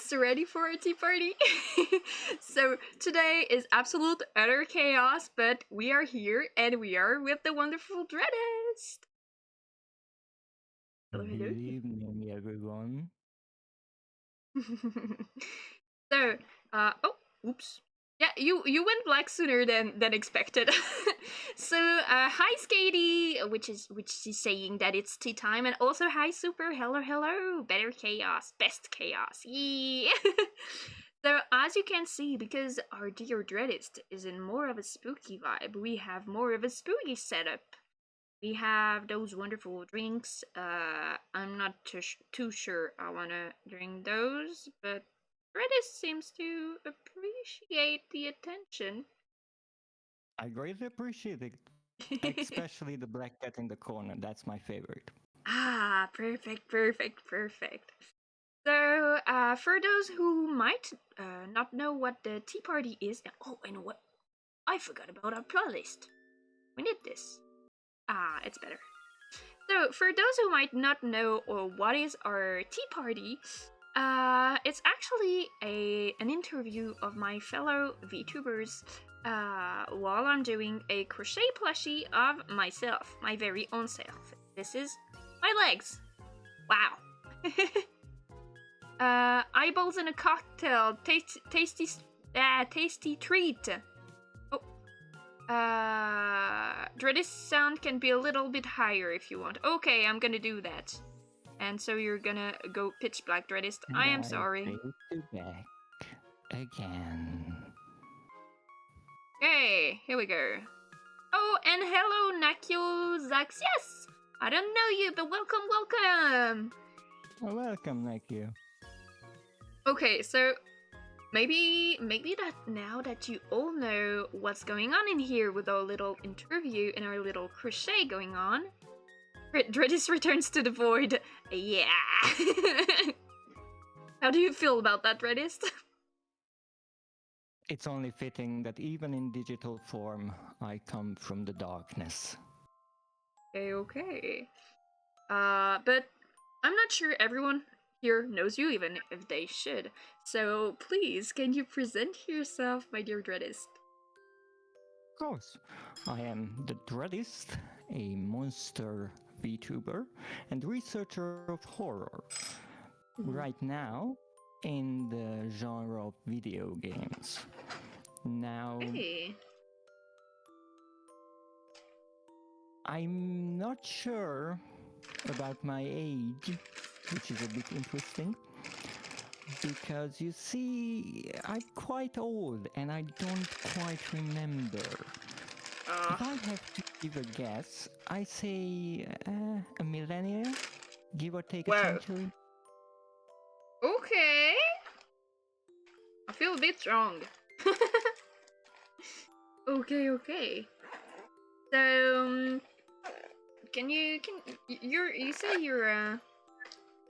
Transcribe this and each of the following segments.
guys ready for a tea party? So today is absolute utter chaos, but we are here and we are with the wonderful Dreadist. Hello, hello. Good evening, everyone. So, oh, oops. Yeah, you went black sooner than expected. So, hi Skady, which is saying that it's tea time, and also hi Super, hello, better chaos, best chaos, yeah. So as you can see, because our dear Dreadist is in more of a spooky vibe, we have more of a spooky setup. We have those wonderful drinks. I'm not too sure I wanna drink those, but Redis seems to appreciate the attention. I greatly appreciate it, especially the black cat in the corner. That's my favorite. Ah, perfect. So, for those who might not know what the tea party is, oh, and what? I forgot about our playlist. We need this. Ah, it's better. So, for those who might not know what is our tea party, it's actually an interview of my fellow VTubers while I'm doing a crochet plushie of myself, my very own self. This is my legs. Wow. Eyeballs in a cocktail, tasty treat. Dreadist sound can be a little bit higher if you want. Okay, I'm gonna do that. And so you're gonna go pitch black, Dreadist. I am sorry. Take you back again. Okay, here we go. Oh, and hello, Nakio Zax. Yes! I don't know you, but welcome! Welcome, Nakio. Okay, so maybe that now that you all know what's going on in here with our little interview and our little crochet going on, Dreadist returns to the void. Yeah. How do you feel about that, Dreadist? It's only fitting that even in digital form, I come from the darkness. Okay. But I'm not sure everyone here knows you, even if they should. So please, can you present yourself, my dear Dreadist? Of course, I am the Dreadist, a monster VTuber and researcher of horror. Right now, in the genre of video games. Now, Hey. I'm not sure about my age, which is a bit interesting, because you see, I'm quite old and I don't quite remember. If I have to give a guess, I say a millennia, give or take a century. Okay. I feel a bit wrong. Okay. So, you say you're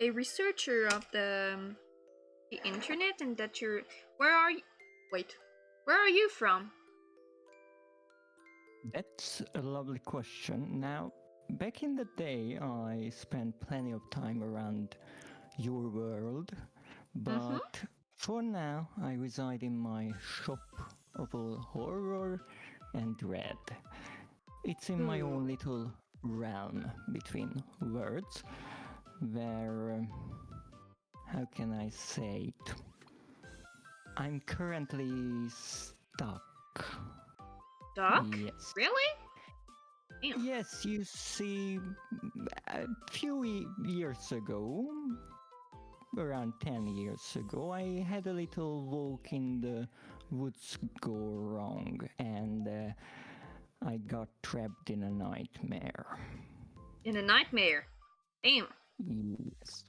a researcher of the internet, and that you're where are you from? That's a lovely question. Now, back in the day, I spent plenty of time around your world, but for now, I reside in my shop of all horror and dread. It's in my own little realm between words, where, how can I say it? I'm currently stuck. Stuck? Yes. Really? Damn. Yes, you see, a few years ago, around 10 years ago, I had a little walk in the woods go wrong, and I got trapped in a nightmare. In a nightmare? Damn. Yes.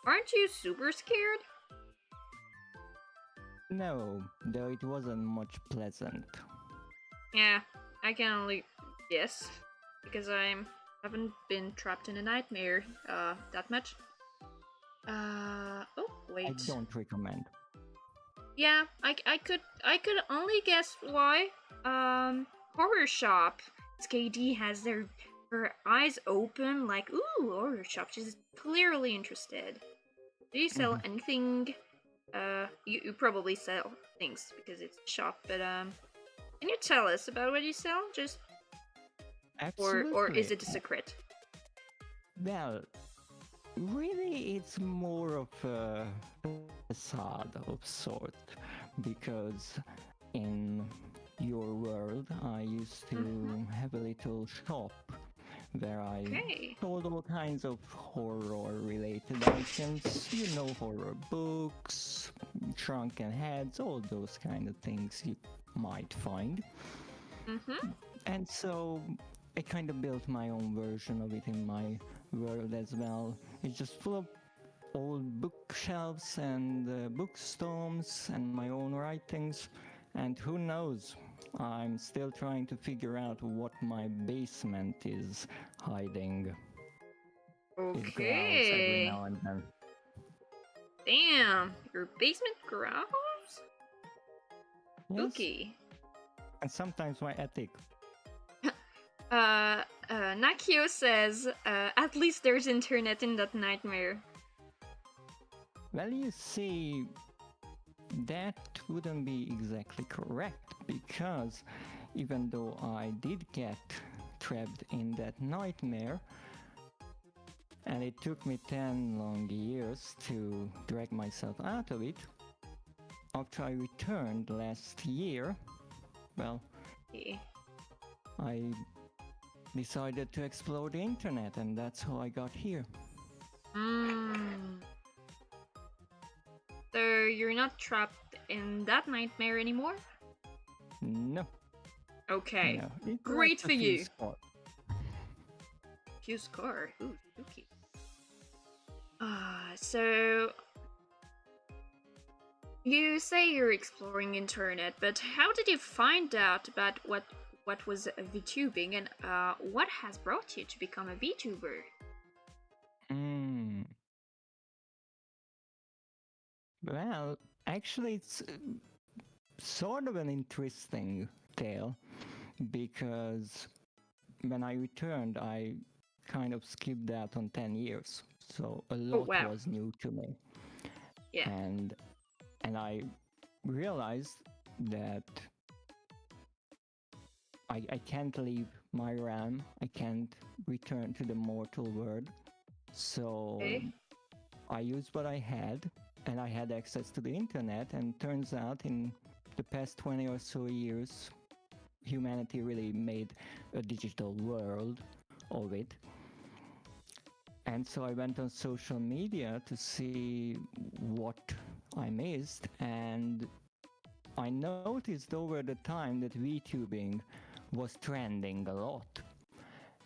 Aren't you super scared? No, though it wasn't much pleasant. Yeah, I can only guess, because I haven't been trapped in a nightmare that much. Oh wait. I don't recommend. Yeah, I could only guess why. Horror shop. KD has her eyes open like, ooh, horror shop. She's clearly interested. Do you sell anything You probably sell things because it's a shop, but can you tell us about what you sell? Just or is Absolutely. it a secret? Well, really, it's more of a facade of sort because in your world, I used to have a little shop where I Okay. sold all kinds of horror related items. You know, horror books, shrunken heads, all those kind of things you might find. Mm-hmm. And so I kind of built my own version of it in my world as well. It's just full of old bookshelves and bookstones and my own writings. And who knows? I'm still trying to figure out what my basement is hiding. It growls every Okay. now and then. Damn, your basement growls? Yes, Spooky. and sometimes my attic. Nakio says, at least there's internet in that nightmare. Well, you see, that wouldn't be exactly correct because even though I did get trapped in that nightmare, and it took me 10 long years to drag myself out of it, after I returned last year, well, Okay. I decided to explore the internet, and that's how I got here. Mm. So you're not trapped in that nightmare anymore? No, Okay. no, it Great left a for few you. spots. Few score. Ooh, spooky. So you say you're exploring internet, but how did you find out about what was VTubing and what has brought you to become a VTuber? Hmm. Well, actually, it's sort of an interesting tale because when I returned, I kind of skipped out on 10 years. So a Oh lot wow. was new to me. Yeah. And I realized that I can't leave my realm. I can't return to the mortal world. So Okay. I used what I had, and I had access to the internet. And turns out, in the past 20 or so years, humanity really made a digital world of it. And so I went on social media to see what I missed, and I noticed over the time that VTubing was trending a lot.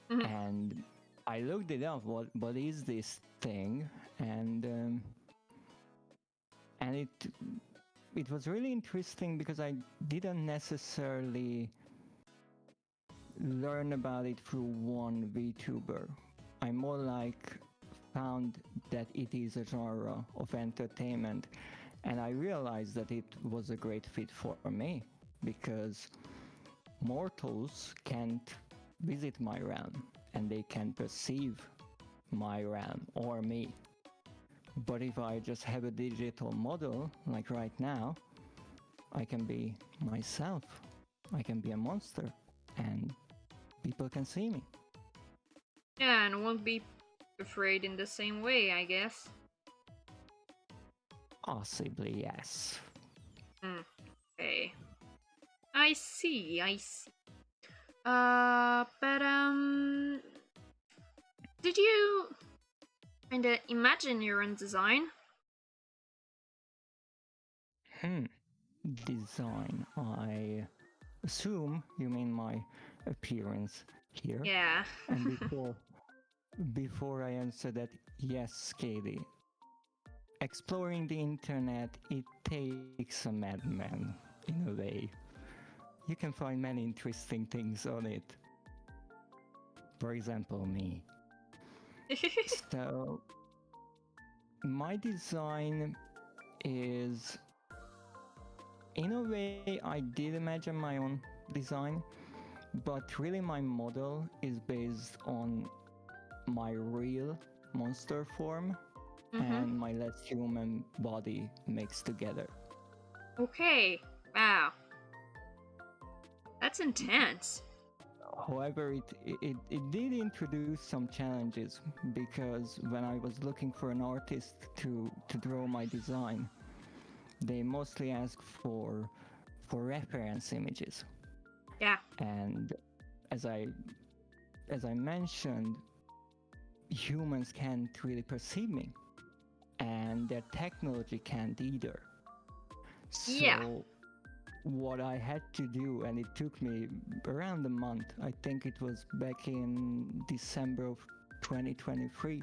Mhm. And I looked it up. What is this thing? And it was really interesting because I didn't necessarily learn about it through one VTuber. I more like found that it is a genre of entertainment, and I realized that it was a great fit for me because mortals can't visit my realm and they can perceive my realm or me. But if I just have a digital model, like right now, I can be myself. I can be a monster, and people can see me. Yeah, and won't be afraid in the same way, I guess. Possibly, yes. Okay. I see. I see. But did you kinda imagine your own design? Hmm. Design. I assume you mean my appearance here. Yeah. And before I answer that, yes, Katie. Exploring the internet, it takes a madman, in a way. You can find many interesting things on it. For example, me. So, my design is, in a way, I did imagine my own design, but really my model is based on my real monster form. and my less human body mixed together. Okay. Wow. That's intense. However, it did introduce some challenges because when I was looking for an artist to draw my design, they mostly ask for reference images. Yeah. And as I mentioned, humans can't really perceive me, and their technology can't either. So Yeah. what I had to do, and it took me around a month, I think it was back in December of 2023.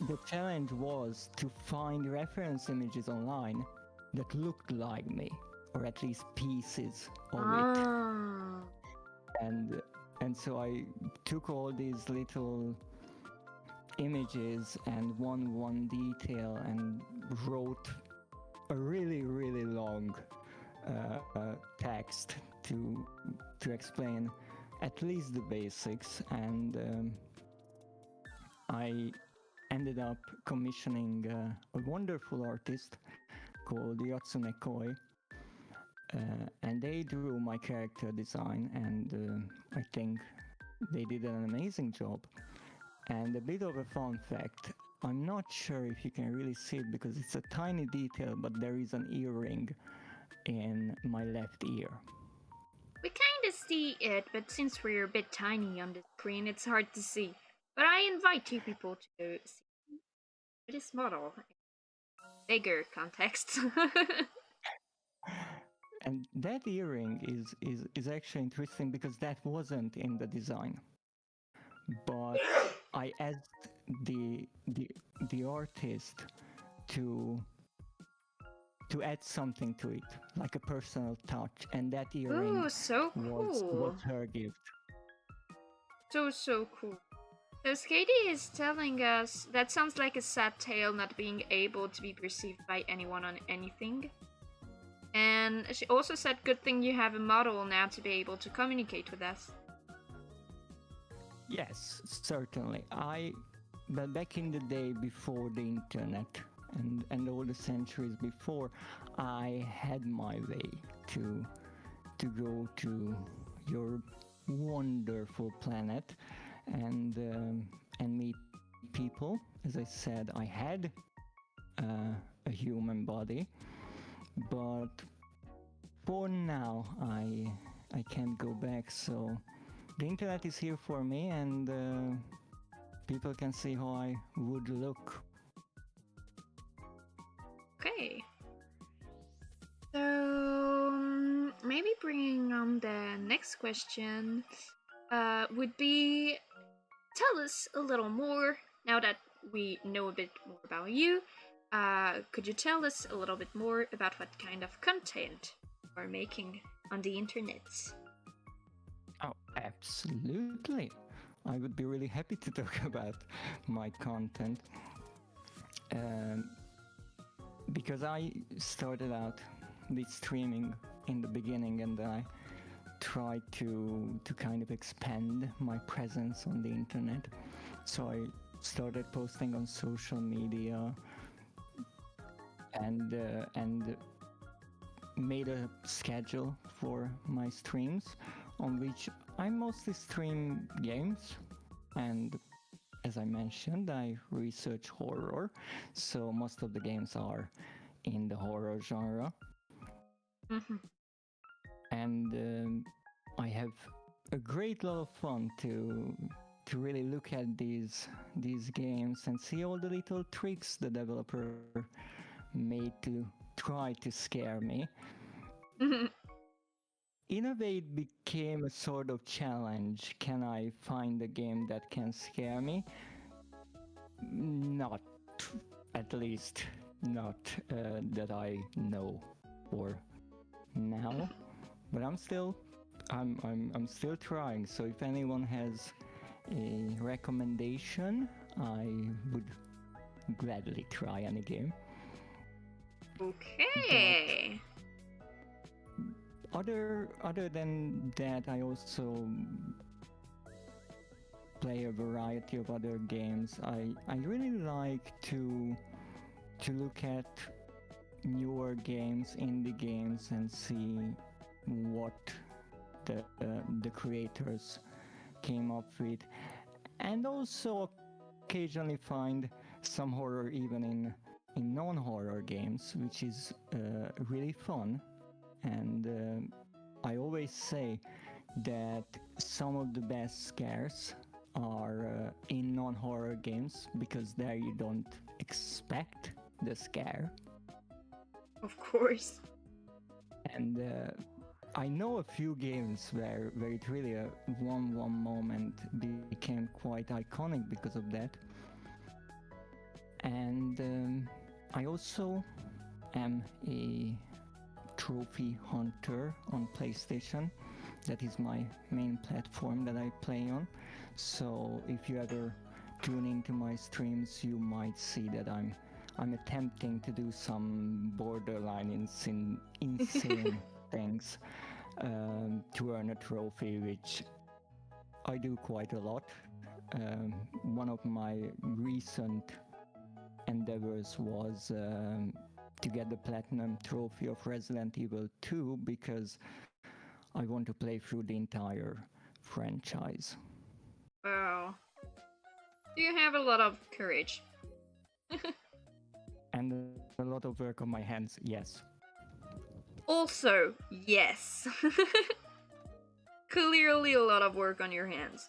The challenge was to find reference images online that looked like me, or at least pieces of it. And so I took all these little images and one detail and wrote a really long text to explain at least the basics, and I ended up commissioning a wonderful artist called Yatsune Koi, and they drew my character design, and I think they did an amazing job. And a bit of a fun fact, I'm not sure if you can really see it because it's a tiny detail, but there is an earring in my left ear. We kind of see it, but since we're a bit tiny on the screen, it's hard to see. But I invite you people to see this model in bigger context. And that earring is actually interesting because that wasn't in the design. But I asked the artist to add something to it, like a personal touch, and that earring Ooh, so cool. was her gift. So cool. So Skady is telling us that sounds like a sad tale not being able to be perceived by anyone on anything. And she also said, good thing you have a model now to be able to communicate with us. Yes, certainly. But back in the day before the internet and all the centuries before, I had my way to go to your wonderful planet and meet people. As I said, I had a human body, but for now I can't go back. So the internet is here for me, and people can see how I would look. Okay. So maybe bringing on the next question would be, tell us a little more now that we know a bit more about you. Could you tell us a little bit more about what kind of content you are making on the internet? Oh, absolutely. I would be really happy to talk about my content. Because I started out with streaming in the beginning, and I tried to kind of expand my presence on the internet. So I started posting on social media and made a schedule for my streams on which I mostly stream games, and as I mentioned, I research horror, so most of the games are in the horror genre. And I have a great lot of fun to really look at these games and see all the little tricks the developer made to try to scare me. In a way, it became a sort of challenge. Can I find a game that can scare me? Not, at least not that I know for now. But I'm still trying. So if anyone has a recommendation, I would gladly try any game. Okay. But other than that, I also play a variety of other games. I really like to look at newer games, indie games, and see what the creators came up with, and also occasionally find some horror even in non-horror games, which is really fun. And I always say that some of the best scares are in non-horror games, because there you don't expect the scare. Of course. And I know a few games where it really one moment became quite iconic because of that. And I also am a trophy hunter on PlayStation. That is my main platform that I play on. So if you ever tune into my streams, you might see that I'm attempting to do some borderline insane things to earn a trophy, which I do quite a lot. One of my recent endeavors was to get the platinum trophy of Resident Evil 2, because I want to play through the entire franchise. Wow. You have a lot of courage. And a lot of work on my hands, yes. Also, yes. Clearly a lot of work on your hands.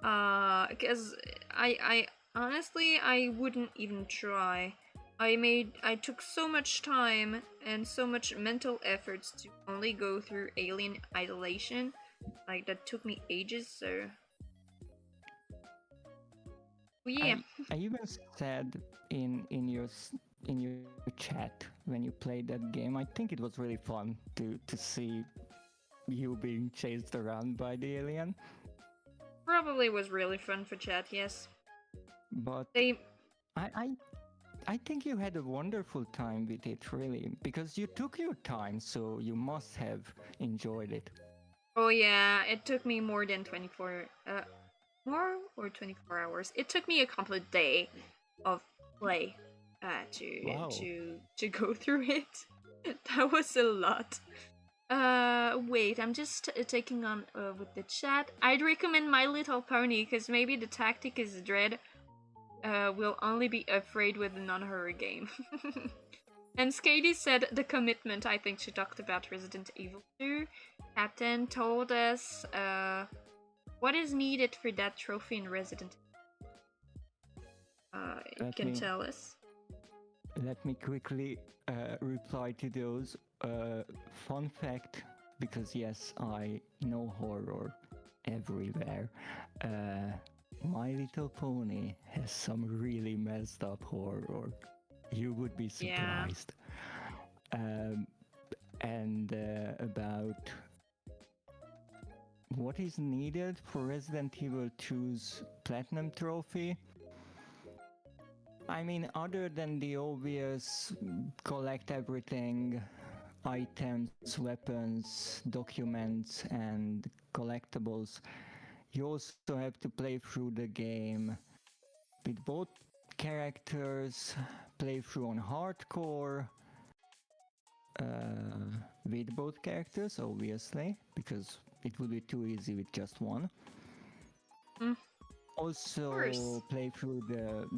Because I honestly, I wouldn't even try. I took so much time and so much mental efforts to only go through Alien Isolation. Like, that took me ages, so... Yeah. I even said in your chat when you played that game, I think it was really fun to see you being chased around by the alien. Probably was really fun for chat, yes. But They... I think you had a wonderful time with it, really, because you took your time, so you must have enjoyed it. Oh yeah, it took me more than 24... more or 24 hours. It took me a complete day of play to go through it. That was a lot. Wait, I'm just taking on with the chat. I'd recommend My Little Pony, because maybe the tactic is Dread will only be afraid with a non-horror game. And Skady said the commitment. I think she talked about Resident Evil 2. Captain told us what is needed for that trophy in Resident Evil. You can tell us. Let me quickly reply to those. Fun fact, because yes, I know horror everywhere. My Little Pony has some really messed up horror. You would be surprised. Yeah. And about what is needed for Resident Evil 2's Platinum Trophy? I mean, other than the obvious collect everything, items, weapons, documents, and collectibles, you also have to play through the game with both characters, play through on hardcore, with both characters, obviously, because it would be too easy with just one. Also play through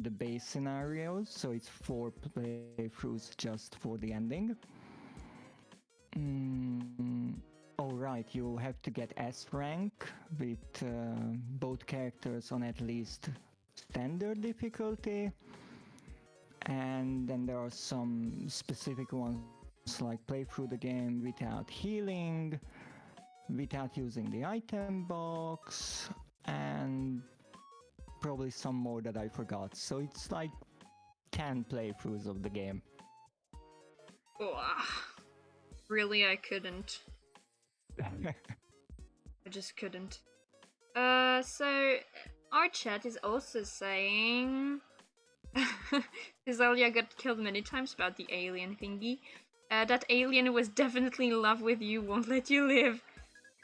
the base scenarios, so it's 4 playthroughs just for the ending. Oh right, you have to get S rank with both characters on at least standard difficulty. And then there are some specific ones, like play through the game without healing, without using the item box, and probably some more that I forgot. So it's like 10 playthroughs of the game. Oh, really, I couldn't. I just couldn't. So our chat is also saying Physalia got killed many times about the alien thingy. That alien was definitely in love with you, won't let you live.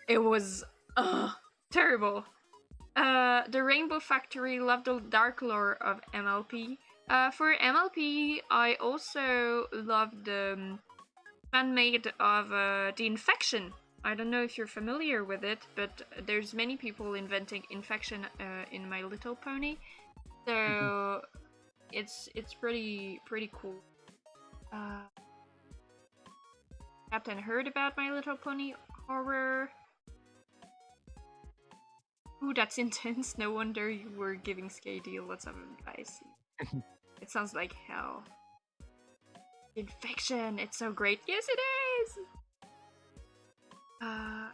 It was terrible. The Rainbow Factory, love the dark lore of MLP. For MLP, I also love the fan made of the Infection. I don't know if you're familiar with it, but there's many people inventing Infection in My Little Pony, so it's pretty cool. Captain heard about My Little Pony horror. Ooh, that's intense. No wonder you were giving Skady lots of advice. It sounds like hell. Infection, it's so great. Yes, it is!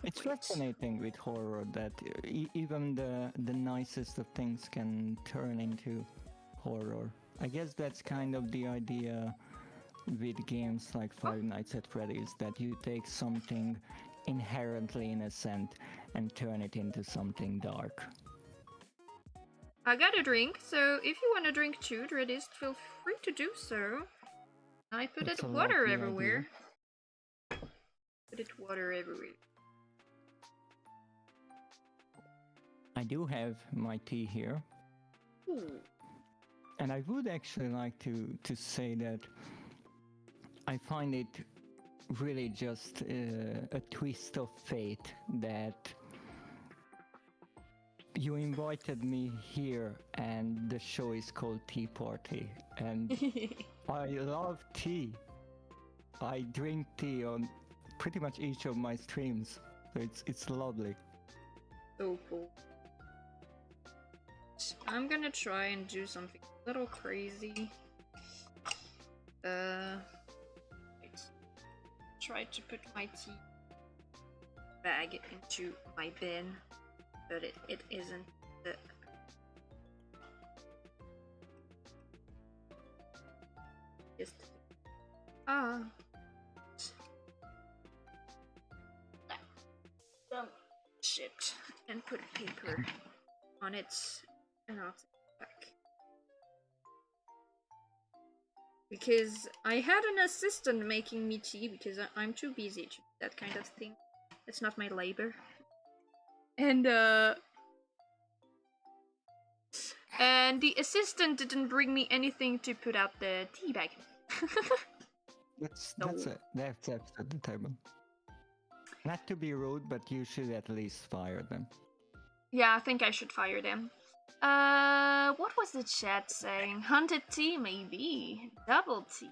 It's fascinating with horror that even the nicest of things can turn into horror. I guess that's kind of the idea with games like Five Nights at Freddy's, that you take something inherently innocent and turn it into something dark. I got a drink, so if you want a drink too, Dreadist, feel free to do so. I put it water everywhere. Put it water everywhere. I do have my tea here. Ooh. And I would actually like to say that I find it really just a twist of fate that you invited me here and the show is called Tea Party, and I love tea. I drink tea on pretty much each of my streams, so it's lovely. So cool. I'm gonna try and do something a little crazy. Try to put my tea bag into my bin, but it isn't. Just shit, and put paper on it, and I'll take it back. Because I had an assistant making me tea because I'm too busy to do that kind of thing. It's not my labor. And the assistant didn't bring me anything to put out the tea bag. That's acceptable. Not to be rude, but you should at least fire them. Yeah, I think I should fire them. What was the chat saying? Hunted tea, maybe. Double tea.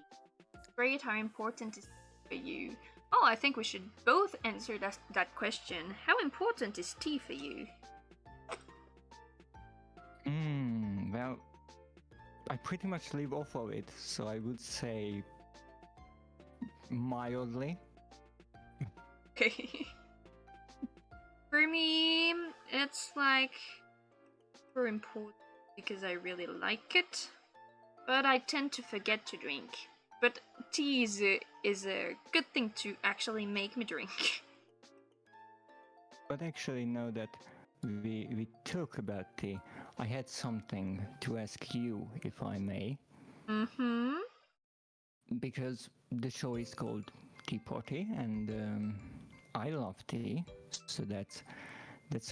Great, how important is tea for you? Oh, I think we should both answer that question. How important is tea for you? Well, I pretty much live off of it, so I would say mildly. Okay. For me, it's like super important because I really like it, but I tend to forget to drink. But tea is a good thing to actually make me drink. But actually, now that we talk about tea, I had something to ask you, if I may. Mm-hmm. Because the show is called Tea Party, and I love tea, so that's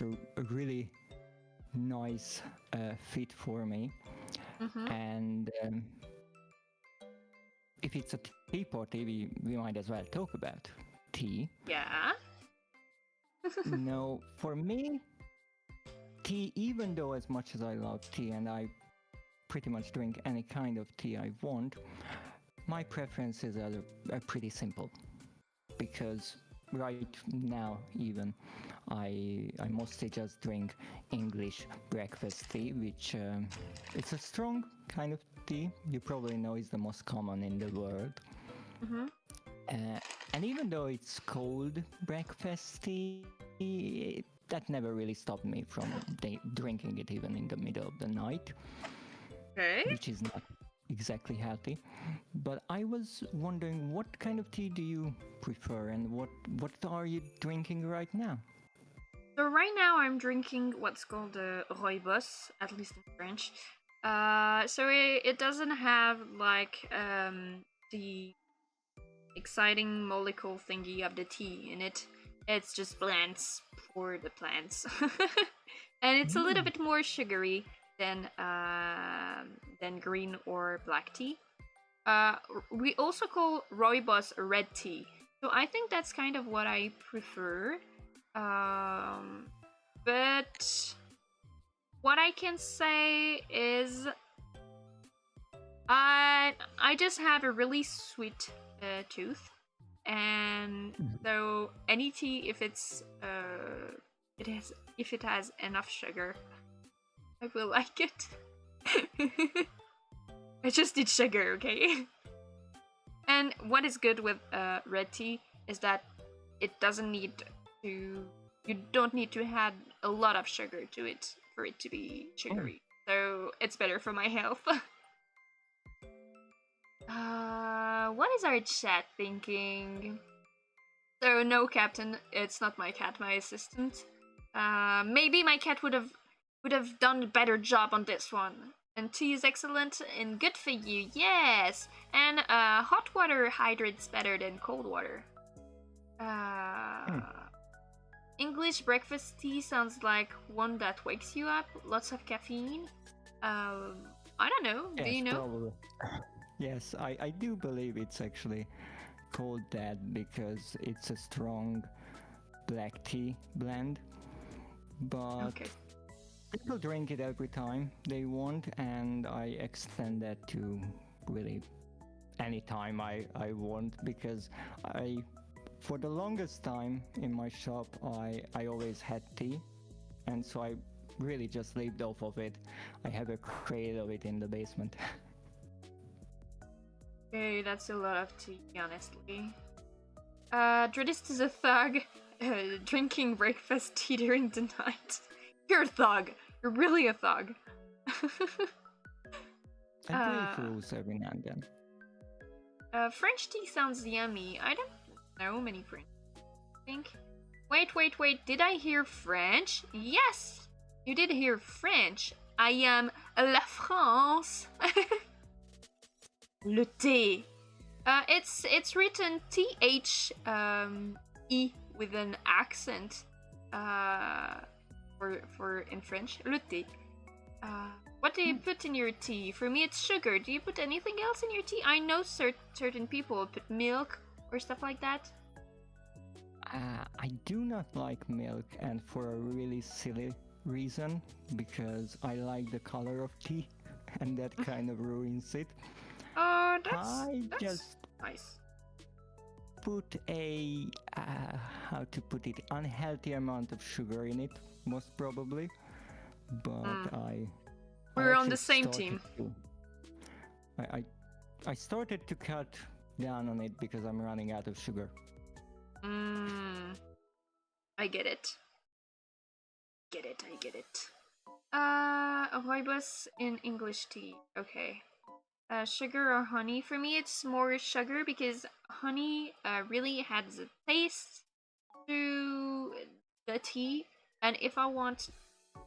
a really nice fit for me. Mm-hmm. And if it's a tea party, we might as well talk about tea. Yeah. No, for me, tea, even though as much as I love tea and I pretty much drink any kind of tea I want, my preferences are pretty simple. Because right now even I mostly just drink English breakfast tea, which it's a strong kind of tea. You probably know is the most common in the world. Mm-hmm. And even though it's cold breakfast tea, that never really stopped me from drinking it even in the middle of the night. Okay. Which is not exactly healthy. But I was wondering, what kind of tea do you prefer, and what are you drinking right now? So right now I'm drinking what's called rooibos, at least in French. So it doesn't have like the exciting molecule thingy of the tea in it. It's just plants for the plants. and it's a little bit more sugary than green or black tea. We also call rooibos red tea, so I think that's kind of what I prefer. But what I can say is I just have a really sweet tooth, and so any tea, if if it has enough sugar, I will like it. I just need sugar, okay? And what is good with red tea is that it doesn't need to. You don't need to add a lot of sugar to it for it to be sugary. So it's better for my health. What is our chat thinking? So no, Captain, it's not my cat, my assistant. Maybe my cat would have done a better job on this one. And tea is excellent and good for you, yes. And hot water hydrates better than cold water. English breakfast tea sounds like one that wakes you up. Lots of caffeine. I don't know. Yes, do you know? Probably. Yes, I do believe it's actually called that because it's a strong black tea blend. But Okay. people drink it every time they want, and I extend that to really any time I want, because for the longest time in my shop I always had tea, and so I really just lived off of it. I have a crate of it in the basement. Okay, that's a lot of tea, honestly. Dreadist is a thug, drinking breakfast tea during the night. You're a thug. You're really a thug. I break rules every now and then. French tea sounds yummy. I don't know many French, I think. Wait. Did I hear French? Yes! You did hear French. I am la France. Le thé. It's written THE with an accent. For in French, le thé. What do you put in your tea? For me, it's sugar. Do you put anything else in your tea? I know certain people put milk or stuff like that. I do not like milk, and for a really silly reason, because I like the color of tea, and that kind of ruins it. Oh, that's just nice. put a how to put it, unhealthy amount of sugar in it, most probably. But We're on the same team. I started to cut down on it because I'm running out of sugar. I get it. I get it. Rooibos in English tea. Okay. Sugar or honey? For me, it's more sugar because honey really adds a taste to the tea. And if I want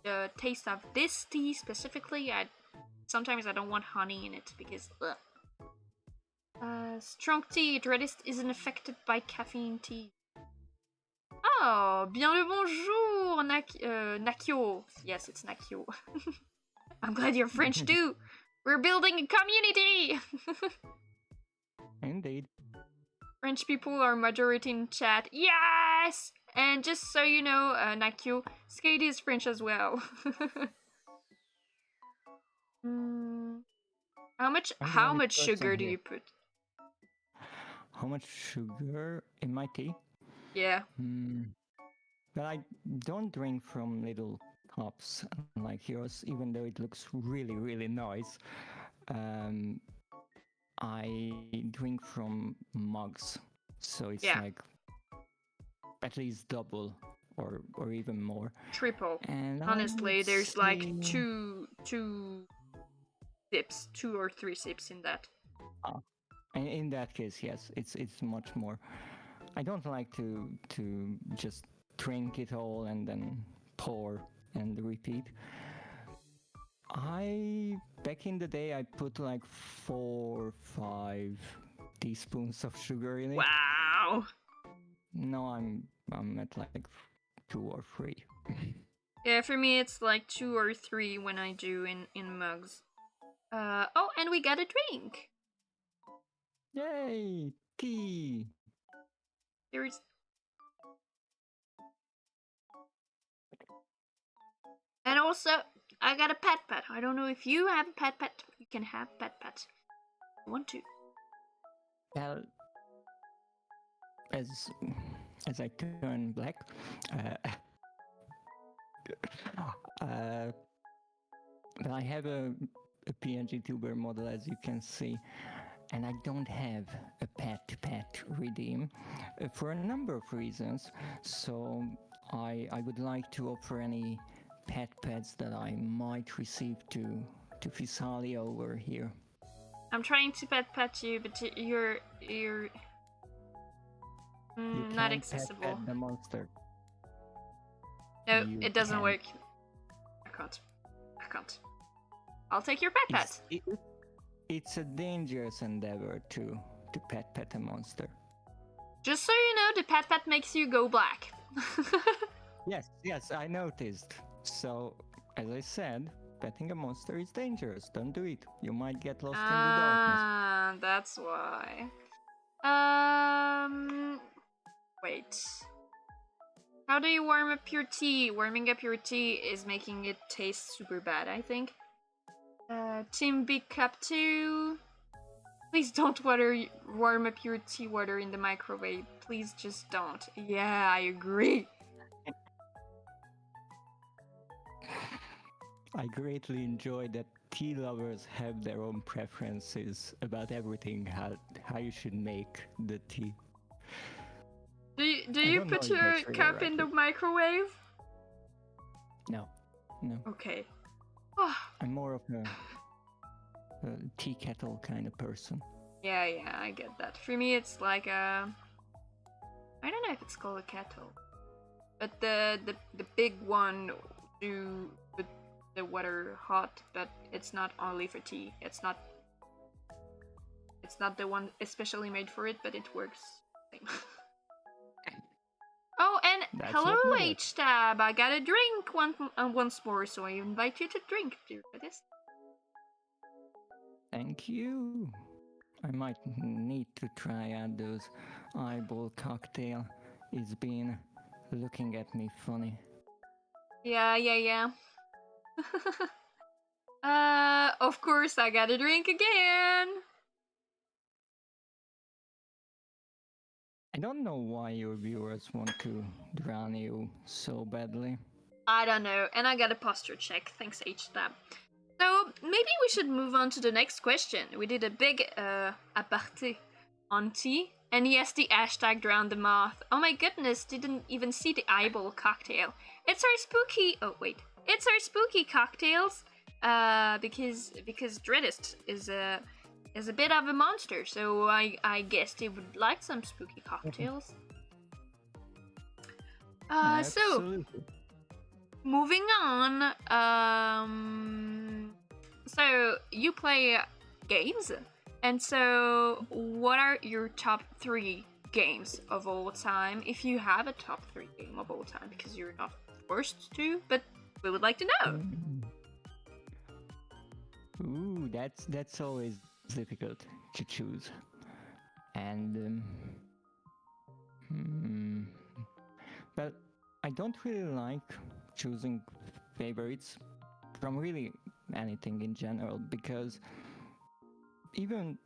the taste of this tea specifically, sometimes I don't want honey in it because ugh. Strong tea. Dreadist isn't affected by caffeine tea. Oh, bien le bonjour, Nakio. Yes, it's Nakio. I'm glad you're French too. We're building a community. Indeed. French people are majority in chat. Yes. And just so you know, Nakio, Skate is French as well. How much sugar do you put? How much sugar in my tea? Yeah. Well, I don't drink from little cups like yours, even though it looks really, really nice. I drink from mugs, so it's like at least double or even more. Triple. And honestly, there's like two sips, 2 or 3 sips in that. In that case, yes, it's much more. I don't like to just drink it all and then pour and repeat. Back in the day, I put like 4 or 5 teaspoons of sugar in it. Wow. Now I'm at like 2 or 3. Yeah, for me it's like 2 or 3 when I do in mugs. Oh, and we got a drink. Yay! Tea! There's And also I got a pet. I don't know if you have a pet. You can have pet. I want to. Well, as I turn black, uh, uh, well, I have a PNG tuber model, as you can see, and I don't have a pet redeem for a number of reasons. So I would like to offer any pets that I might receive to Physalia over here. I'm trying to pet you, but you're You not can't accessible. pet the monster. No, You it doesn't can't. work. I can't. I'll take your pet. It's a dangerous endeavor to pet a monster. Just so you know, the pet makes you go black. Yes, I noticed. So, as I said, petting a monster is dangerous. Don't do it. You might get lost in the darkness. Ah, that's why. Wait. How do you warm up your tea? Warming up your tea is making it taste super bad, I think. Team Big Cup 2. Please don't warm up your tea water in the microwave. Please just don't. Yeah, I agree. I greatly enjoy that tea lovers have their own preferences about everything, how you should make the tea. Do you put your cup in the microwave? No. Okay. I'm more of a tea kettle kind of person. Yeah, I get that. For me, it's like I don't know if it's called a kettle, but the big one do with the water hot, but it's not only for tea. It's not the one especially made for it, but it works. Oh, and That's hello, what matters. H-Tab. I got a drink once more, so I invite you to drink, dear Redist. Thank you. I might need to try out those eyeball cocktail. It's been looking at me funny. Yeah. Of course, I got a drink again. I don't know why your viewers want to drown you so badly. I don't know, and I got a posture check. Thanks, H-Tab. So maybe we should move on to the next question. We did a big aparté on tea, and yes, the hashtag drowned the moth. Oh my goodness, didn't even see the eyeball cocktail. It's our spooky. Oh wait, it's our spooky cocktails. Because Dreadist is a bit of a monster, so I guess they would like some spooky cocktails. So moving on. So you play games, and so what are your top 3 games of all time? If you have a top 3 game of all time, because you're not forced to, but we would like to know. Ooh, that's always difficult to choose. And well, I don't really like choosing favorites from really anything in general, because even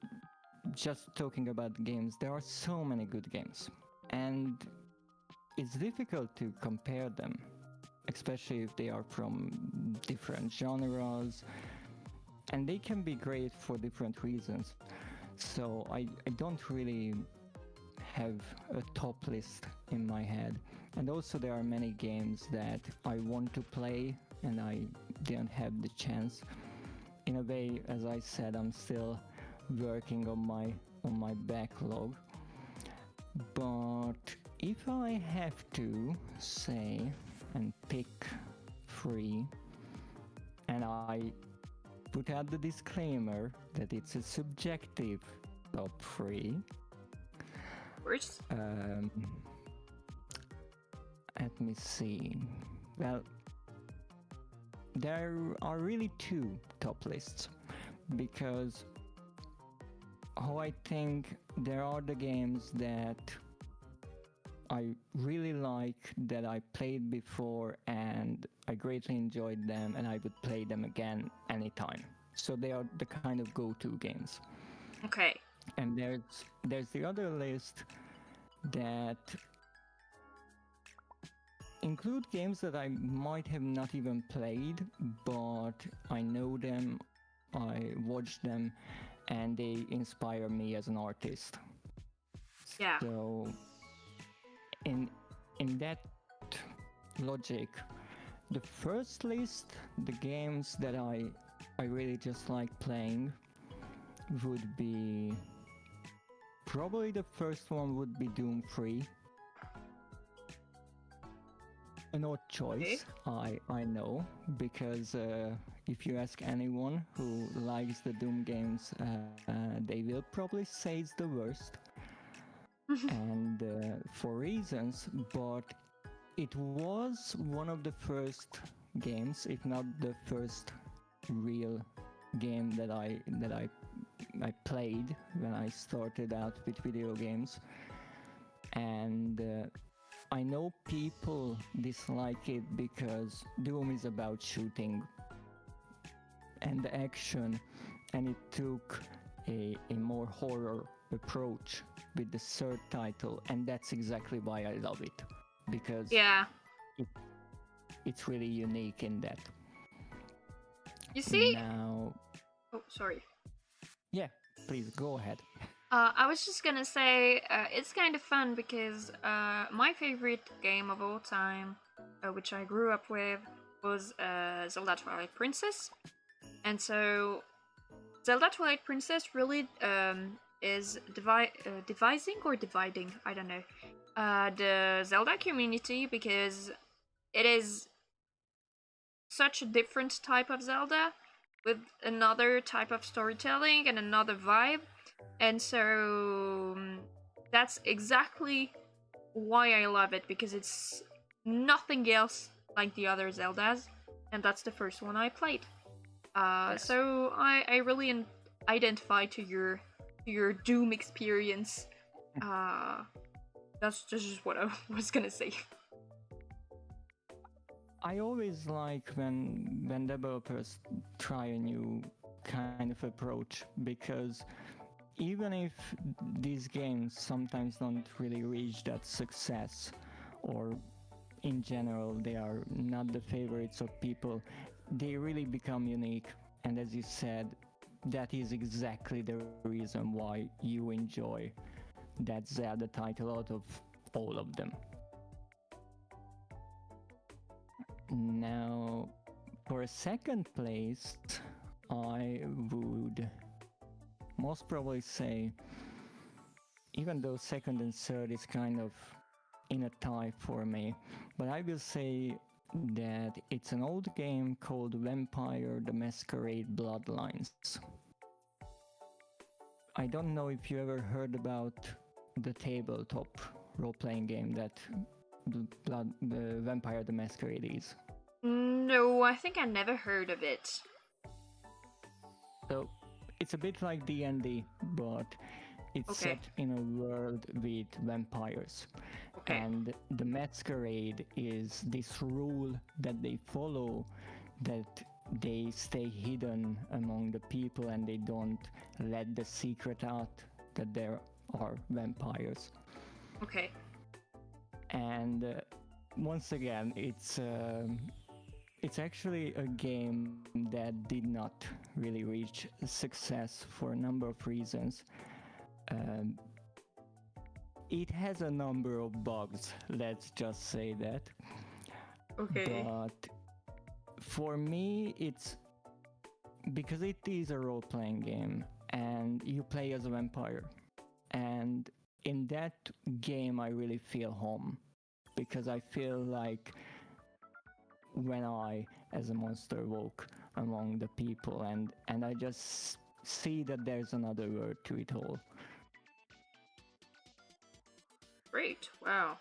just talking about games, there are so many good games, and it's difficult to compare them, especially if they are from different genres, and they can be great for different reasons. So I don't really have a top list in my head. And also there are many games that I want to play and I didn't have the chance. In a way, as I said, I'm still working on my backlog. But if I have to say and pick 3, and I put out the disclaimer that it's a subjective top 3. Worse? Let me see. Well, there are really two top lists because how I think there are the games that I really like that I played before and I greatly enjoyed them and I would play them again anytime. So they are the kind of go-to games. Okay. And there's the other list that include games that I might have not even played, but I know them, I watch them, and they inspire me as an artist. Yeah. So in that logic, the first list, the games that I really just like playing would be probably the first one would be Doom 3. An odd choice, I know, because if you ask anyone who likes the Doom games, they will probably say it's the worst, and for reasons, but it was one of the first games, if not the first real game that I played when I started out with video games, and I know people dislike it because Doom is about shooting and action, and it took a more horror approach with the third title, and that's exactly why I love it, because Yeah. it's really unique in that. You see? Now, Oh, sorry. yeah, please go ahead. I was just gonna say it's kind of fun because my favorite game of all time, which I grew up with, was Zelda Twilight Princess, and so Zelda Twilight Princess really is devising or dividing, I don't know, the Zelda community because it is such a different type of Zelda with another type of storytelling and another vibe. And so that's exactly why I love it because it's nothing else like the other Zeldas, and that's the first one I played. Yes. So I really identify to your Doom experience. That's just what I was gonna say. I always like when developers try a new kind of approach because even if these games sometimes don't really reach that success, or in general they are not the favorites of people, they really become unique. And as you said, that is exactly the reason why you enjoy that Zelda title out of all of them. Now, for a second place, I would most probably say, even though second and third is kind of in a tie for me, but I will say that it's an old game called Vampire the Masquerade Bloodlines. I don't know if you ever heard about the tabletop role-playing game that the Vampire the Masquerade is. No, I think I never heard of it. So it's a bit like D&D, but it's Okay. set in a world with vampires. Okay. And the masquerade is this rule that they follow, that they stay hidden among the people and they don't let the secret out that there are vampires. Okay. And once again, it's actually a game that did not really reach success for a number of reasons. It has a number of bugs, let's just say that. Okay. But for me, it's because it is a role-playing game and you play as a vampire. And in that game, I really feel home because I feel like when I, as a monster, walk among the people, and I just see that there's another word to it all. Great. Wow.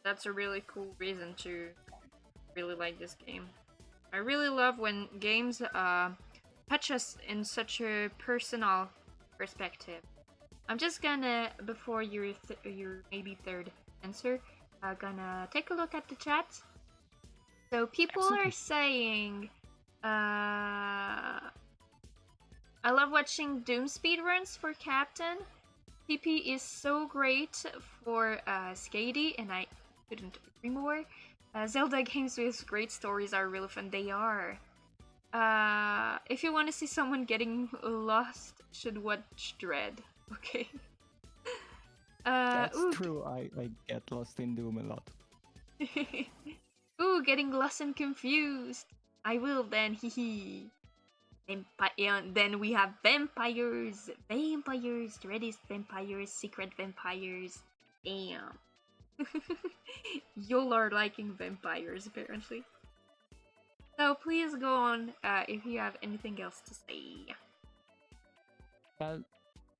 That's a really cool reason to really like this game. I really love when games touch us in such a personal perspective. I'm just gonna, before your maybe third answer, gonna take a look at the chat. So people Absolutely. are saying, I love watching Doom speedruns for Captain. TP is so great for Skady, and I couldn't agree more. Zelda games with great stories are really fun. They are. If you want to see someone getting lost, should watch Dread. Okay. That's Ooh, true. I get lost in Doom a lot. ooh, getting lost and confused. I will then, hee hee. Then we have vampires. Vampires. Dreadist vampires. Secret vampires. Damn. Y'all are liking vampires, apparently. So please go on if you have anything else to say. Well,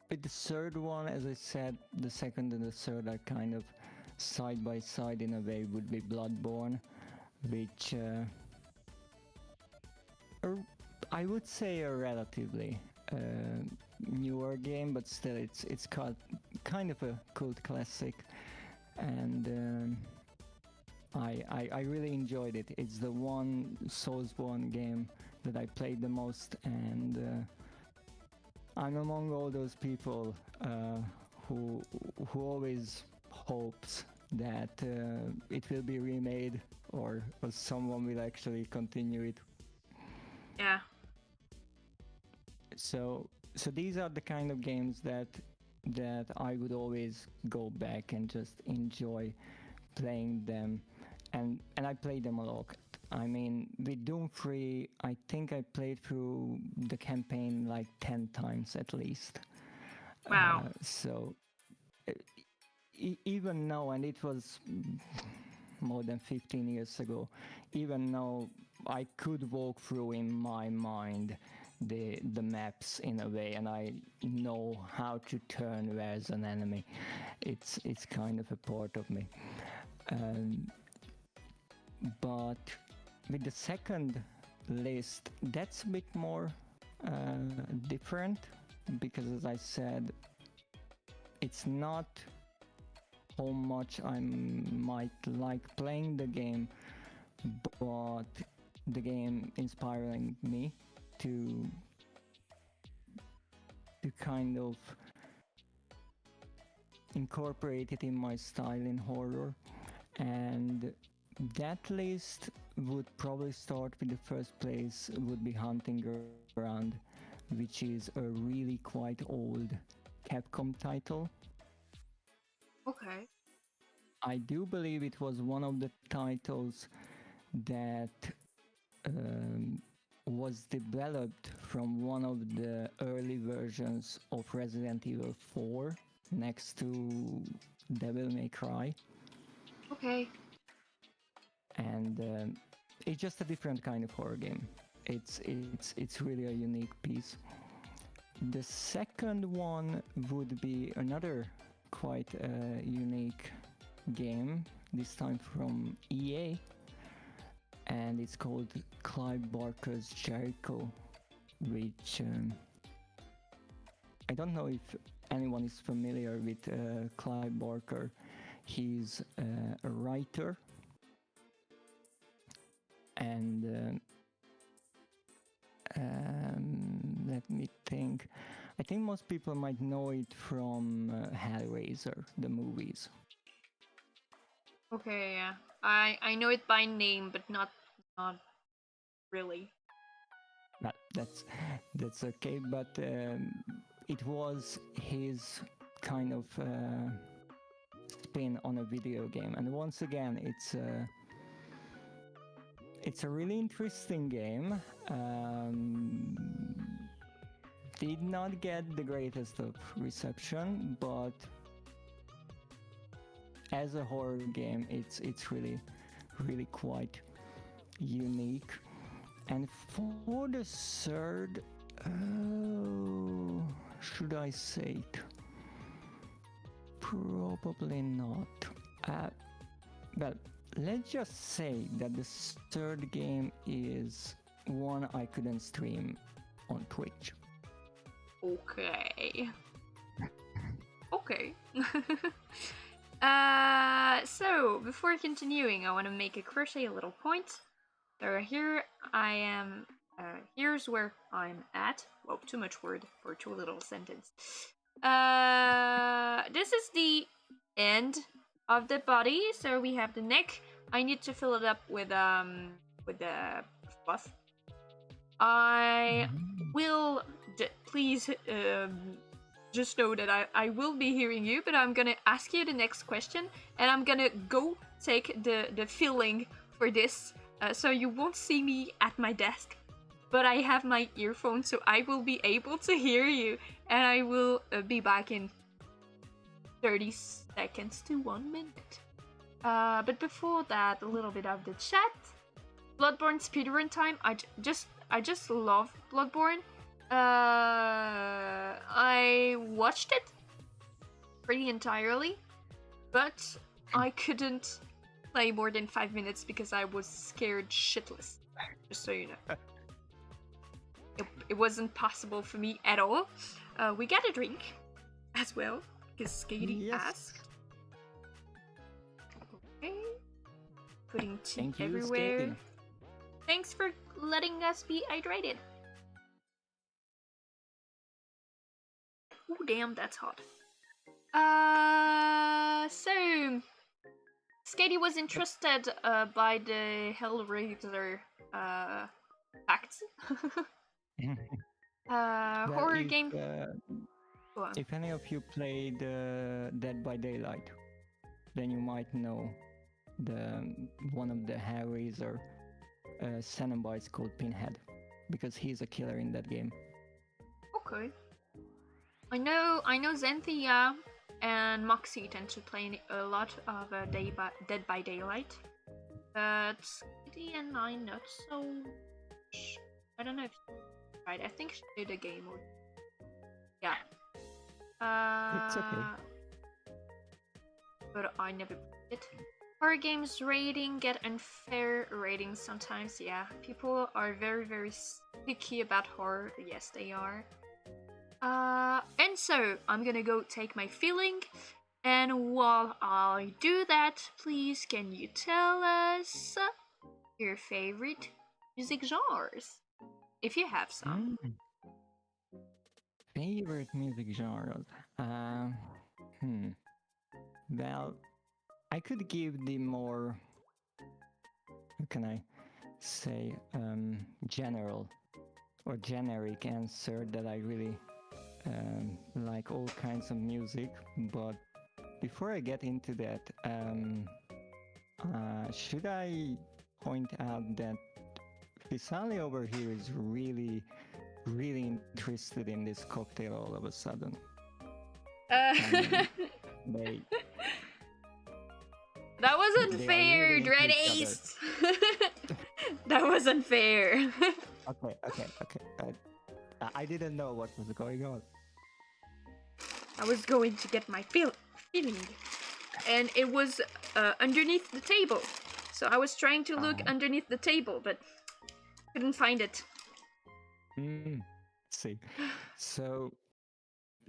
with the third one, as I said, the second and the third are kind of side by side in a way. Would be Bloodborne, which I would say a relatively newer game, but still it's kind of a cult classic, and I really enjoyed it. It's the one Soulsborne game that I played the most, and I'm among all those people who always hopes that it will be remade or someone will actually continue it. Yeah. So these are the kind of games that I would always go back and just enjoy playing them, and I play them a lot. I mean, with Doom 3, I think I played through the campaign like 10 times at least. Wow. So even now, and it was more than 15 years ago, even now I could walk through in my mind the maps in a way, and I know how to turn where's an enemy. It's kind of a part of me. But with the second list, that's a bit more different, because as I said, it's not how much I might like playing the game, but the game inspiring me to kind of incorporate it in my style in horror. And that list would probably start with the first place would be Hunting Ground, which is a really quite old Capcom title. Okay. I do believe it was one of the titles that was developed from one of the early versions of Resident Evil 4 next to Devil May Cry. Okay. And it's just a different kind of horror game. It's really a unique piece. The second one would be another quite unique game, this time from EA, and it's called Clive Barker's Jericho, which I don't know if anyone is familiar with Clive Barker. He's a writer, and let me think. I think most people might know it from Hellraiser, the movies. Okay, yeah. I know it by name, but not really. That's okay, but it was his kind of spin on a video game, and once again, it's a really interesting game. Did not get the greatest of reception, but as a horror game, it's really quite unique. And for the third, should I say it? Probably not. Well, let's just say that the third game is one I couldn't stream on Twitch. Okay. Okay. So before continuing, I want to make a crochet a little point. So here I am. Here's where I'm at. Whoa, too much word for too little sentence. This is the end of the body. So we have the neck. I need to fill it up with the fluff. I will please just know that I will be hearing you, but I'm gonna ask you the next question, and I'm gonna go take the filling for this, so you won't see me at my desk, but I have my earphones, so I will be able to hear you, and I will be back in 30 seconds to 1 minute. But before that, a little bit of the chat. Bloodborne speedrun time. I just love Bloodborne. I watched it pretty entirely, but I couldn't play more than 5 minutes because I was scared shitless. Just so you know. It wasn't possible for me at all. We got a drink as well, because Skady asked. Okay. Putting tea everywhere. Skady. Thanks for letting us be hydrated. Oh damn, that's hot. So Skady was interested by the Hellraiser facts. Horror game. If any of you played Dead by Daylight, then you might know one of the Hellraiser Cenobites called Pinhead, because he's a killer in that game. Okay. I know Xanthia and Moxie tend to play a lot of Dead by Daylight, but Skady and I not so much. I don't know if she's right. I think she did a game or yeah. It's okay. But I never played it. Horror games rating get unfair ratings sometimes. Yeah, people are very very picky about horror. Yes, they are. And so I'm gonna go take my filling, and while I do that, please can you tell us your favorite music genres, if you have some? Favorite music genres? Well, I could give the more, how can I say, general or generic answer that I really like all kinds of music, but before I get into that, should I point out that Physalia over here is really interested in this cocktail all of a sudden. That wasn't fair, Dreadist! That wasn't fair. Okay. I didn't know what was going on. I was going to get my filling, and it was underneath the table. So I was trying to look underneath the table, but couldn't find it. See, so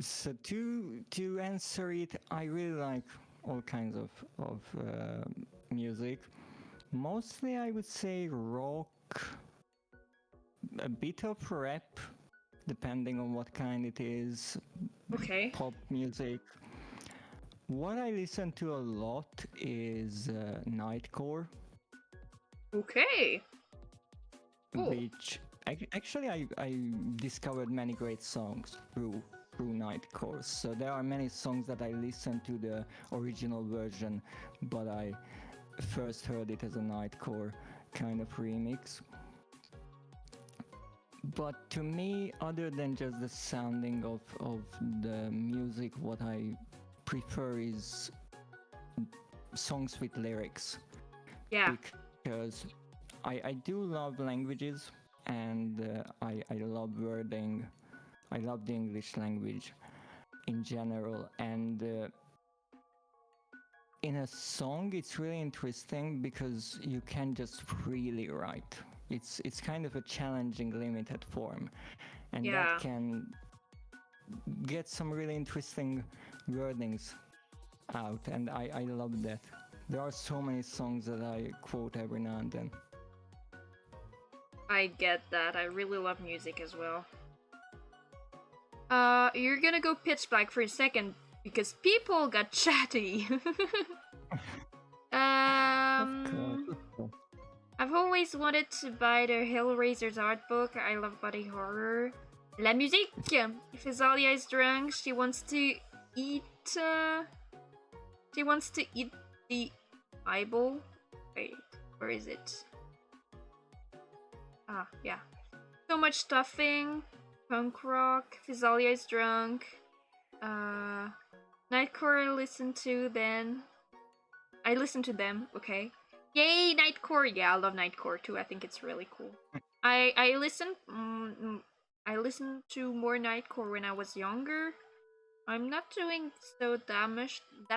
to answer it, I really like all kinds of music. Mostly, I would say rock, a bit of rap, depending on what kind it is. Okay. Pop music. What I listen to a lot is nightcore. Okay. Cool. Which actually I discovered many great songs through nightcore. So there are many songs that I listen to the original version, but I first heard it as a nightcore kind of remix. But to me, other than just the sounding of the music, what I prefer is songs with lyrics. Yeah. Because I do love languages, and I love wording. I love the English language in general, and in a song, it's really interesting because you can just freely write. It's kind of a challenging limited form, and that Yeah. can get some really interesting wordings out, and I love that. There are so many songs that I quote every now and then. I get that. I really love music as well. You're gonna go pitch black for a second because people got chatty. Of course, um, of course. I've always wanted to buy the Hellraiser's art book. I love body horror. La musique! Physalia is drunk. She wants to eat. She wants to eat the Bible. Wait, where is it? Ah, yeah. So much stuffing. Punk rock. Physalia is drunk. Nightcore I listened to then. I listened to them, okay. Yay, Nightcore! Yeah, I love Nightcore too. I think it's really cool. I listened to more Nightcore when I was younger. I'm not doing so that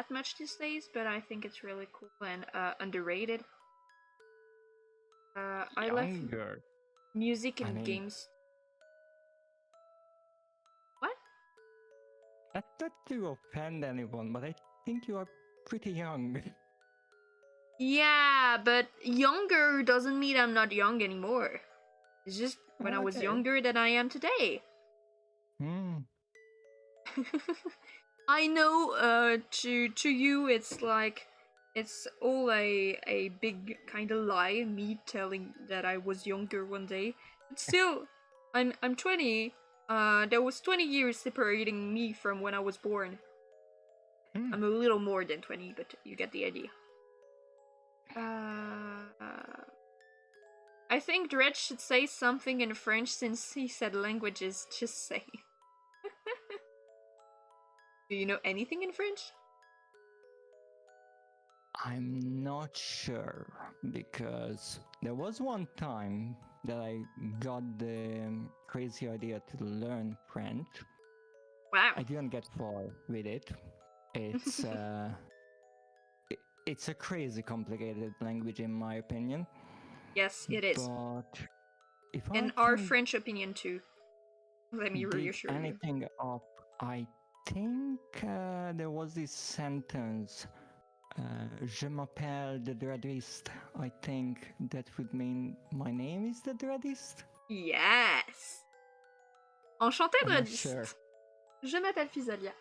much these days, but I think it's really cool and underrated. I love Younger. music I and mean, games. What? not to offend anyone, but I think you are pretty young. Yeah, but younger doesn't mean I'm not young anymore. It's just when I was Okay. younger than I am today. Hmm. I know to you it's like it's all a big kind of lie, me telling that I was younger one day. But still, I'm 20. There was 20 years separating me from when I was born. Hmm. I'm a little more than 20, but you get the idea. Uh, I think Dred should say something in French since he said languages. Just say. Do you know anything in French? I'm not sure because there was one time that I got the crazy idea to learn French. Wow. I didn't get far with it. It's it's a crazy complicated language in my opinion. Yes, it is. But if I In our can French opinion too. Let me dig reassure you. anything up, I think there was this sentence. Je m'appelle the Dreadist. I think that would mean my name is the Dreadist. Yes. Enchanté, I'm not sure. Dreadist. Je m'appelle Physalia.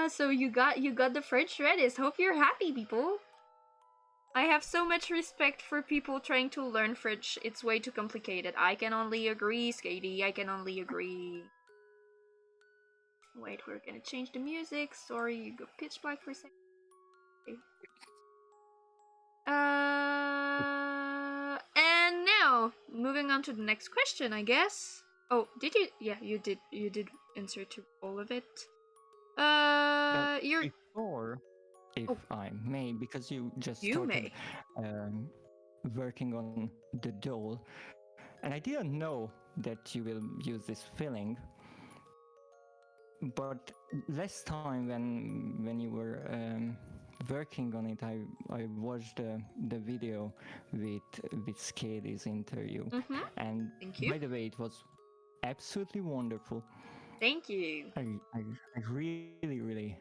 So you got the French Dreadist. Hope you're happy, people. I have so much respect for people trying to learn French. It's way too complicated. I can only agree, Skady. I can only agree. Wait, we're gonna change the music. Sorry, you go pitch black for a second. Okay. And now moving on to the next question, I guess. Oh, did you? Yeah, you did. You did answer to all of it. But You're. before, if Oh, I may, because you just you started may. um, working on the doll, and I didn't know that you will use this filling. But last time when you were working on it, I watched the video with Skady's interview, Mm-hmm. and Thank you. by the way, it was absolutely wonderful. Thank you. I really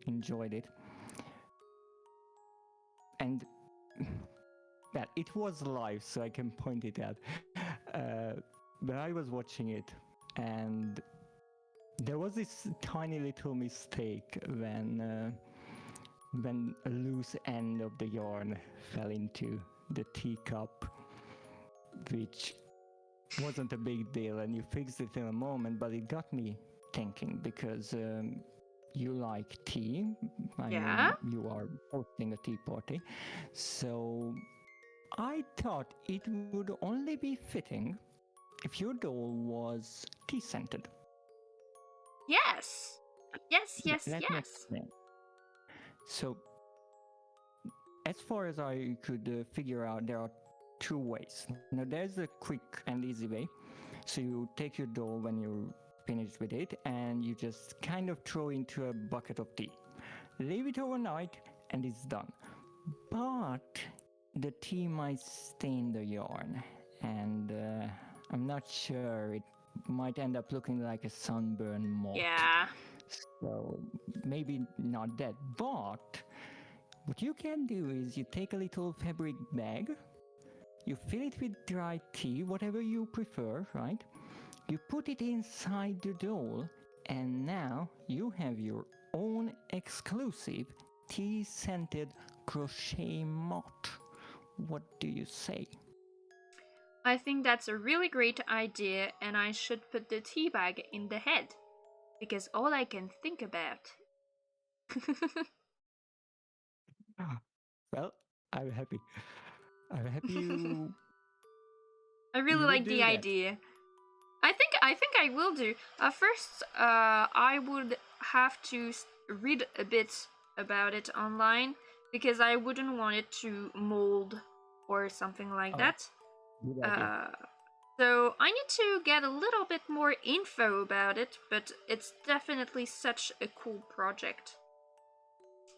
enjoyed it, and well, it was live, so I can point it out. But I was watching it, and there was this tiny little mistake when a loose end of the yarn fell into the teacup, which wasn't a big deal, and you fixed it in a moment, but it got me thinking because you like tea. I Yeah. mean, you are hosting a tea party. So I thought it would only be fitting if your doll was tea scented. Yes. Yes. Yes. Let me Yes. explain. So, as far as I could figure out, there are two ways. Now, there's the quick and easy way. So, you take your doll when you finish finished with it, and you just kind of throw into a bucket of tea. Leave it overnight, and it's done. But the tea might stain the yarn, and I'm not sure, it might end up looking like a sunburned moth. Yeah. So maybe not that, but what you can do is you take a little fabric bag, you fill it with dry tea, whatever you prefer, right? You put it inside the doll, and now you have your own exclusive tea-scented crochet moth. What do you say? I think that's a really great idea, and I should put the tea bag in the head. Because all I can think about. Well, I'm happy. I'm happy you I really you would like the do that. idea. I think I will do. First, I would have to read a bit about it online because I wouldn't want it to mold or something like Oh, that. good idea. Uh, so I need to get a little bit more info about it, but it's definitely such a cool project.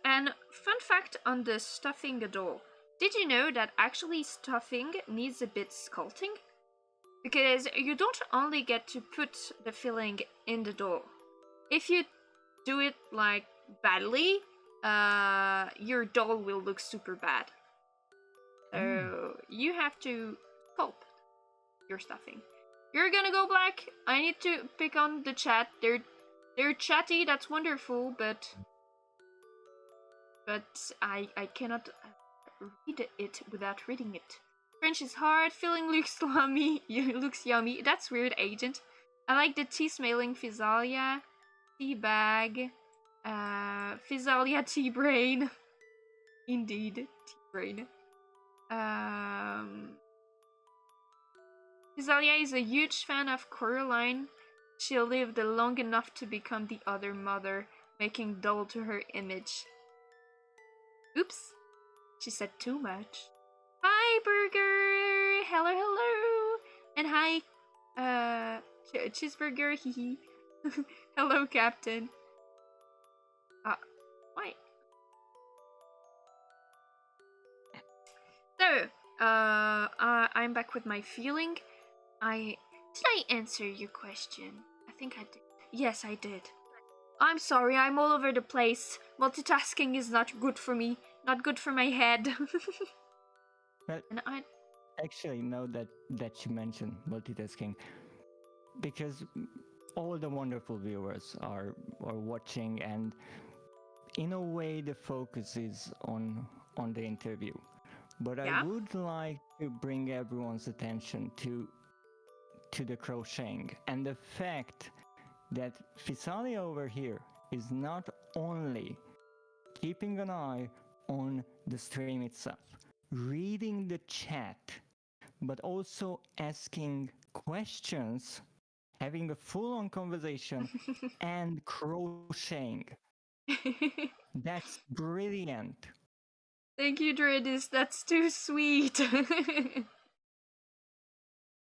And fun fact on the stuffing a doll. Did you know that actually stuffing needs a bit sculpting? Because you don't only get to put the filling in the doll. If you do it like badly, your doll will look super bad. So you have to sculpt your stuffing. You're gonna go black. I need to pick on the chat. They're chatty. That's wonderful, but I cannot read it without reading it. French is hard. Filling looks yummy. Looks yummy. That's weird, agent. I like the tea smelling Physalia, tea bag, Physalia tea brain. Indeed, tea brain. Physalia is a huge fan of Coraline. She lived long enough to become the other mother, making doll to her image. Oops, she said too much. Hi, Burger! Hello, hello! And hi, Cheeseburger, hee. Hello, Captain. Why? So, I'm back with my feeling. Did I answer your question? I think I did. Yes, I did. I'm sorry, I'm all over the place. Multitasking is not good for me. Not good for my head. Well, And I actually, now that you mentioned multitasking, because all the wonderful viewers are watching, and in a way the focus is on the interview. But I yeah. would like to bring everyone's attention to the crocheting and the fact that Physalia over here is not only keeping an eye on the stream itself, reading the chat, but also asking questions, having a full-on conversation, and crocheting. That's brilliant. Thank you, Dreadist. That's too sweet.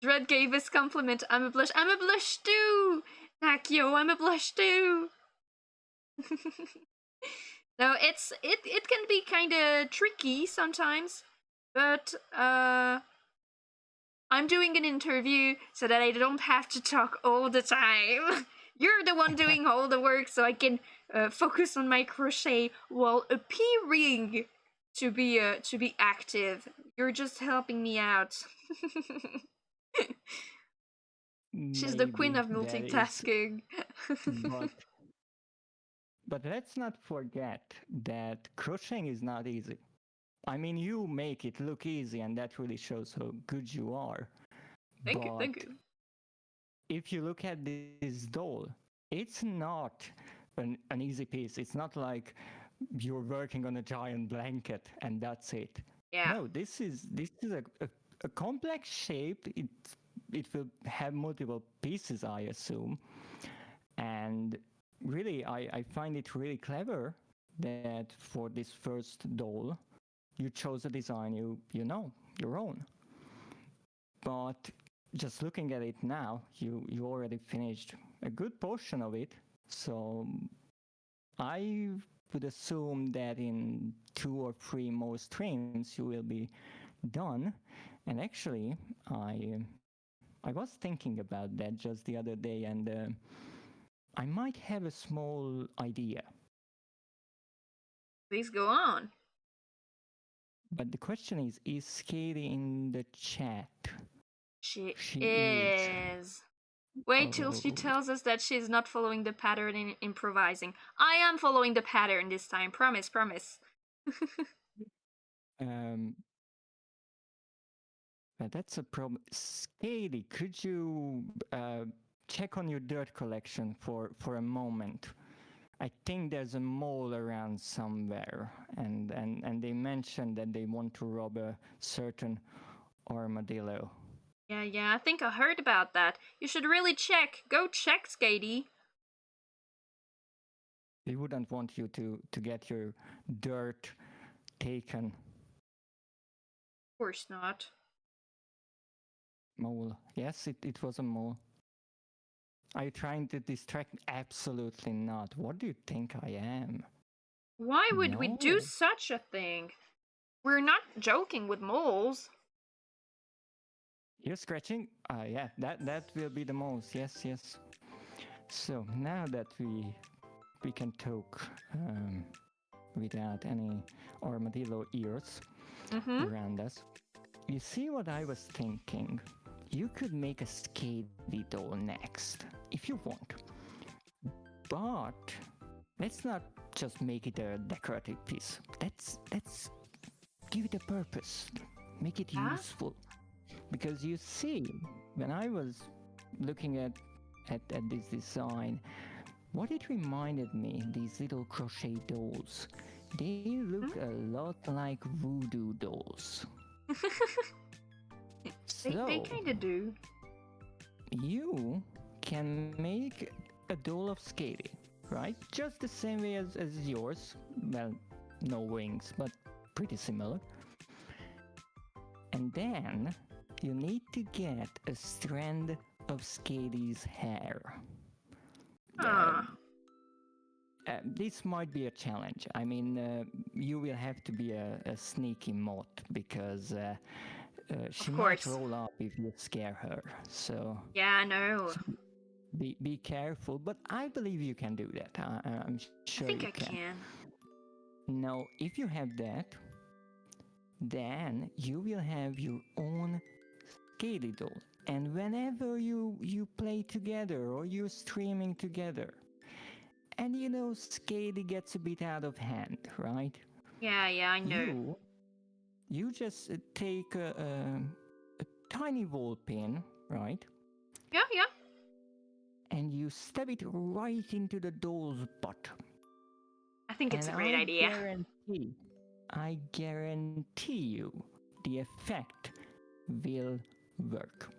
Dread gave us compliment. I'm a blush. I'm a blush too. Nakio, I'm a blush too. No, it can be kind of tricky sometimes, but I'm doing an interview so that I don't have to talk all the time. You're the one doing all the work, so I can focus on my crochet while appearing to be active. You're just helping me out. She's the queen Maybe of that is, multitasking. but let's not forget that crocheting is not easy. I mean, you make it look easy, and that really shows how good you are. Thank you, But thank you. if you look at this doll, it's not an easy piece. It's not like you're working on a giant blanket and that's it. Yeah. No, this is a complex shape. It will have multiple pieces, I assume. And really, I find it really clever that for this first doll, you chose a design your own. But just looking at it now, you already finished a good portion of it. So I would assume that in 2 or 3 more streams you will be done. And actually, I was thinking about that just the other day, and I might have a small idea. Please go on. But the question is Skady in the chat? She is. is. Wait till she Oh. tells us that she's not following the pattern in improvising. I am following the pattern this time. Promise, promise. That's a problem. Skady, could you check on your dirt collection for a moment? I think there's a mole around somewhere, and they mentioned that they want to rob a certain armadillo. Yeah, I think I heard about that. You should really check. Go check, Skady. They wouldn't want you to get your dirt taken. Of course not. Mole. Yes, it was a mole. Are you trying to distract? Absolutely not. What do you think I am? Why would we do such a thing? We're not joking with moles. You're scratching? Yeah, that will be the moles. Yes. So now that we can talk without any armadillo ears around us, you see what I was thinking? You could make a Skady doll next, if you want. But let's not just make it a decorative piece. Let's give it a purpose. Make it useful. Because you see, when I was looking at this design, what it reminded me, these little crochet dolls, they look a lot like voodoo dolls. They kind of do. You can make a doll of Skady, right? Just the same way as yours. Well, no wings, but pretty similar. And then you need to get a strand of Skady's hair. This might be a challenge. I mean, you will have to be a sneaky moth because she might roll up if you scare her. So yeah, I know. So be careful, but I believe you can do that. I'm sure I think you I can. Now, if you have that, then you will have your own Skady doll. And whenever you play together or you're streaming together, and you know Skady gets a bit out of hand, right? Yeah, I know. You just take a tiny ball pin, right? Yeah. And you stab it right into the doll's butt. I think it's a great idea. I guarantee you the effect will work.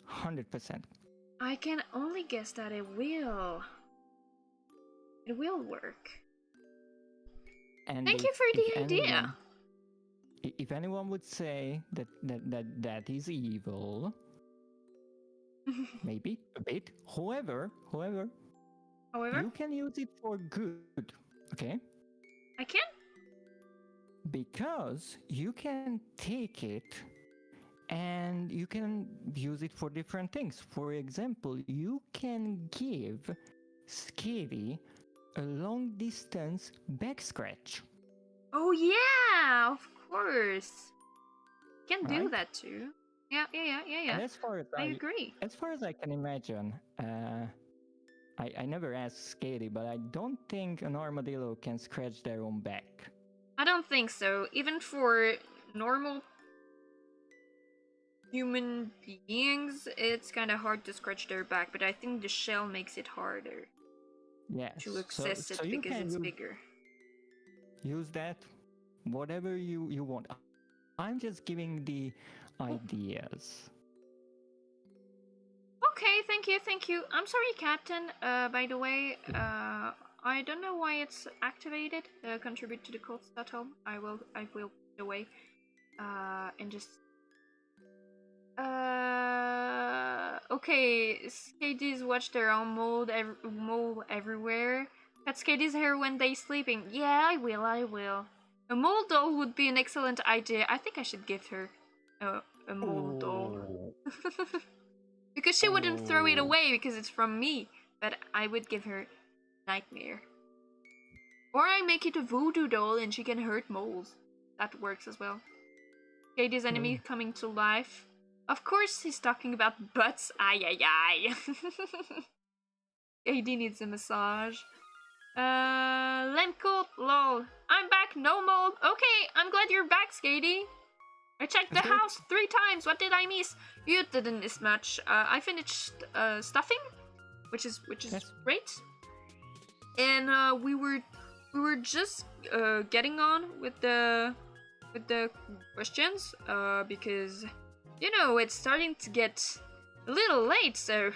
100%. I can only guess that it will. It will work. And thank you for the idea. If anyone would say that is evil, maybe a bit. However, you can use it for good. Okay? I can? Because you can take it and you can use it for different things. For example, you can give Skady a long distance back scratch. Oh yeah, of course. Can do that too. Yeah. And as far as I agree. As far as I can imagine, I never asked Skady, but I don't think an armadillo can scratch their own back. I don't think so. Even for normal human beings, it's kind of hard to scratch their back, but I think the shell makes it harder. Yes. To access it because it's bigger. Use that, whatever you want. I'm just giving the ideas. Okay, thank you. I'm sorry, Captain. By the way, I don't know why it's activated. Contribute to the codes at home. I will put it away. And just Okay, Skaties watch their own mole everywhere. Cut Skaties' hair when they sleeping. Yeah, I will. A mole doll would be an excellent idea. I think I should give her a mole doll. Oh. Because she wouldn't throw it Oh. away because it's from me. But I would give her Nightmare. Or I make it a voodoo doll and she can hurt moles. That works as well. Katie's enemy coming to life. Of course he's talking about butts. Ay. Katie needs a massage. Lemcoat, lol. I'm back, no mold. Okay, I'm glad you're back, Skady. I checked the house 3 times. What did I miss? You didn't miss much. I finished stuffing, which is Yes. great. And we were just getting on with the questions because you know it's starting to get a little late, so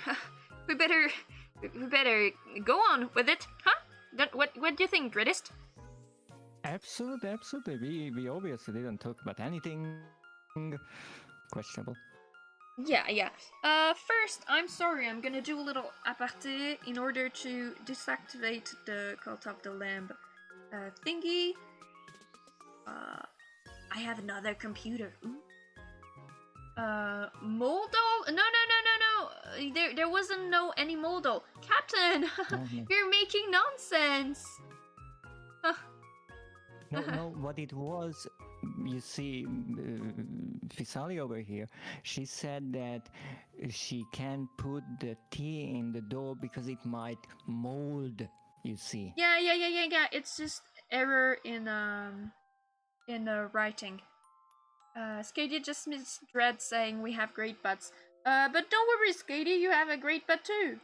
we better go on with it, huh? What do you think, Dreadist? Absolutely. We obviously didn't talk about anything questionable. Yeah. First, I'm sorry, I'm gonna do a little aparté in order to deactivate the Cult of the Lamb thingy. I have another computer. Mole doll? No. There wasn't any mole doll. Captain, you're making nonsense. No, what it was, you see, Physalia over here, she said that she can't put the T in the door because it might mold, you see. Yeah. It's just error in writing. Skady just missed Dread saying we have great butts. But don't worry, Skady, you have a great butt too.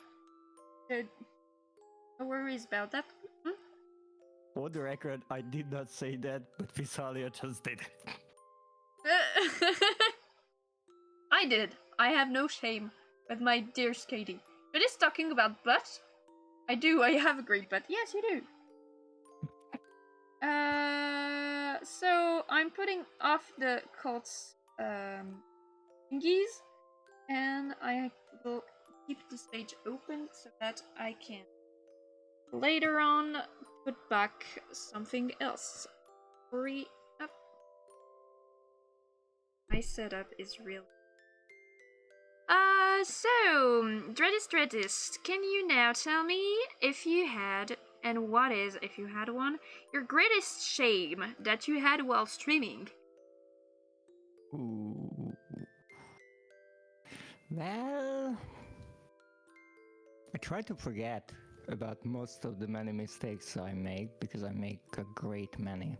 No worries about that. For the record, I did not say that, but Physalia just did it. I did. I have no shame with my dear Skady. But it's talking about butt. I do. I have a great butt. Yes, you do. So I'm putting off the cult's thingies, and I will keep this page open so that I can later on put back something else. Hurry up. My setup is real. So, Dreadist, can you now tell me if you had, and what is, if you had one, your greatest shame that you had while streaming? Ooh. Well, I try to forget about most of the many mistakes I make because I make a great many.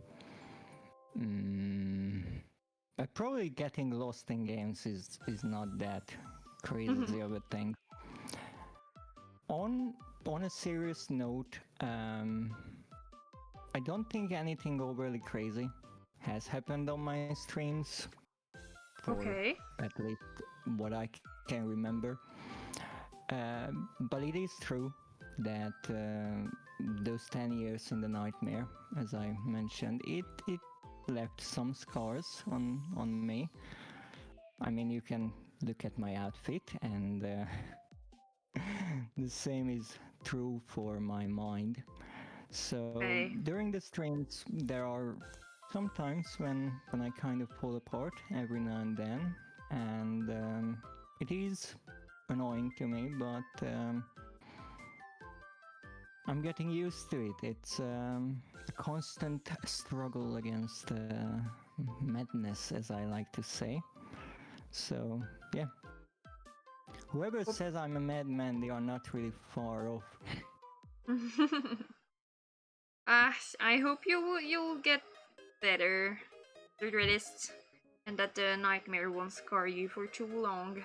Probably getting lost in games is not that crazy of a thing. On a serious note, I don't think anything overly crazy has happened on my streams. Okay. At least what I can remember. But it is true that those 10 years in the nightmare, as I mentioned, it left some scars on me. I mean, you can look at my outfit, and the same is true for my mind. So during the streams, there are some times when I kind of fall apart every now and then, and it is annoying to me, but I'm getting used to it. It's a constant struggle against madness, as I like to say. So, yeah. Whoever says I'm a madman, they are not really far off. I hope you'll get better, Dreadist, and that the nightmare won't scar you for too long.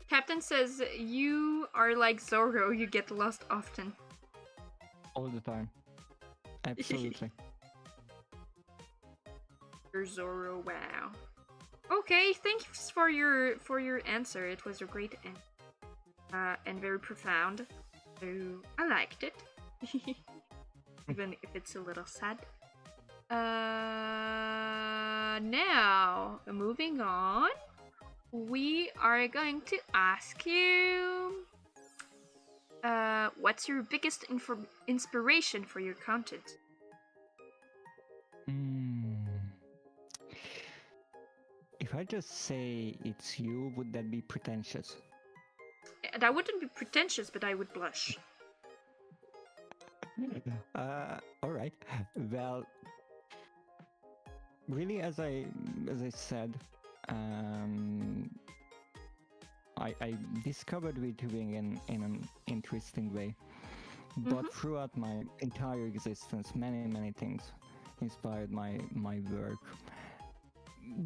Captain says you are like Zorro, you get lost often. All the time. Absolutely. You're Zorro, wow. Okay, thanks for your answer. It was a great answer. And very profound. So I liked it. Even if it's a little sad. Now, moving on, we are going to ask you, what's your biggest inspiration for your content? If I just say it's you, would that be pretentious? That wouldn't be pretentious, but I would blush. All right. Well, really, as I said, um, I discovered VTubing in an interesting way. But throughout my entire existence, many things inspired my work.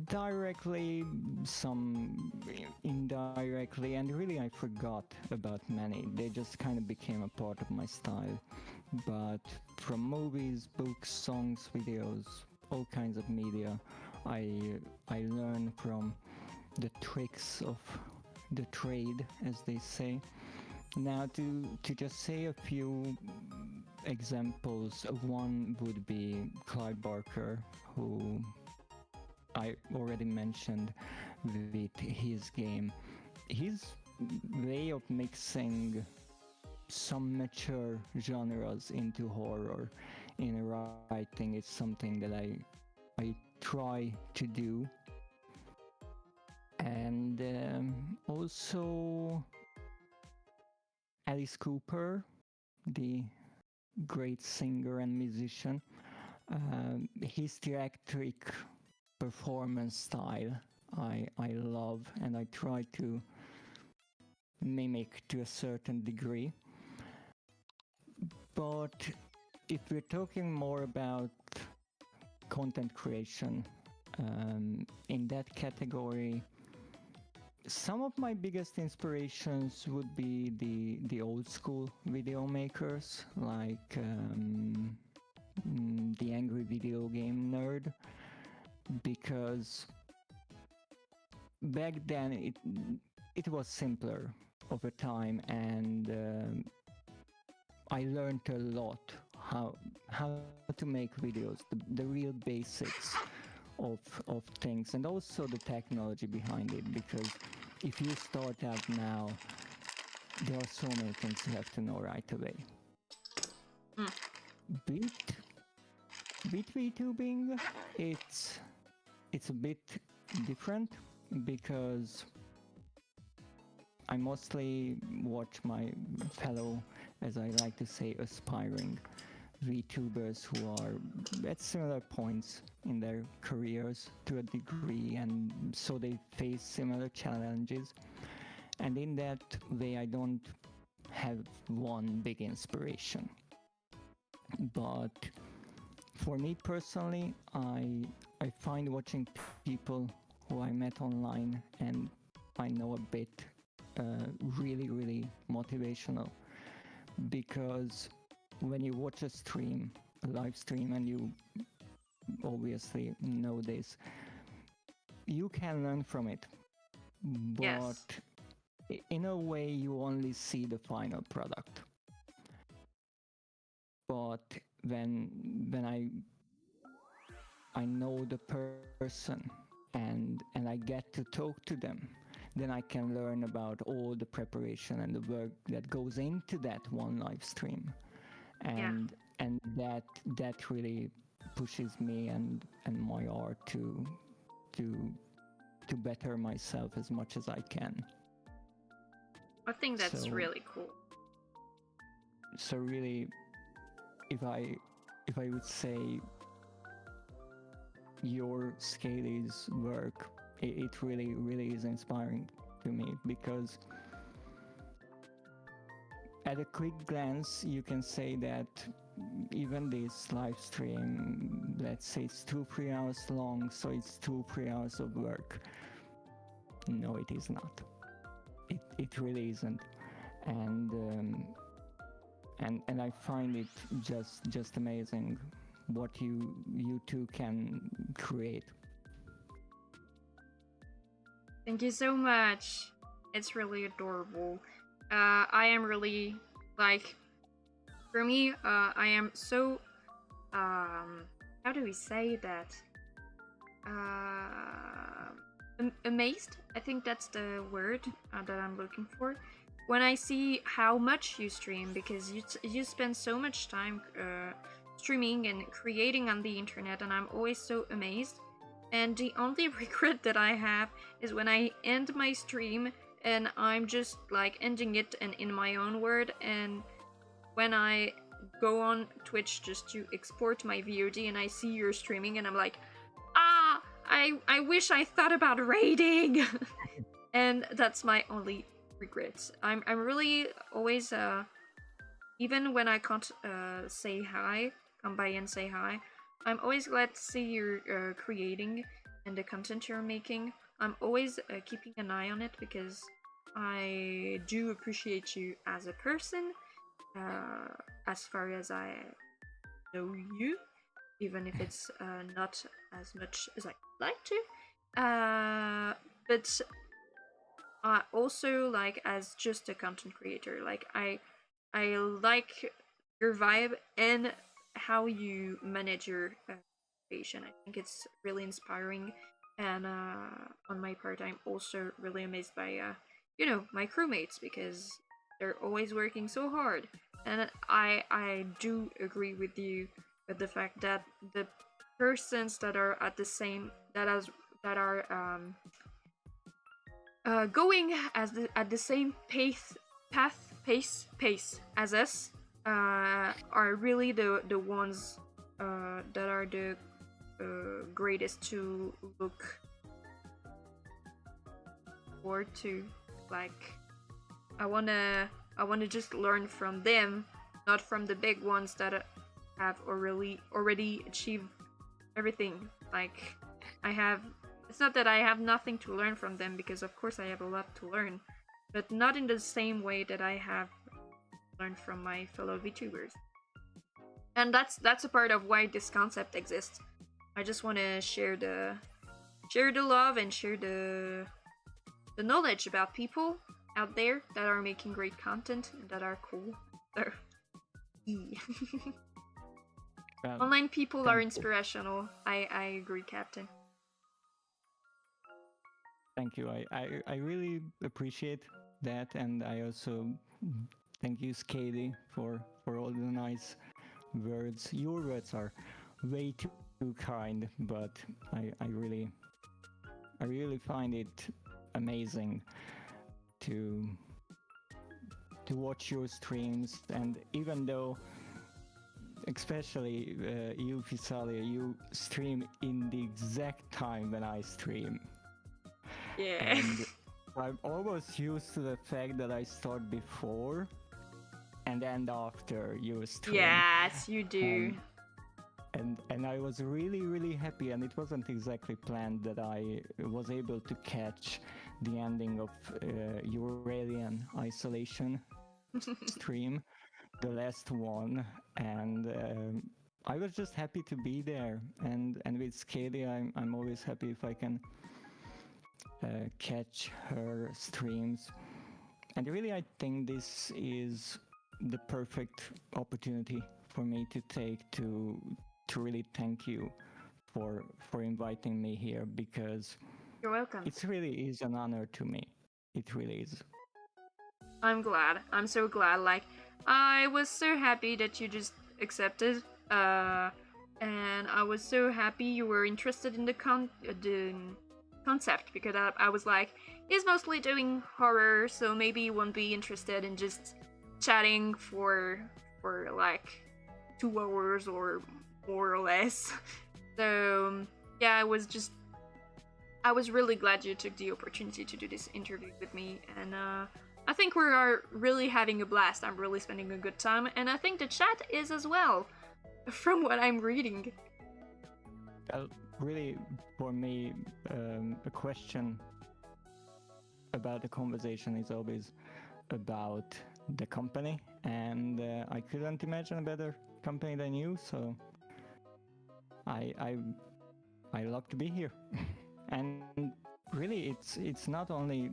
Directly, some indirectly, and really I forgot about many. They just kind of became a part of my style. But from movies, books, songs, videos, all kinds of media, I learn from the tricks of the trade, as they say. Now, to just say a few examples, one would be Clive Barker, who I already mentioned with his game. His way of mixing some mature genres into horror in writing is something that I try to do. And also Alice Cooper, the great singer and musician. His theatric performance style I love, and I try to mimic to a certain degree. But if we're talking more about content creation, in that category, some of my biggest inspirations would be the old school video makers, like the Angry Video Game Nerd, because back then it was simpler over time, and I learned a lot how to make videos, the real basics of things, and also the technology behind it, because if you start out now, there are so many things you have to know right away. With VTubing, it's a bit different, because I mostly watch my fellow, as I like to say, aspiring VTubers who are at similar points in their careers to a degree, and so they face similar challenges. And in that way, I don't have one big inspiration. But for me personally, I find watching people who I met online and I know a bit really motivational, because when you watch a live stream, and you obviously know this, you can learn from it, but Yes. in a way you only see the final product. But when I know the person, and I get to talk to them, then I can learn about all the preparation and the work that goes into that one live stream, and that really pushes me and my art to better myself as much as I can. I think that's really cool. So really, if I would say your Scaly's work, it really is inspiring to me, because at a quick glance you can say that even this live stream, let's say it's 2-3 hours long, so it's 2-3 hours of work. No, it is not. It really isn't. And I find it just amazing what you two can create. Thank you so much. It's really adorable. I am really, like, for me, I am so, how how do we say that? Amazed. I think that's the word that I'm looking for. When I see how much you stream, because you spend so much time streaming and creating on the internet, and I'm always so amazed. And the only regret that I have is when I end my stream and I'm just like ending it and in my own word, and when I go on Twitch just to export my VOD and I see you're streaming and I'm like, I wish I thought about raiding. And that's my only regret. I'm really always even when I can't say hi, come by and say hi, I'm always glad to see you're creating and the content you're making. I'm always keeping an eye on it because I do appreciate you as a person, as far as I know you, even if it's not as much as I'd like to. But also, like, as just a content creator, like I like your vibe and how you manage your creation. I think it's really inspiring, and on my part, I'm also really amazed by my crewmates, because they're always working so hard. And I do agree with you with the fact that the persons that are at the same that are going at the same pace as us are really the ones that are the greatest to look forward to. Like, I wanna just learn from them, not from the big ones that have already achieved everything. Like, it's not that I have nothing to learn from them, because of course I have a lot to learn, but not in the same way that I have learned from my fellow VTubers. And that's a part of why this concept exists. I just want to share the love and share the knowledge about people out there that are making great content and that are cool. So, online people are inspirational. I agree, Captain. Thank you. I really appreciate that, and I also thank you, Skady, for all the nice words. Your words are way too kind, but I really find it amazing to watch your streams, and even though, especially you, Physalia, you stream in the exact time when I stream. Yeah. And I'm almost used to the fact that I start before and end after you stream. Yes, you do. And I was really happy, and it wasn't exactly planned, that I was able to catch the ending of your Alien Isolation stream, the last one, and I was just happy to be there. And with Skady, I'm always happy if I can catch her streams. And really, I think this is the perfect opportunity for me to take to really thank you for inviting me here, because You're welcome. it really is an honor to me. It really is. I'm glad. I'm so glad. Like, I was so happy that you just accepted. And I was so happy you were interested in the concept, because I was like, he's mostly doing horror, so maybe he won't be interested in just chatting for like 2 hours or more or less. So yeah, I was really glad you took the opportunity to do this interview with me, and I think we are really having a blast. I'm really spending a good time, and I think the chat is as well, from what I'm reading. Really, for me, a question about the conversation is always about the company, and I couldn't imagine a better company than you, so I love to be here. And really, it's not only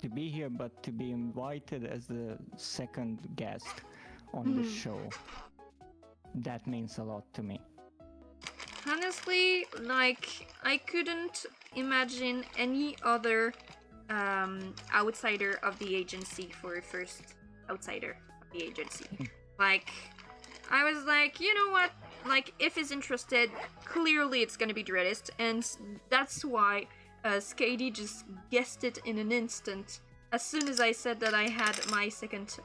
to be here, but to be invited as the second guest on the show. That means a lot to me. honestly, like, I couldn't imagine any other outsider of the agency for first outsider of the agency. Like, I was like, you know what? Like, if he's interested, clearly it's gonna be Dreadist, and that's why Skady just guessed it in an instant. As soon as I said that I had my second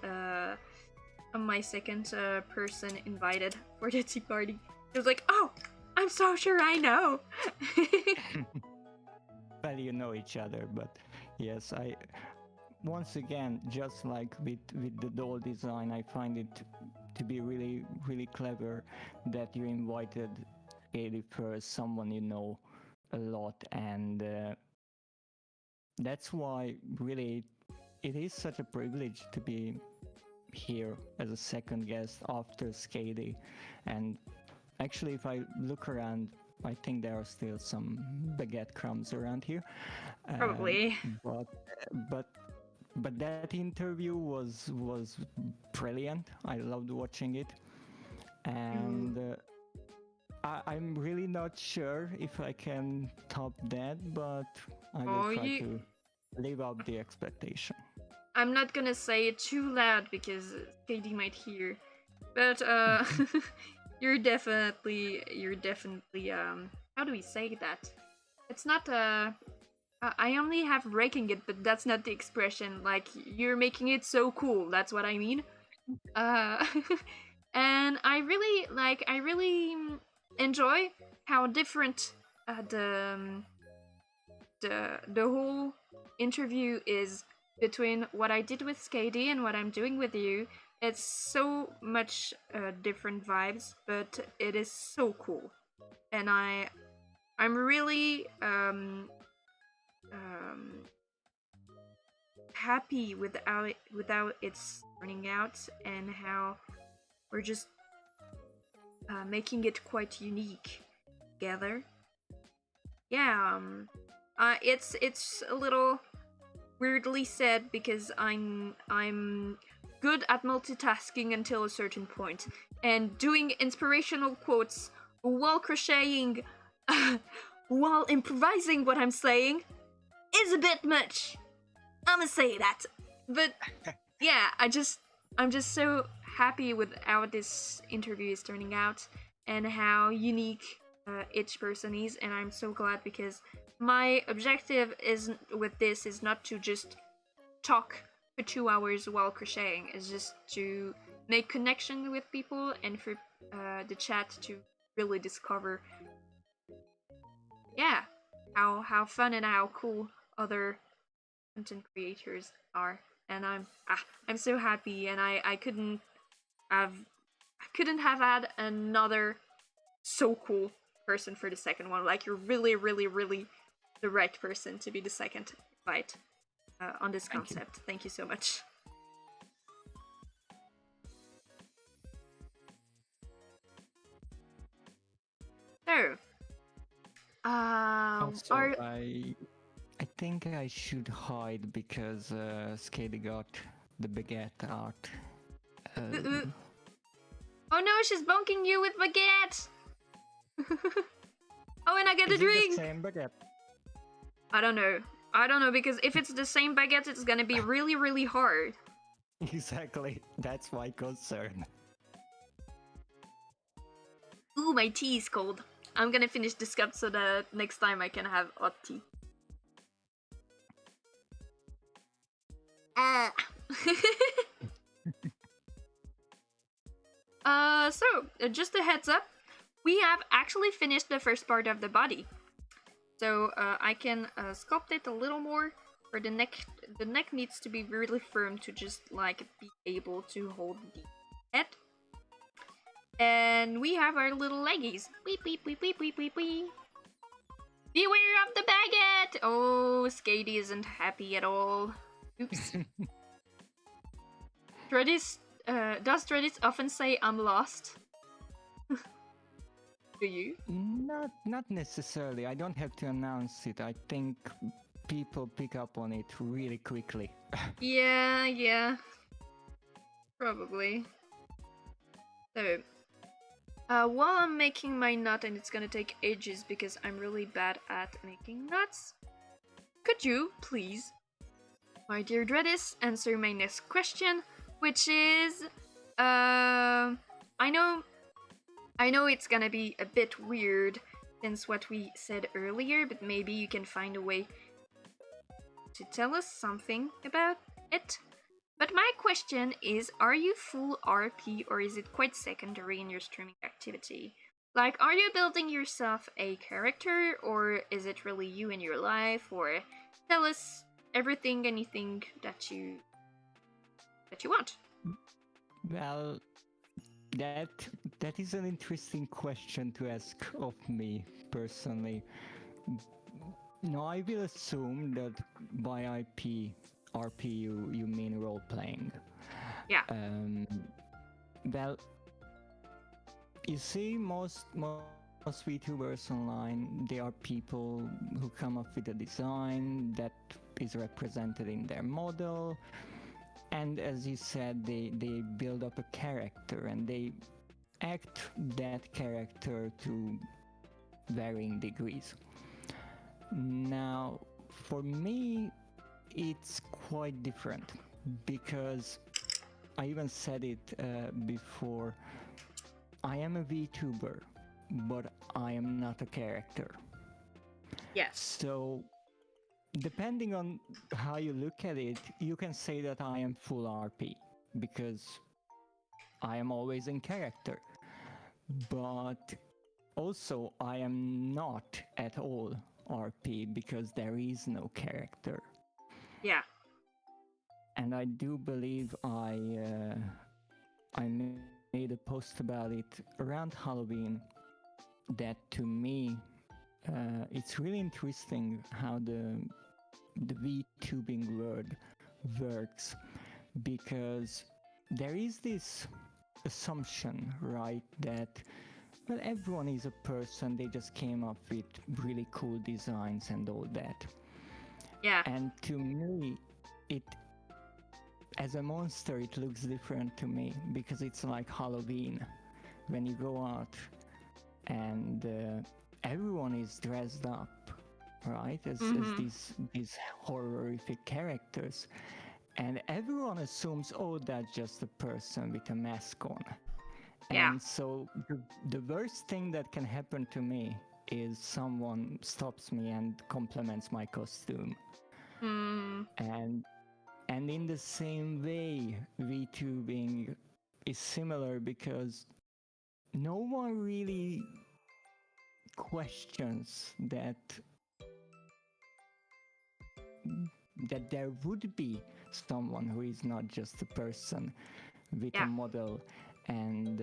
person invited for the tea party, he was like, "Oh, I'm so sure I know." Well, you know each other, but yes, I once again, just like with the doll design, I find it to be really clever that you invited Katie first, someone you know a lot, and that's why really it is such a privilege to be here as a second guest after Skady. And actually, if I look around, I think there are still some baguette crumbs around here. Probably. But that interview was brilliant. I loved watching it, and I'm really not sure if I can top that, but I will try to live up the expectation. I'm not gonna say it too loud because Katie might hear, but you're definitely how do we say that? It's not I only have breaking it, but that's not the expression. Like, you're making it so cool. That's what I mean. And I really enjoy how different the whole interview is between what I did with Skady and what I'm doing with you. It's so much different vibes, but it is so cool, and I'm really happy with how it's turning out, and how we're just making it quite unique together. Yeah, it's a little weirdly said because I'm good at multitasking until a certain point, and doing inspirational quotes while crocheting while improvising what I'm saying is a bit much. I'ma say that. But yeah, I'm just so happy with how this interview is turning out and how unique each person is, and I'm so glad because my objective is not to just talk for 2 hours while crocheting. It's just to make connection with people and for the chat to really discover, yeah, how fun and how cool other content creators are. And I'm so happy, and I couldn't have had another so cool person for the second one. Like, you're really the right person to be the second fight on this concept. Thank you so much. So, also, I think I should hide because Skady got the baguette art. Oh no, she's bonking you with baguette! Oh, and I get a drink! Is it the same baguette? I don't know, because if it's the same baguette, it's gonna be really hard. Exactly, that's my concern. Ooh, my tea is cold. I'm gonna finish this cup so that next time I can have hot tea. So, just a heads up, we have actually finished the first part of the body. So, I can sculpt it a little more. For the neck needs to be really firm to just, like, be able to hold the head. And we have our little leggies. Weep, weep, weep, weep, weep, weep, weep. Beware of the baguette! Oh, Skady isn't happy at all. Oops. Does Dreadist often say I'm lost? Do you? Not necessarily. I don't have to announce it. I think people pick up on it really quickly. Yeah. Probably. So, While I'm making my nut, and it's gonna take ages because I'm really bad at making nuts, could you please, my dear Dreadis, answer my next question, which is, I know it's gonna be a bit weird since what we said earlier, but maybe you can find a way to tell us something about it. But my question is, are you full RP or is it quite secondary in your streaming activity? Like, are you building yourself a character or is it really you in your life? Or tell us everything, anything that you want. Well, that that is an interesting question to ask of me personally. No, I will assume that by RP you mean role playing. Yeah. Well, you see, most VTubers online, they are people who come up with a design that is represented in their model, and as you said, they build up a character and they act that character to varying degrees. Now, for me, it's quite different because I even said it before. I am a VTuber, but I am not a character. Yes. So, depending on how you look at it, you can say that I am full RP because I am always in character. But also, I am not at all RP because there is no character. Yeah. And I do believe I made a post about it around Halloween that to me it's really interesting how the VTubing world works, because there is this assumption, right, that well, everyone is a person, they just came up with really cool designs and all that. Yeah. And to me, it as a monster, it looks different to me because it's like Halloween when you go out and everyone is dressed up, right, as these horrific characters, and everyone assumes, oh, that's just a person with a mask on. Yeah. And so the worst thing that can happen to me is someone stops me and compliments my costume. And in the same way, VTubing is similar because no one really questions that there would be someone who is not just a person with a model, and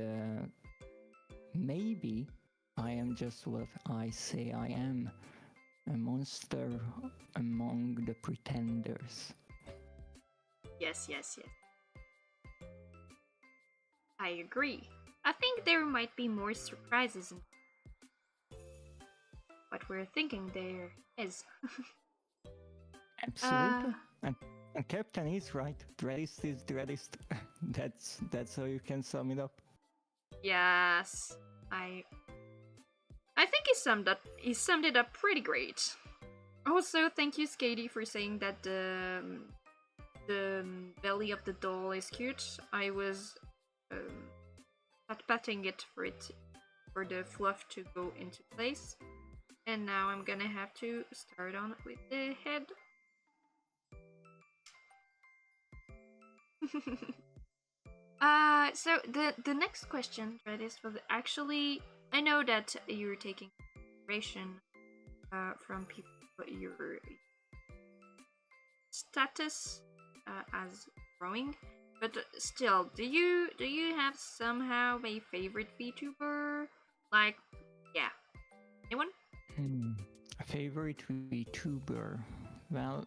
maybe I am just what I say I am, a monster among the pretenders. Yes. I agree. I think there might be more surprises in what we're thinking there is. Absolutely. And Captain is right. Dreadist is Dreadist. that's how you can sum it up. Yes. I think he summed it up pretty great. Also, thank you, Skady, for saying that the belly of the doll is cute. I was patting it for the fluff to go into place, and now I'm gonna have to start on with the head. So the next question, Dreadist, was actually, I know that you're taking inspiration from people, your status as growing, but still, do you have somehow a favorite VTuber? Like, yeah, anyone? A favorite VTuber? Well,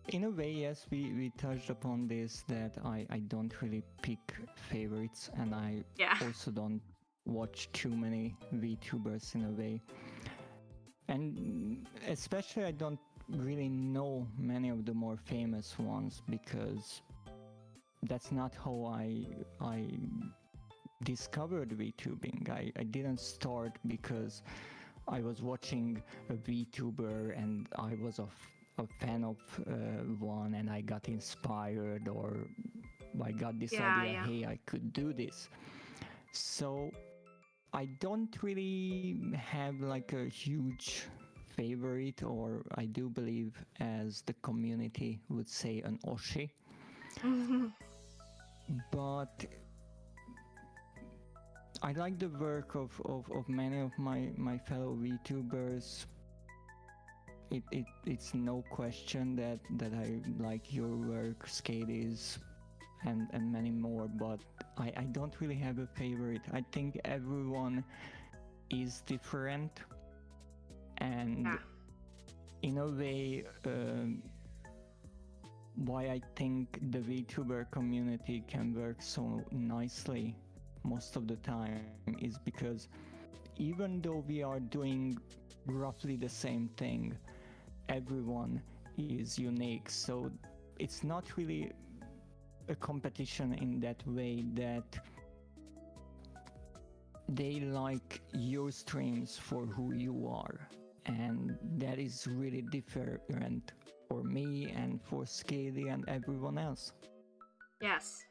in a way, yes, we touched upon this, that I don't really pick favorites, and I also don't watch too many VTubers in a way. And especially I don't really know many of the more famous ones because that's not how I discovered VTubing. I didn't start because I was watching a VTuber and I was a fan of one and I got inspired, or I got this Yeah, idea, yeah. hey, I could do this. So I don't really have like a huge favorite, or I do believe, as the community would say, an Oshi. But I like the work of many of my fellow VTubers. It's no question that I like your work, Skadies, and many more, but I don't really have a favorite. I think everyone is different, and Yeah. in a way, why I think the VTuber community can work so nicely most of the time is because even though we are doing roughly the same thing, everyone is unique. So it's not really a competition in that way, that they like your streams for who you are, and that is really different for me and for Skady and everyone else. Yes.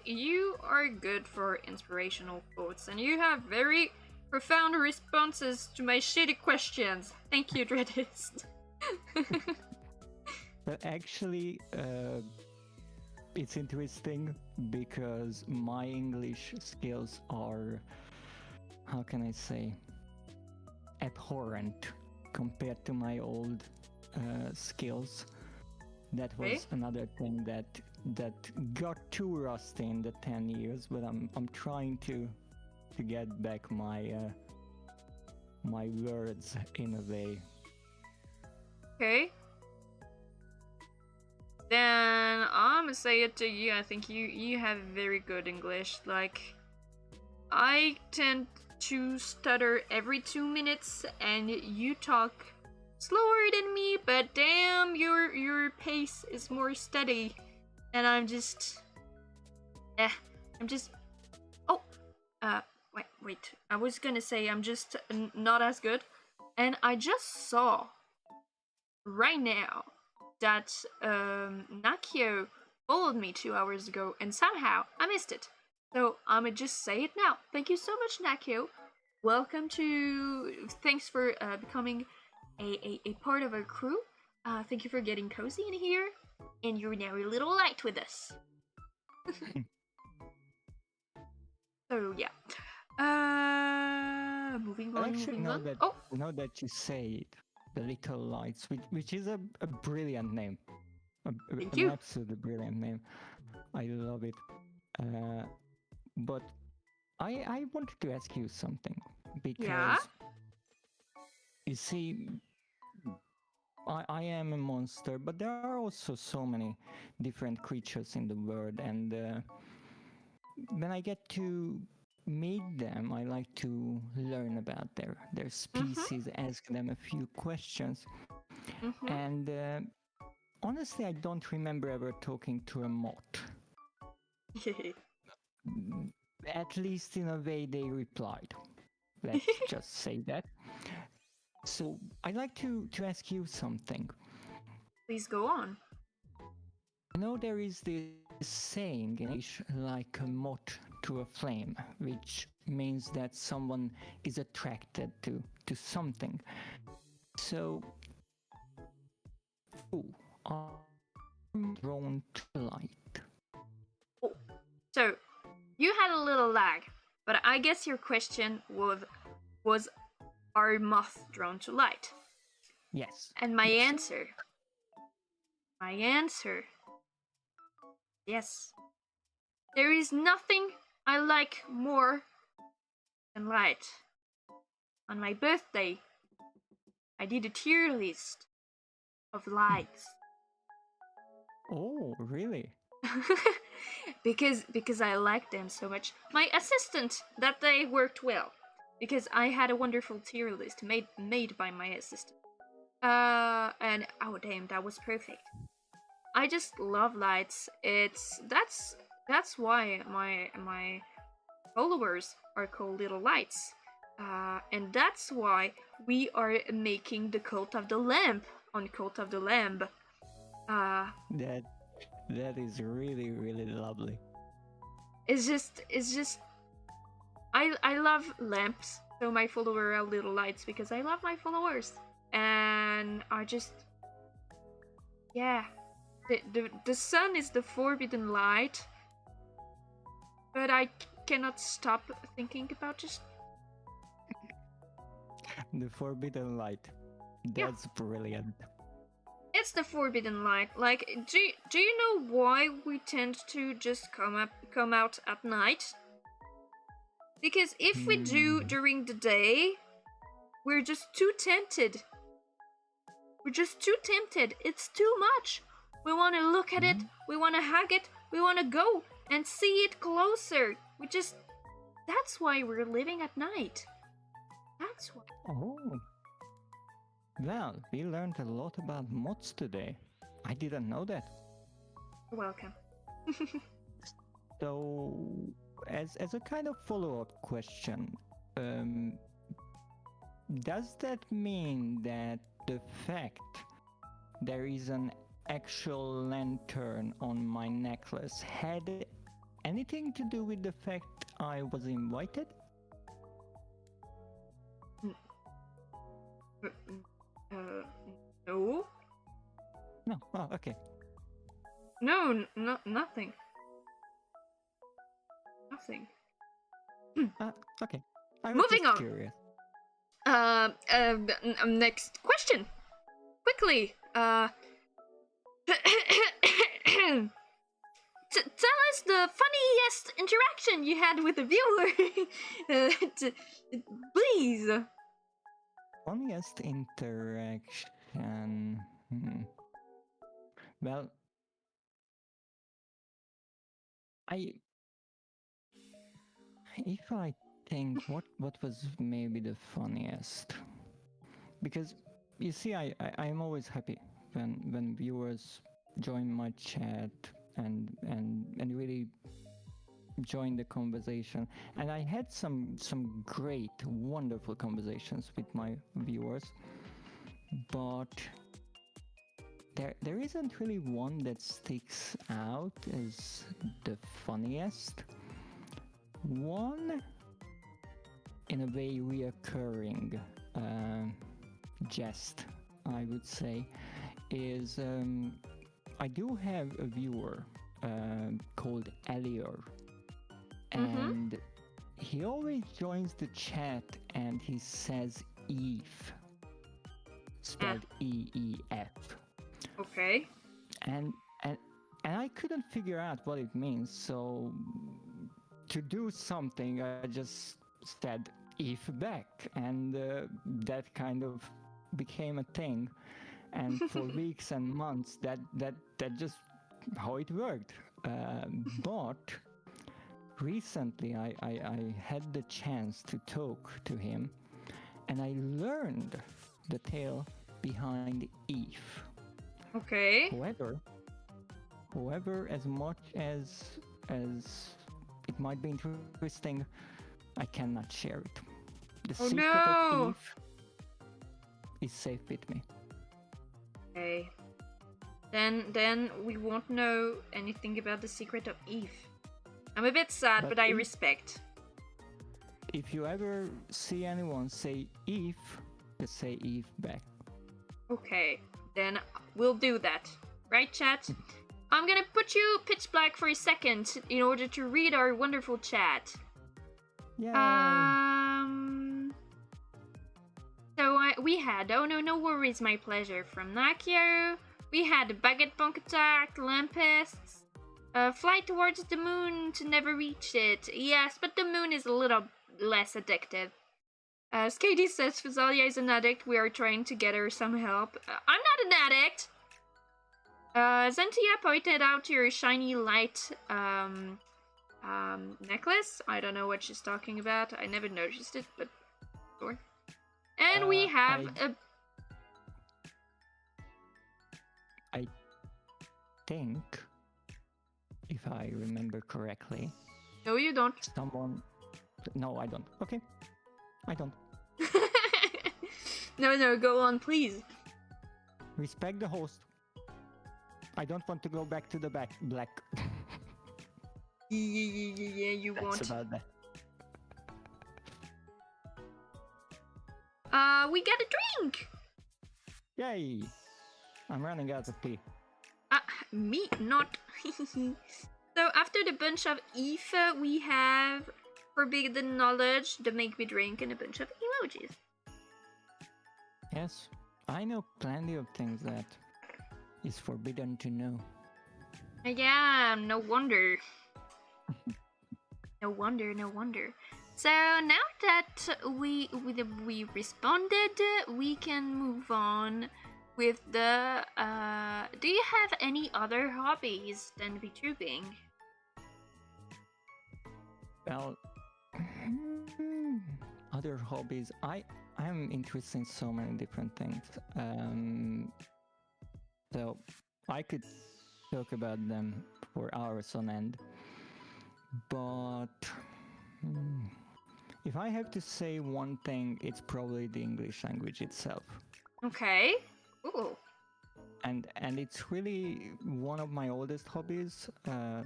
You are good for inspirational quotes, and you have very profound responses to my shitty questions. Thank you, Dreadist. But actually, it's interesting because my English skills are, how can I say, abhorrent compared to my old skills. That was Okay. another thing that got too rusty in the 10 years, but I'm trying to get back my my words in a way. Okay. Then I'ma say it to you. I think you have very good English. Like, I tend to stutter every 2 minutes, and you talk slower than me, but damn, your pace is more steady, and I'm just oh wait, I was gonna say I'm just not as good, and I just saw right now that Nakio followed me 2 hours ago, and somehow I missed it. So I'ma just say it now. Thank you so much, Nakio. Welcome to. Thanks for becoming a part of our crew. Thank you for getting cozy in here, and you're now a little light with us. So yeah. Moving on. Actually, Moving on. now that Oh, you say it, the Little Lights, which is a brilliant name, thank an you. absolutely brilliant name. I love it. But I wanted to ask you something, Yeah. because you see, I am a monster, but there are also so many different creatures in the world, and when I get to meet them, I like to learn about their species, ask them a few questions, and honestly, I don't remember ever talking to a moth. At least in a way they replied. Let's just say that. So I'd like to ask you something. Please go on. I know there is this saying in English, like a moth to a flame, which means that someone is attracted to something. So, who are drawn to light? Oh. So you had a little lag, but I guess your question was are moths drawn to light? Yes. And my answer, yes. There is nothing I like more than light. On my birthday, I did a tier list of lights. Oh, really? because I liked them so much. My assistant that day worked well because I had a wonderful tier list made by my assistant. And oh damn, that was perfect. I just love lights. That's why my followers are called little lights. And that's why we are making the cult of the lamp on Cult of the Lamb. That that is really really lovely. It's just I love lamps, so my followers are little lights because I love my followers. And I just, yeah. The sun is the forbidden light, but I cannot stop thinking about just, The forbidden light. yeah. That's brilliant. It's the forbidden light. Like, do you know why we tend to just come out at night? Because if we do during the day, we're just too tempted. We're just too tempted. It's too much. We want to look at it. We want to hug it. We want to go and see it closer. That's why we're living at night. That's why. Oh. Well, we learned a lot about mods today. I didn't know that. You're welcome. So, as a kind of follow-up question, does that mean that the fact there is an actual lantern on my necklace had anything to do with the fact I was invited? No. No. Oh, okay. No, nothing. Nothing. Okay. I was Moving just on. curious. Next question. Quickly. Tell us the funniest interaction you had with a viewer. Please. Funniest interaction. Well, if I think what was maybe the funniest, because you see, I'm always happy when viewers join my chat and really join the conversation, and I had some great, wonderful conversations with my viewers, but there isn't really one that sticks out as the funniest. One, in a way, reoccurring jest, I would say, is I do have a viewer called Elior, and he always joins the chat and he says Eve, spelled E-E-F. Okay. And I couldn't figure out what it means, so to do something, I just said Eve back, and that kind of became a thing. And for weeks and months, that just how it worked. But recently, I had the chance to talk to him, and I learned the tale behind Eve. Okay. However, as much as it might be interesting, I cannot share it. The secret of Eve is safe with me. Okay. Then we won't know anything about the secret of Eve. I'm a bit sad, but I respect. If you ever see anyone say Eve, just say Eve back. Okay, then we'll do that. Right, chat? I'm gonna put you pitch black for a second in order to read our wonderful chat. Yay! So we had, oh no worries, my pleasure, from Nakio. We had Baguette Punk Attack, Lampists, Fly Towards the Moon to Never Reach It. Yes, but the moon is a little less addictive. Skady says Physalia is an addict. We are trying to get her some help. I'm not an addict! Zentia pointed out your shiny light necklace. I don't know what she's talking about. I never noticed it, but sure. And we have think, if I remember correctly, No, you don't. someone... No, I don't. Okay, I don't. No, go on, please. Respect the host. I don't want to go back to the black. Yeah, you That's won't. about that. We get a drink! Yay! I'm running out of tea. Me not. So after the bunch of ether, we have forbidden knowledge, the make me drink, and a bunch of emojis. Yes, I know plenty of things that is forbidden to know. Yeah, no wonder. No wonder. So now that we responded, we can move on with the. Do you have any other hobbies than VTubing? Well, other hobbies. I'm interested in so many different things. So I could talk about them for hours on end. But if I have to say one thing, it's probably the English language itself. Okay. Ooh. And it's really one of my oldest hobbies,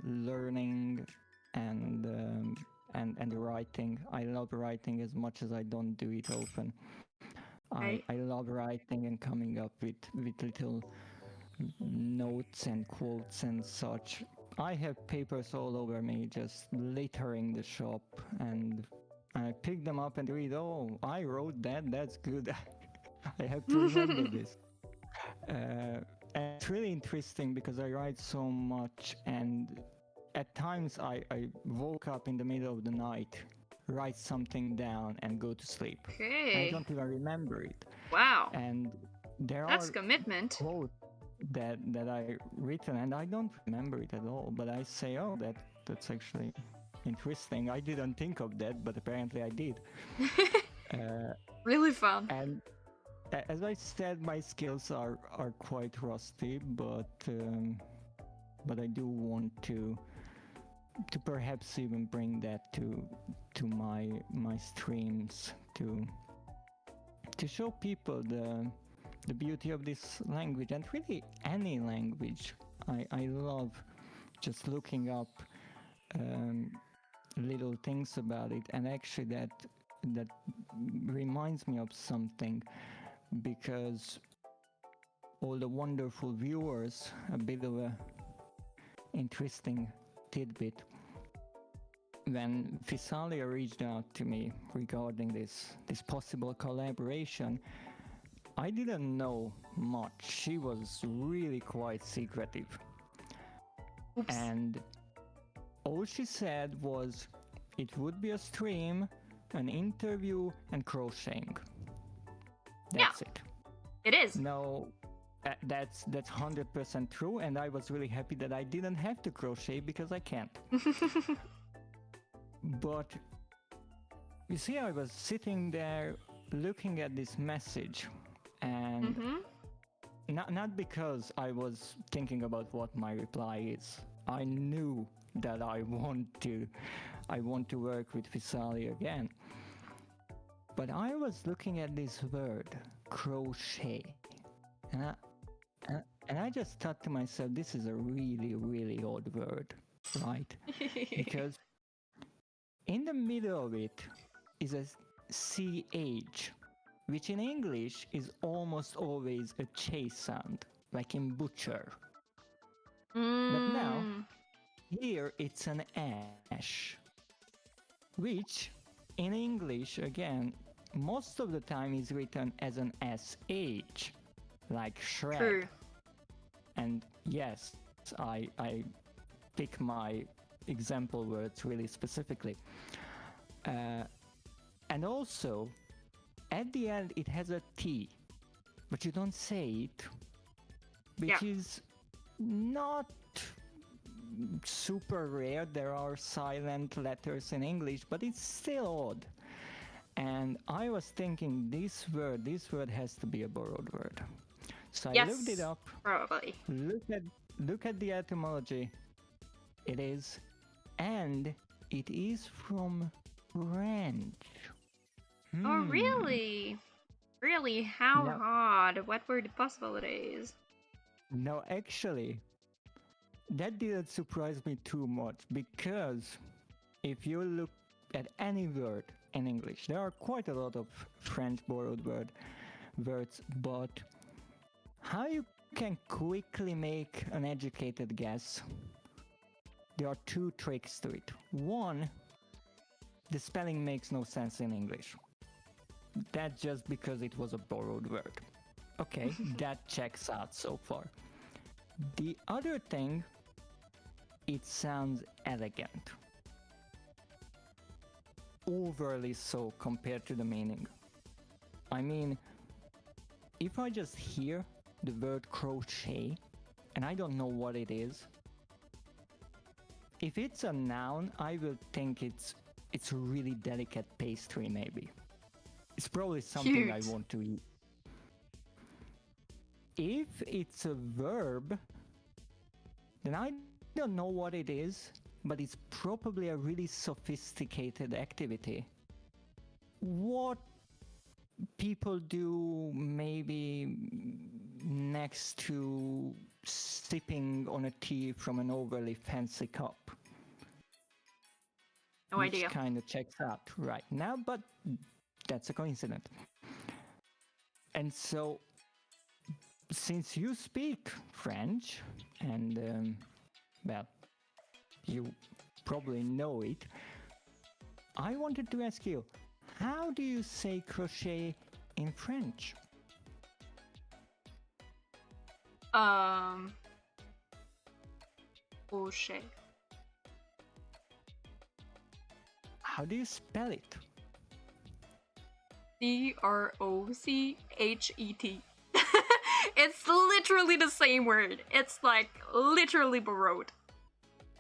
learning and writing. I love writing as much as I don't do it often. Okay. I love writing and coming up with little notes and quotes and such. I have papers all over me just littering the shop, and I pick them up and read, oh, I wrote that, that's good. I have to remember this. And it's really interesting because I write so much, and at times I woke up in the middle of the night, write something down and go to sleep. Okay. I don't even remember it. Wow. And That's commitment. quotes that I written and I don't remember it at all, but I say, oh, that's actually interesting. I didn't think of that, but apparently I did. Really fun. And as I said, my skills are quite rusty, but I do want to perhaps even bring that to my streams to show people the beauty of this language, and really any language. I love just looking up little things about it, and actually that reminds me of something, because all the wonderful viewers, a bit of a interesting tidbit. When Physalia reached out to me regarding this possible collaboration, I didn't know much. She was really quite secretive. Oops. And all she said was it would be a stream, an interview, and crocheting. That's it. It is. No, that's 100% true, and I was really happy that I didn't have to crochet because I can't. But you see, I was sitting there looking at this message, and not because I was thinking about what my reply is. I knew that I want to work with Physalia again. But I was looking at this word, crochet, and I just thought to myself, this is a really, really odd word, right? Because in the middle of it is a CH, which in English is almost always a Ch sound, like in butcher. But now, here it's an ash, which in English, again, most of the time is written as an SH, like shred. True. And yes, I pick my example words really specifically. And also, at the end, it has a T, but you don't say it, which is not super rare. There are silent letters in English, but it's still odd. And I was thinking this word has to be a borrowed word. So I looked it up. Probably. look at the etymology. It is, and it is from French. Oh, really? Really? How No. hard? What were the possibilities? No, actually, that didn't surprise me too much because if you look at any word in English, there are quite a lot of French borrowed words, but how you can quickly make an educated guess, there are two tricks to it. One, the spelling makes no sense in English. That's just because it was a borrowed word. Okay, that checks out so far. The other thing, it sounds elegant. Overly so compared to the meaning. I mean, if I just hear the word crochet and I don't know what it is, if it's a noun, I will think it's a really delicate pastry maybe. It's probably something Cute. I want to eat. If it's a verb, then I don't know what it is, but it's probably a really sophisticated activity. What people do maybe next to sipping on a tea from an overly fancy cup. No idea. Which kind of checks out right now, but that's a coincidence. And so, since you speak French, and well, you probably know it, I wanted to ask you, how do you say crochet in French? Crochet. How do you spell it? CROCHET. It's literally the same word. It's like literally borrowed.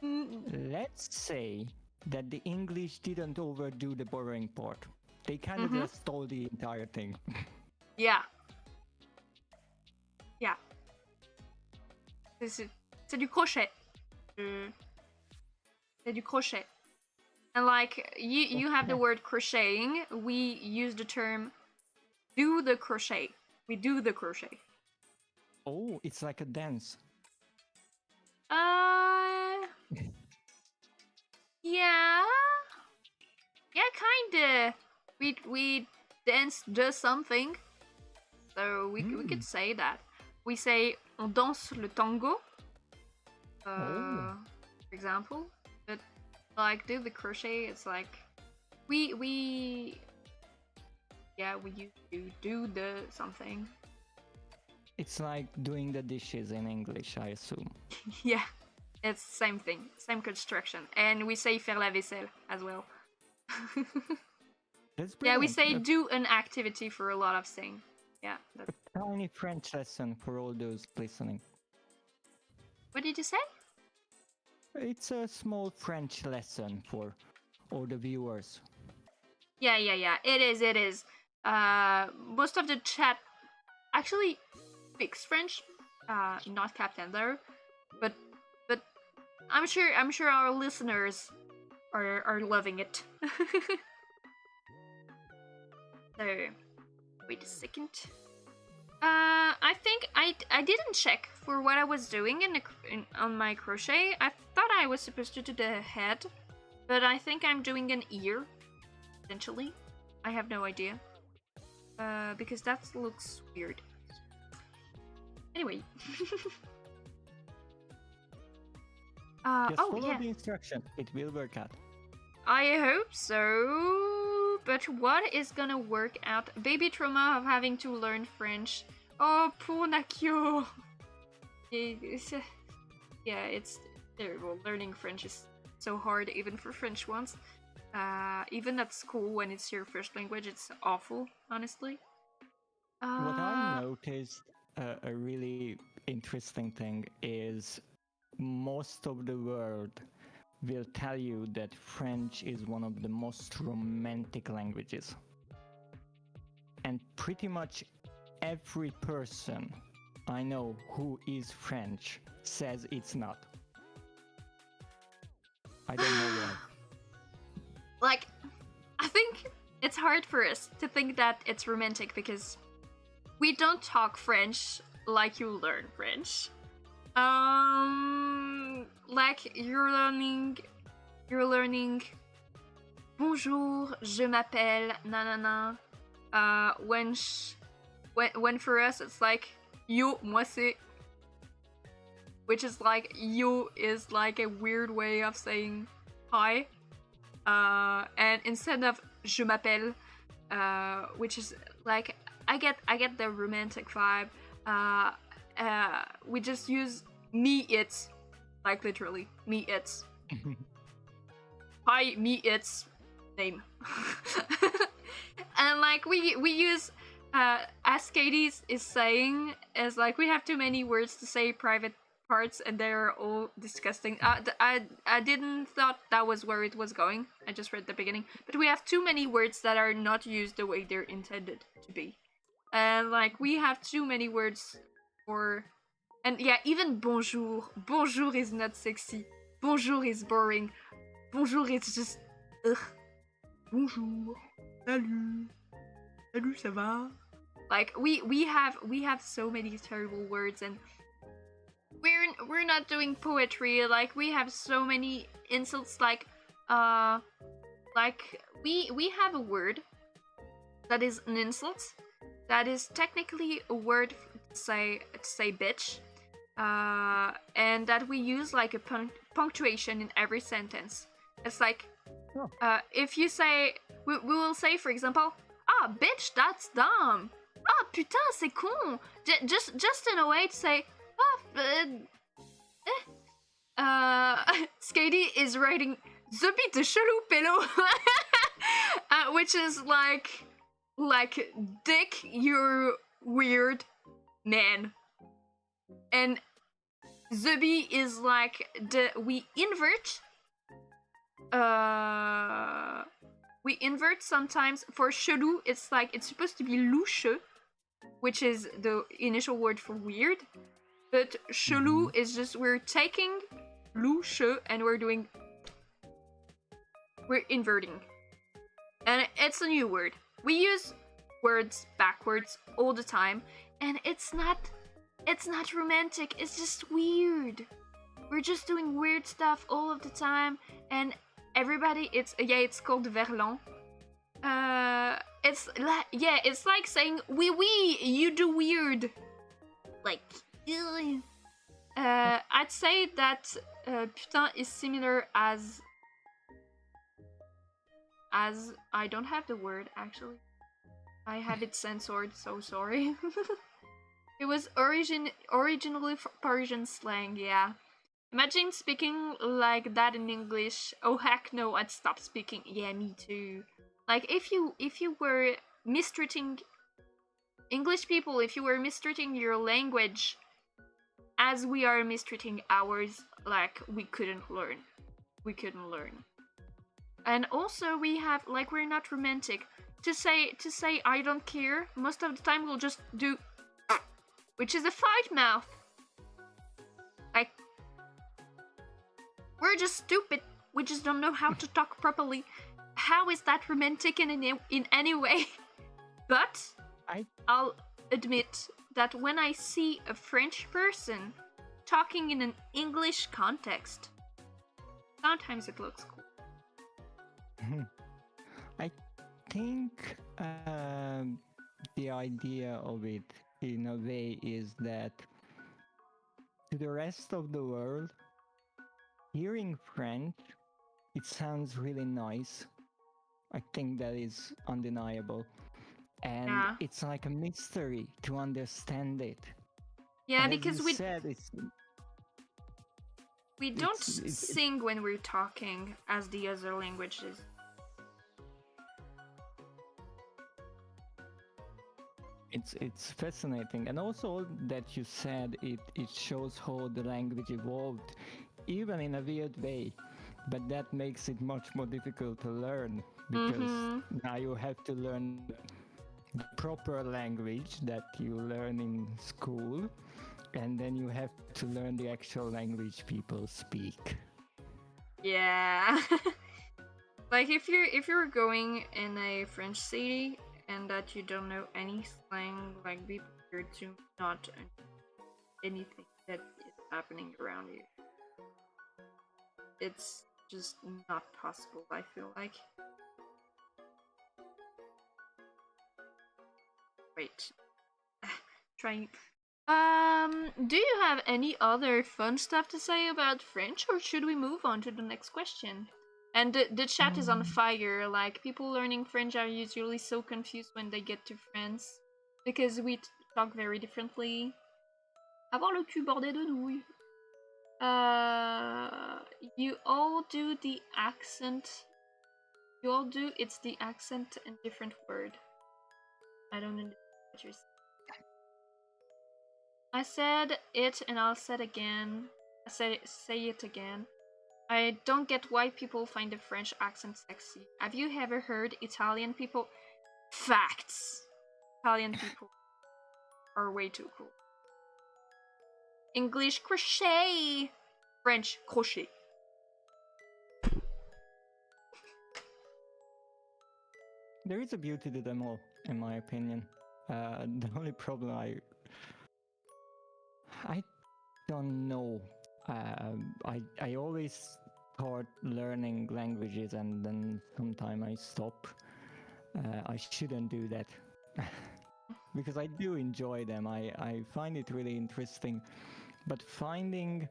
Let's say that the English didn't overdo the borrowing part. They kind of just stole the entire thing. Yeah. Yeah. C'est du crochet. C'est du crochet. And like, you have the word crocheting, we use the term do the crochet. We do the crochet. Oh, it's like a dance. Yeah. Yeah, kinda. We dance just something. So we could say that. We say on danse le tango. For example. But like do the crochet, it's like we used to do the something. It's like doing the dishes in English, I assume. Yeah. It's same thing, same construction. And we say faire la vaisselle as well. That's Yeah, we brilliant. say do an activity for a lot of things. Yeah. A tiny French lesson for all those listening. What did you say? It's a small French lesson for all the viewers. Yeah. It is. Most of the chat actually speaks French. Not Captain though. But I'm sure our listeners are loving it. So wait a second. I think I didn't check for what I was doing on my crochet. I thought I was supposed to do the head, but I think I'm doing an ear, essentially. I have no idea. Because that looks weird. Anyway. Just follow the instruction. It will work out. I hope so. But what is gonna work out? Baby trauma of having to learn French. Oh, poor Nakio. Yeah, it's terrible. Learning French is so hard, even for French ones. Even at school, when it's your first language, it's awful, honestly. What I noticed, a really interesting thing is most of the world will tell you that French is one of the most romantic languages. And pretty much every person I know who is French says it's not. I don't know why. Like, I think it's hard for us to think that it's romantic because we don't talk French like you learn French. Like you're learning bonjour, je m'appelle, nanana. When for us it's like yo, moi c'est, which is like yo is like a weird way of saying hi. And instead of je m'appelle, which is like I get the romantic vibe. We just use me it's, like literally me it's. Hi, me it's name. And like we use as Katie is saying, is like we have too many words to say private parts and they're all disgusting. I didn't thought that was where it was going. I just read the beginning. But we have too many words that are not used the way they're intended to be. And like we have too many words for, and yeah, even bonjour. Bonjour is not sexy. Bonjour is boring. Bonjour is just ugh. Bonjour. Salut. Salut, ça va? Like we have so many terrible words, and we're not doing poetry. Like we have so many insults. Like we have a word that is an insult, that is technically a word to say bitch, and that we use like a punctuation in every sentence. It's like if you say, we will say, for example, ah bitch, that's dumb. Ah putain, c'est con. Just in a way to say, Skady is writing Zubi de chelou pélo, which is like dick, you're weird man. And Zubi is like we invert sometimes. For chelou, it's like it's supposed to be louche, which is the initial word for weird. But chelou is just, we're taking louche and we're inverting. And it's a new word. We use words backwards all the time, and it's not romantic, it's just weird. We're just doing weird stuff all of the time, and everybody, it's called verlan. It's like saying oui, you do weird. Like, I'd say that putain is similar as I don't have the word actually. I have it censored, so sorry. It was originally Persian slang, yeah. Imagine speaking like that in English. Oh heck no, I'd stop speaking. Yeah, me too. Like if you were mistreating English people, if you were mistreating your language as we are mistreating ours, like we couldn't learn. And also we have, like, we're not romantic. To say I don't care, most of the time we'll just do, which is a fight mouth. Like, we're just stupid. We just don't know how to talk properly. How is that romantic in any way? But I'll admit that when I see a French person talking in an English context, sometimes it looks cool. I think the idea of it, in a way, is that to the rest of the world, hearing French, it sounds really nice. I think that is undeniable. And it's like a mystery to understand it. Yeah, as because we don't sing when we're talking as the other languages. It's fascinating, and also that you said it shows how the language evolved, even in a weird way, but that makes it much more difficult to learn, because now you have to learn proper language that you learn in school, and then you have to learn the actual language people speak. Yeah. Like if you're going in a French city and that you don't know any slang, like be prepared to not anything that is happening around you. It's just not possible, I feel like. Wait. Trying. Do you have any other fun stuff to say about French, or should we move on to the next question? And the chat is on fire. Like, people learning French are usually so confused when they get to France because we talk very differently. Avoir le cul bordé de nouilles. You all do the accent. You all do. It's the accent in different word. I don't understand what you're saying. I said it and I'll say it again. Say it again. I don't get why people find the French accent sexy. Have you ever heard Italian people? Facts! Italian people are way too cool. English crochet! French crochet. There is a beauty to them all, in my opinion. The only problem I don't know. I always start learning languages and then sometime I stop. I shouldn't do that. Because I do enjoy them. I find it really interesting. But finding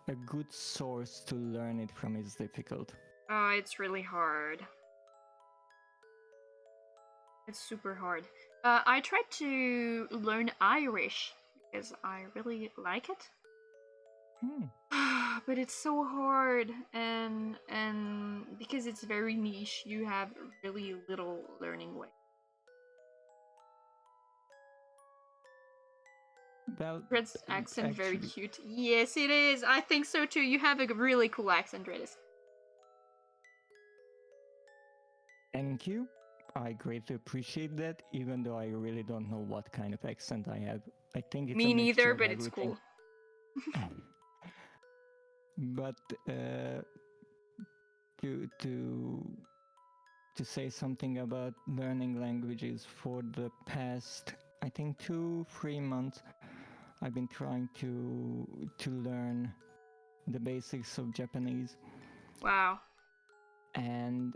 a good source to learn it from is difficult. Oh, it's really hard. It's super hard. I tried to learn Irish because I really like it. But it's so hard, and because it's very niche, you have really little learning way. Well, Red's accent actually, very cute. Yes, it is. I think so too. You have a really cool accent, Dreadist. thank you. I greatly appreciate that, even though I really don't know what kind of accent I have. I think it's Me a mixture neither, of but it's everything. cool. But to say something about learning languages, for the past, I think 2-3 months, I've been trying to learn the basics of Japanese. Wow. And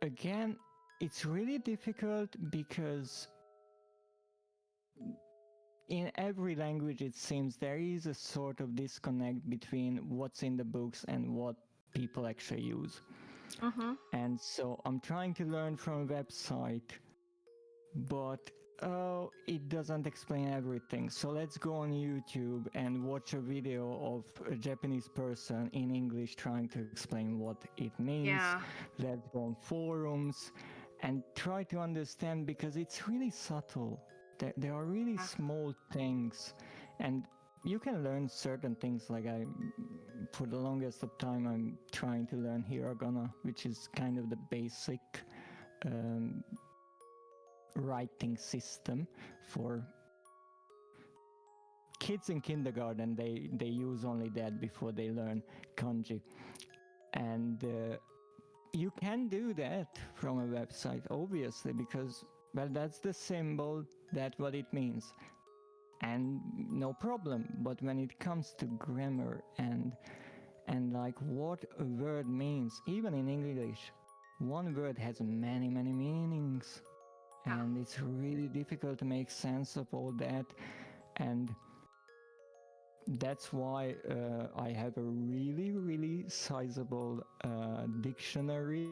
again, it's really difficult because in every language it seems there is a sort of disconnect between what's in the books and what people actually use. And so I'm trying to learn from a website, but it doesn't explain everything. So let's go on YouTube and watch a video of a Japanese person in English trying to explain what it means. Yeah. Let's go on forums and try to understand, because it's really subtle. There are really small things, and you can learn certain things. Like for the longest of time, I'm trying to learn hiragana, which is kind of the basic writing system for kids in kindergarten. They use only that before they learn kanji, and you can do that from a website, obviously, because, well, that's the symbol, that's what it means, and no problem. But when it comes to grammar and like what a word means, even in English, one word has many meanings, and it's really difficult to make sense of all that. And that's why I have a really sizable dictionary,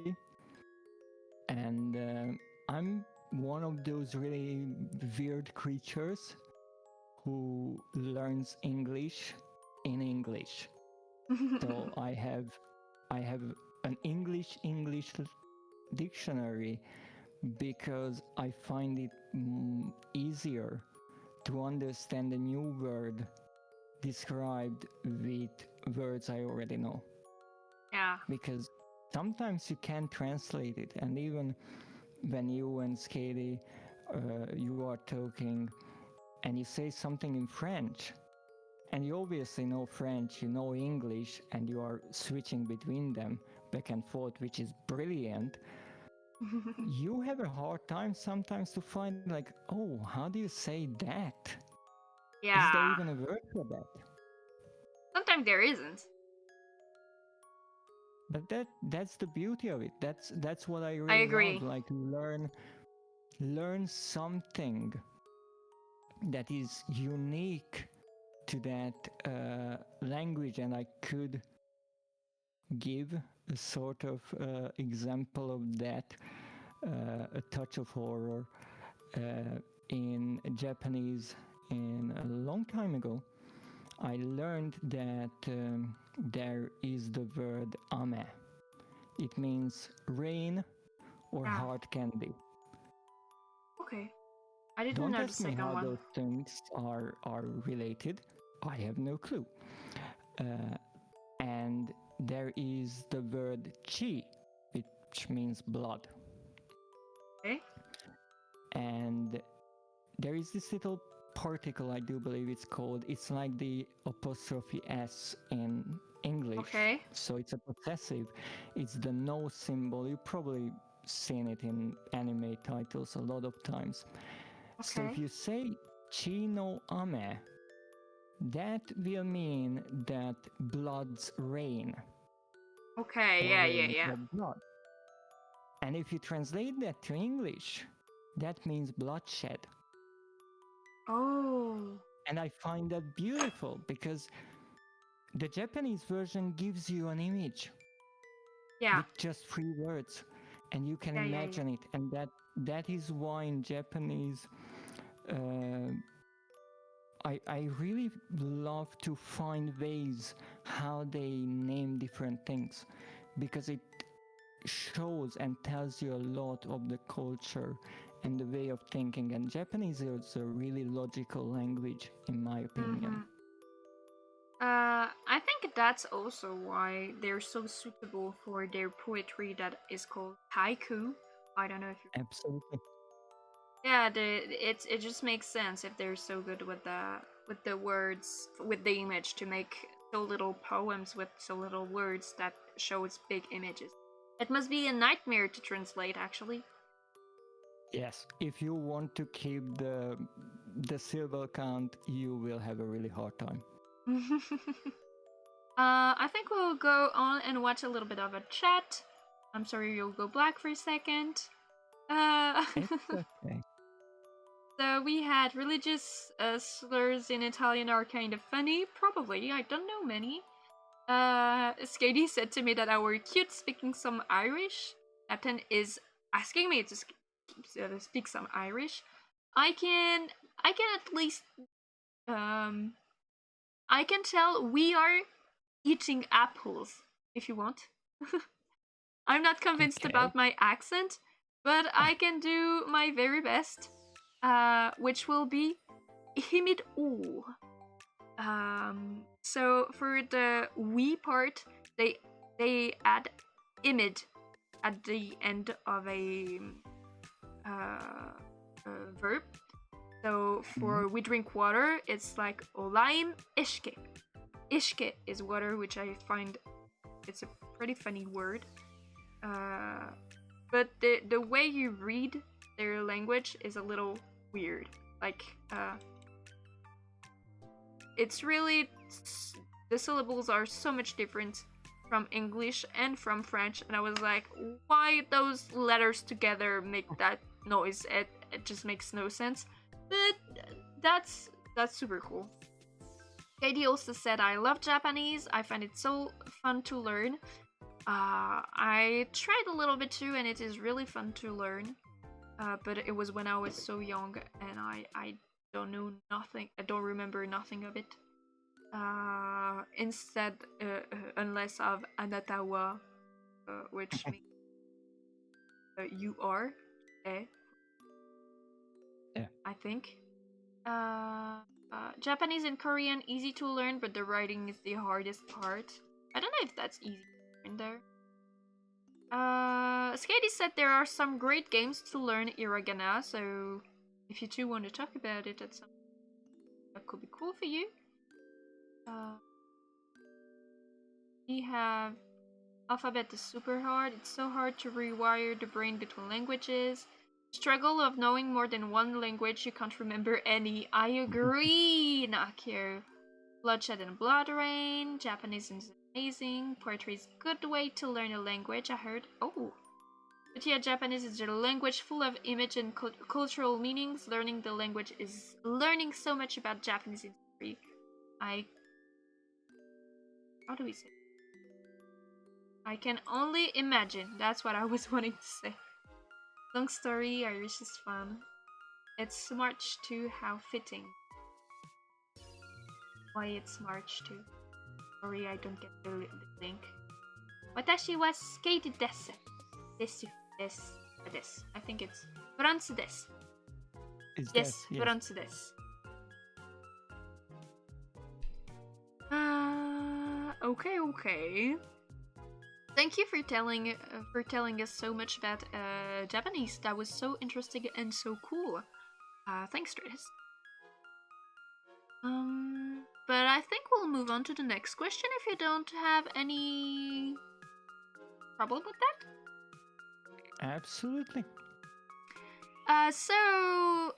and I'm one of those really weird creatures who learns English in English. So I have an English dictionary because I find it easier to understand a new word described with words I already know. Yeah. Because sometimes you can't translate it, and even when you and Skady, you are talking and you say something in French, and you obviously know French, you know English, and you are switching between them back and forth, which is brilliant. You have a hard time sometimes to find, like, oh, how do you say that? Is there Yeah. even a word for that? Sometimes there isn't. But that's the beauty of it. That's what I I really love. agree. Like, learn something that is unique to that language, and I could give a sort of example of that, a touch of horror in Japanese. In a long time ago, I learned that there is the word ame. It means rain or Yeah. hard candy. Okay. I didn't Don't know the ask me second how one. those things are related. I have no clue. And there is the word chi, which means blood. Okay. And there is this little particle, I do believe it's called. It's like the apostrophe S in English. Okay. So it's a possessive. It's the no symbol. You've probably seen it in anime titles a lot of times. So Okay. if you say chi no ame, that will mean that blood's rain. Okay. Or Yeah. Yeah. rain Yeah. of blood. And if you translate that to English, that means bloodshed. Oh. And I find that beautiful because the Japanese version gives you an image Yeah. with just 3 words, and you can Yeah. Yeah. imagine it. And that is why in Japanese, uh, I really love to find ways how they name different things, because it shows and tells you a lot of the culture and the way of thinking. And Japanese is a really logical language, in my opinion. I think that's also why they're so suitable for their poetry that is called haiku. I don't know if you. Absolutely. Yeah, it just makes sense if they're so good with the words, with the image, to make so little poems with so little words that shows big images. It must be a nightmare to translate, actually. Yes, if you want to keep the syllable count, you will have a really hard time. I think we'll go on and watch a little bit of a chat. I'm sorry, you'll go black for a second. It's okay. So we had religious slurs in Italian are kind of funny. Probably, I don't know many. Skady said to me that I were cute speaking some Irish. Captain is asking me to speak some Irish. I can at least um I can tell we are eating apples if you want. I'm not convinced Okay. about my accent, but I can do my very best, which will be himid oo. So for the we part, they add imid at the end of a verb. So for we drink water, it's like olaim ishke. Ishke is water, which I find it's a pretty funny word. But the way you read their language is a little weird. Like it's really the syllables are so much different from English and from French, and I was like, why those letters together make that noise? It just makes no sense. But that's super cool. Katie also said, I love Japanese. I find it so fun to learn. I tried a little bit too, and it is really fun to learn. But it was when I was so young, and I don't know nothing. I don't remember nothing of it. Instead, unless of anatawa, which means you are, Yeah. I think. Japanese and Korean easy to learn, but the writing is the hardest part. I don't know if that's easy to learn there. Skady said there are some great games to learn Iragana, so if you two want to talk about it, that's something that could be cool for you. We have alphabet is super hard. It's so hard to rewire the brain between languages. Struggle of knowing more than one language, you can't remember any. I agree, Nakio. Bloodshed and Blood Rain. Japanese is amazing. Poetry is a good way to learn a language, I heard. Oh. But yeah, Japanese is a language full of image and cultural meanings. Learning the language is learning so much about Japanese history. How do we say? I can only imagine. That's what I was wanting to say. Long story, Irish is fun. It's March 2, how fitting. Why it's March 2. Sorry, I don't get the link. Watashi wa skate desu. Desu. Desu. I think it's Fransu desu. Yes, Fransu desu. Okay. Thank you for telling us so much about Japanese. That was so interesting and so cool. Thanks, Dreadist. But I think we'll move on to the next question if you don't have any problem with that. Absolutely. So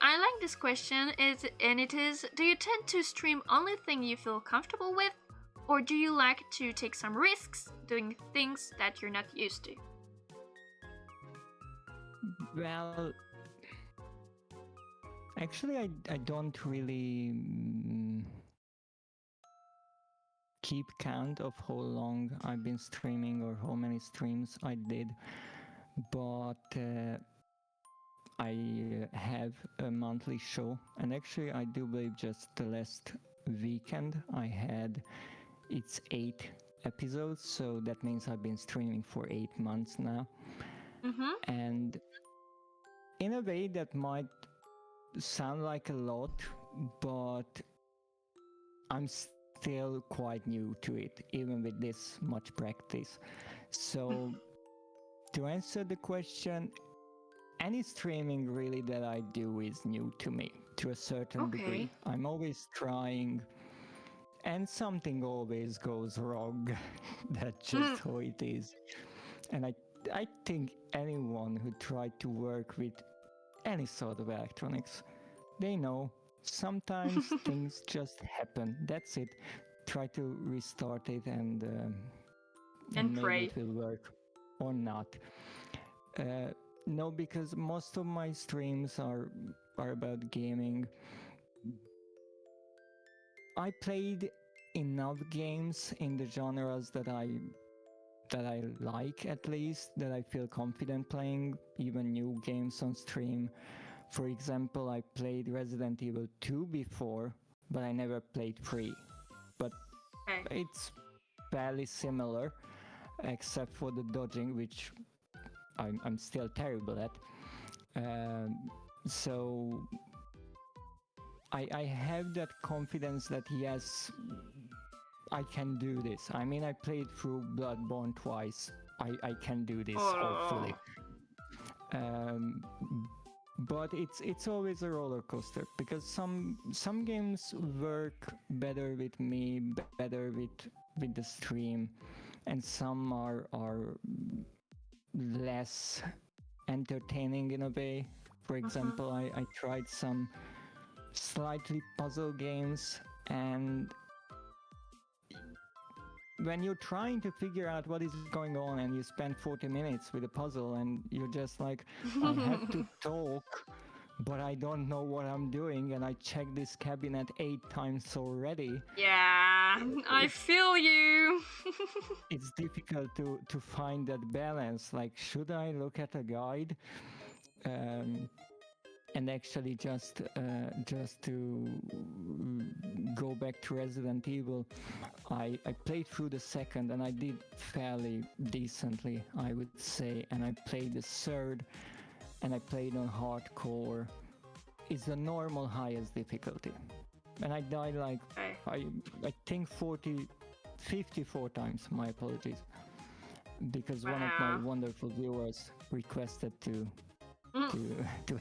I like this question. It is: do you tend to stream only thing you feel comfortable with? Or do you like to take some risks doing things that you're not used to? Well, actually, I don't really keep count of how long I've been streaming or how many streams I did, but I have a monthly show, and actually I do believe just the last weekend I had it's 8 episodes, so that means I've been streaming for 8 months now. And in a way that might sound like a lot, but I'm still quite new to it, even with this much practice. So to answer the question, any streaming really that I do is new to me to a certain degree. I'm always trying, and something always goes wrong. That's just how it is. And I think anyone who tried to work with any sort of electronics, they know sometimes things just happen. That's it. Try to restart it and maybe pray. it will work or not. No, because most of my streams are about gaming. I played enough games in the genres that I like, at least, that I feel confident playing, even new games on stream. For example, I played Resident Evil 2 before, but I never played 3. But it's fairly similar, except for the dodging, which I'm still terrible at. So I have that confidence that yes, I can do this. I mean, I played through Bloodborne twice. I can do this, hopefully. But it's always a roller coaster, because some games work better with me, better with the stream, and some are less entertaining in a way. For example, I tried some slightly puzzle games, and when you're trying to figure out what is going on and you spend 40 minutes with a puzzle and you're just like, I have to talk, but I don't know what I'm doing, and I checked this cabinet 8 times already. Yeah, I feel you. It's difficult to find that balance. Like, should I look at a guide? And actually just to go back to Resident Evil, I played through the second and I did fairly decently, I would say, and I played the third and I played on hardcore. It's the normal highest difficulty, and I died like I think 54 times, my apologies. because one of my wonderful viewers requested to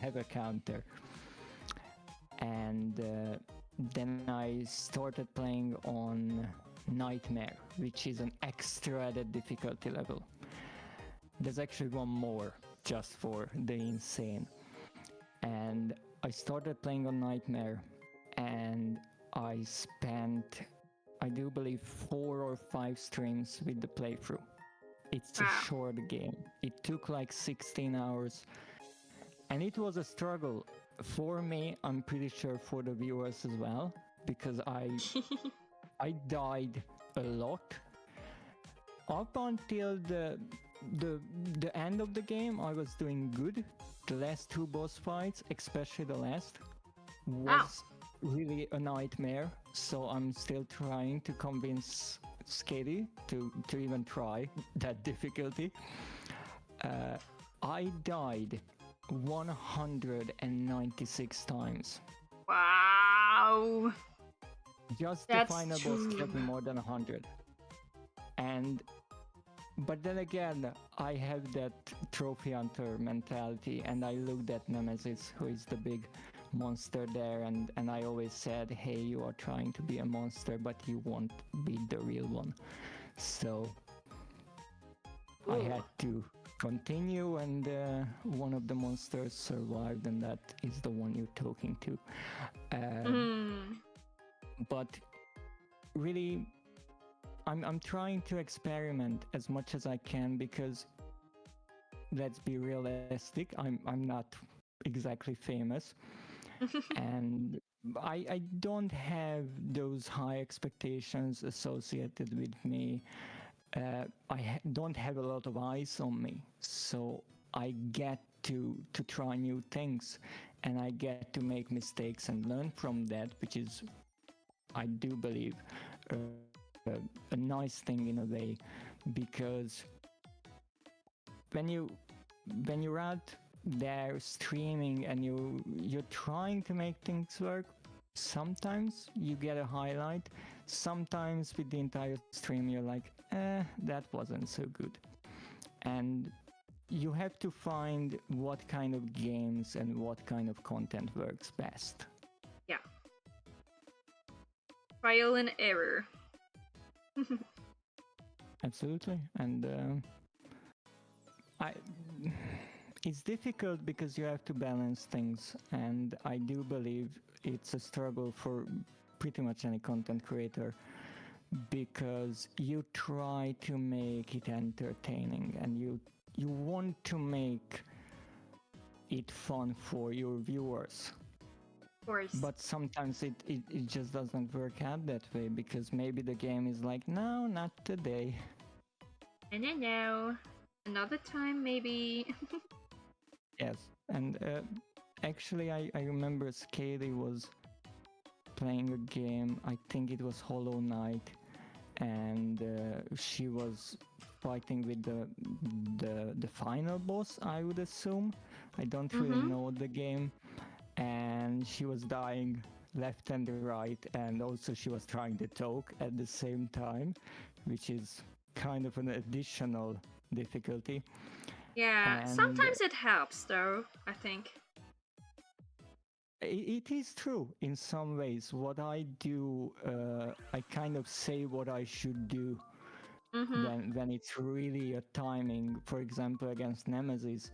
have a counter. And then I started playing on Nightmare, which is an extra added difficulty level. There's actually one more just for the insane. And I started playing on Nightmare, and I spent, I do believe, 4 or 5 streams with the playthrough. It's a short game. It took like 16 hours, and it was a struggle for me. I'm pretty sure for the viewers as well, because I died a lot. Up until the end of the game, I was doing good. The last 2 boss fights, especially the last, was really a nightmare. So I'm still trying to convince Skady to even try that difficulty. I died 196 times. Wow! Just the final boss killed me more than 100. But then again, I have that trophy hunter mentality, and I looked at Nemesis, who is the big monster there, and I always said, hey, you are trying to be a monster, but you won't be the real one. So I had to continue, and one of the monsters survived, and that is the one you're talking to. But really, I'm trying to experiment as much as I can, because let's be realistic, I'm not exactly famous. And I don't have those high expectations associated with me. I don't have a lot of eyes on me, so I get to try new things, and I get to make mistakes and learn from that, which is, I do believe, a nice thing in a way, because when you're out there streaming and you're trying to make things work, sometimes you get a highlight, sometimes with the entire stream you're like, that wasn't so good. And you have to find what kind of games and what kind of content works best. Yeah. Trial and error. Absolutely. And it's difficult because you have to balance things, and I do believe it's a struggle for pretty much any content creator, because you try to make it entertaining, and you want to make it fun for your viewers. Of course. But sometimes it just doesn't work out that way, because maybe the game is like, no, not today. No. Another time, maybe. Yes, and actually I remember Skady was playing a game, I think it was Hollow Knight, and she was fighting with the final boss, I would assume. I don't really know the game, and she was dying left and right, and also she was trying to talk at the same time, which is kind of an additional difficulty. Yeah, And sometimes it helps though, I think. It is true in some ways. What I do, I kind of say what I should do when it's really a timing. For example, against Nemesis,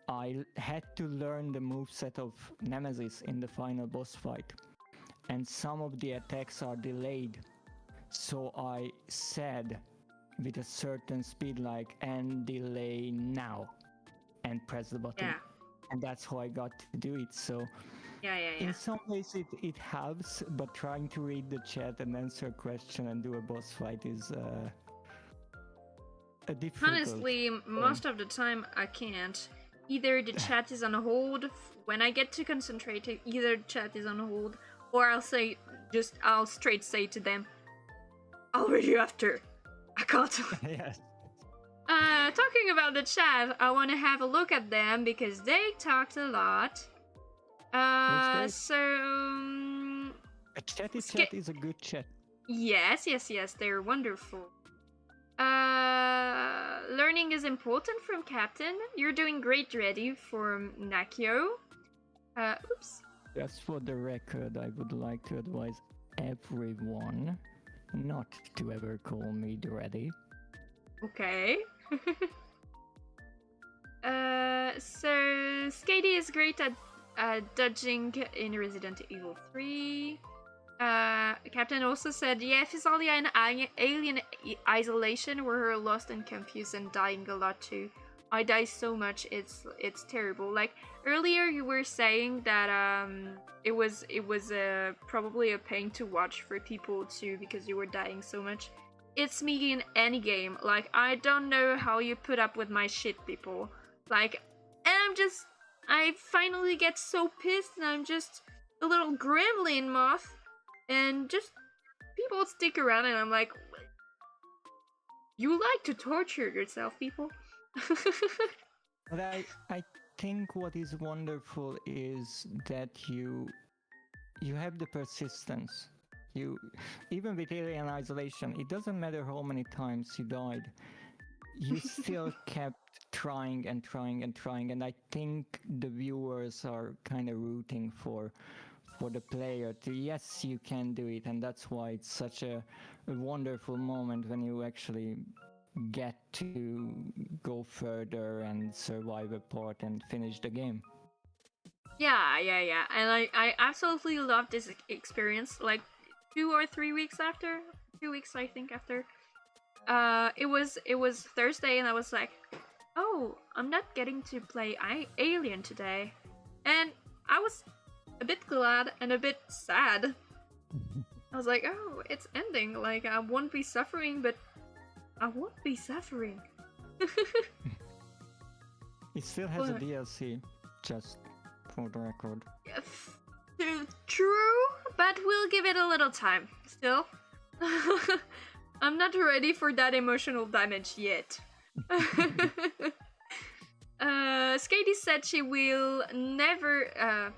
I had to learn the moveset of Nemesis in the final boss fight, and some of the attacks are delayed. So I said with a certain speed, like, and delay now, and press the button. Yeah. And that's how I got to do it. So Yeah. in some ways it helps, but trying to read the chat and answer a question and do a boss fight is a difficult Honestly, most of the time I can't. Either the chat is on hold when I get to concentrate, either the chat is on hold, or I'll straight say to them, I'll read you after. I can't. Yes. Talking about the chat, I want to have a look at them because they talked a lot. So A chatty chat is a good chat. Yes, they're wonderful. Learning is important from Captain. You're doing great, Ready, from Nakio. Oops. Just for the record, I would like to advise everyone not to ever call me Dready. Okay. So Skady is great at dodging in Resident Evil 3. Captain also said, yeah, Physalia and Alien Isolation were lost and confused and dying a lot too. I die so much, it's terrible. Like earlier, you were saying that it was probably a pain to watch for people too because you were dying so much. It's me in any game. Like I don't know how you put up with my shit, people. Like, and I finally get so pissed, and I'm just a little gremlin moth, and just people stick around, and I'm like, you like to torture yourself, people. But I think what is wonderful is that you have the persistence. You, even with Alien Isolation, it doesn't matter how many times you died, you still kept trying and trying and trying, and I think the viewers are kind of rooting for the player to, yes, you can do it, and that's why it's such a wonderful moment when you actually get to go further and survive a part and finish the game. Yeah, and I absolutely love this experience. Like 2 or 3 weeks after, 2 weeks I think after, it was Thursday, and I was like, oh, I'm not getting to play Alien today, and I was a bit glad and a bit sad. I was like, oh, it's ending. Like I won't be suffering, but I won't be suffering. It still has a DLC, just for the record. True, but we'll give it a little time. Still, I'm not ready for that emotional damage yet. Skady said she will never.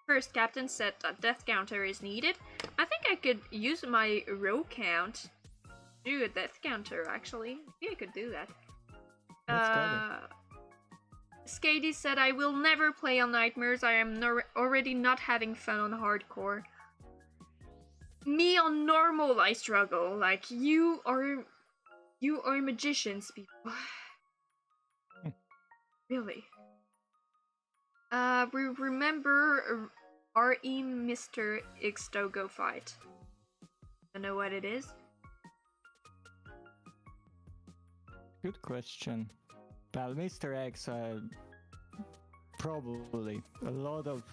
First, Captain said that death counter is needed. I think I could use my row count to do a death counter, actually. Yeah, I could do that. Skady said, I will never play on Nightmares. I am already not having fun on hardcore. Me on normal, I struggle. Like, you are magicians, people. Really. We remember R.E. Mr. Xtogo fight. Don't know what it is? Good question. Well, Mr. X, probably a lot of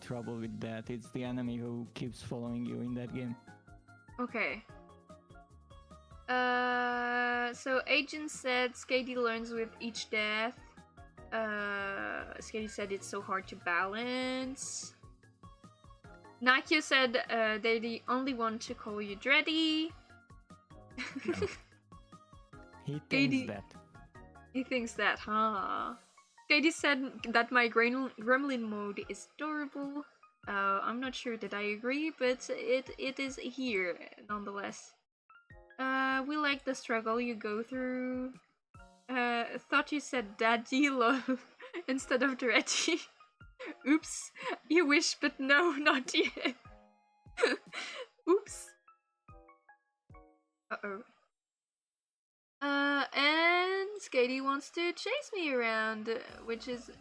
trouble with that. It's the enemy who keeps following you in that game. Okay. So Agent said Skady learns with each death. Skady said it's so hard to balance. Nakio said they're the only one to call you Dready. No. He thinks that. He thinks that, huh? Skady said that my gremlin mode is adorable. I'm not sure that I agree, but it is here nonetheless. We like the struggle you go through. Thought you said daddy love instead of Dready. Oops. You wish, but no, not yet. Oops. Uh-oh. And Skady wants to chase me around, which is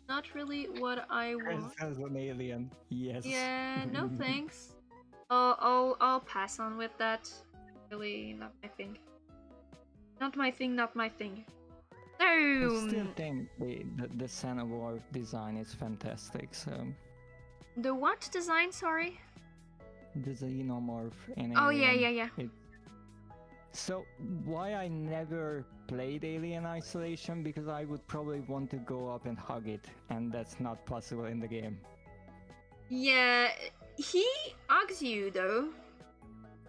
not really what I want. As an alien, yes. Yeah, no thanks. I'll pass on with that. Really, not my thing. Not my thing, not my thing. So... I still think the Xenomorph design is fantastic, so... The what design, sorry? The Xenomorph in Oh, Alien. yeah. So, why I never played Alien Isolation? Because I would probably want to go up and hug it, and that's not possible in the game. Yeah, he hugs you, though.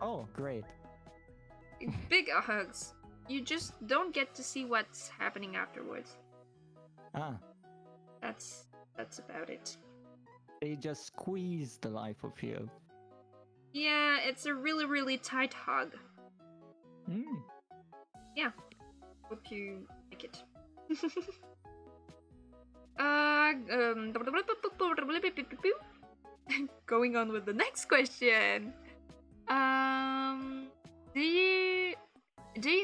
Oh, great. Big hugs. You just don't get to see what's happening afterwards. Ah. That's about it. They just squeeze the life of you. Yeah, it's a really, really tight hug. Mm. Yeah. Hope you like it. Um, Going on with the next question. Um, do you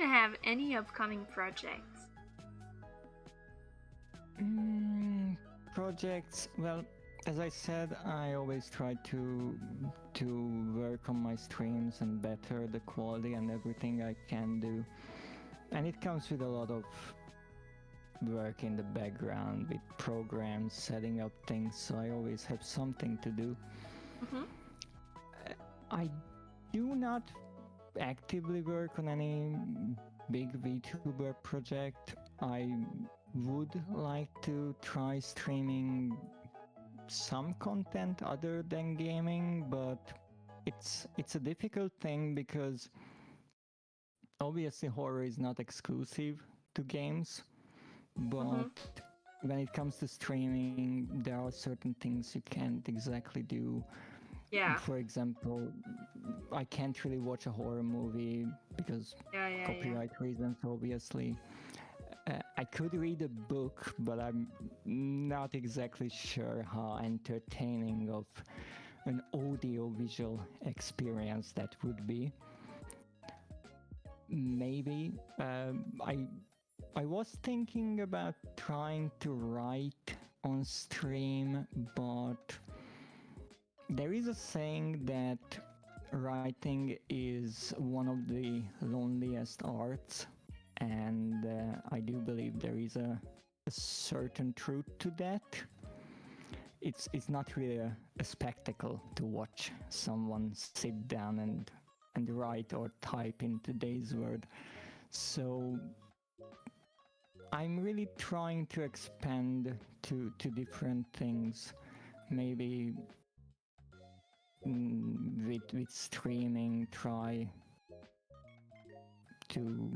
have any upcoming projects? Projects. Well, as I said, I always try to work on my streams and better the quality and everything I can do. And it comes with a lot of work in the background with programs, setting up things, so I always have something to do. Mm-hmm. I do not actively work on any big VTuber project. I would like to try streaming some content other than gaming, but it's a difficult thing because obviously horror is not exclusive to games, but when it comes to streaming, there are certain things you can't exactly do. Yeah. For example, I can't really watch a horror movie because copyright reasons, obviously. I could read a book, but I'm not exactly sure how entertaining of an audio-visual experience that would be. Maybe I was thinking about trying to write on stream, but there is a saying that writing is one of the loneliest arts, and I do believe there is a certain truth to that. It's not really a spectacle to watch someone sit down and write or type in today's world. So I'm really trying to expand to different things. Maybe with streaming, try to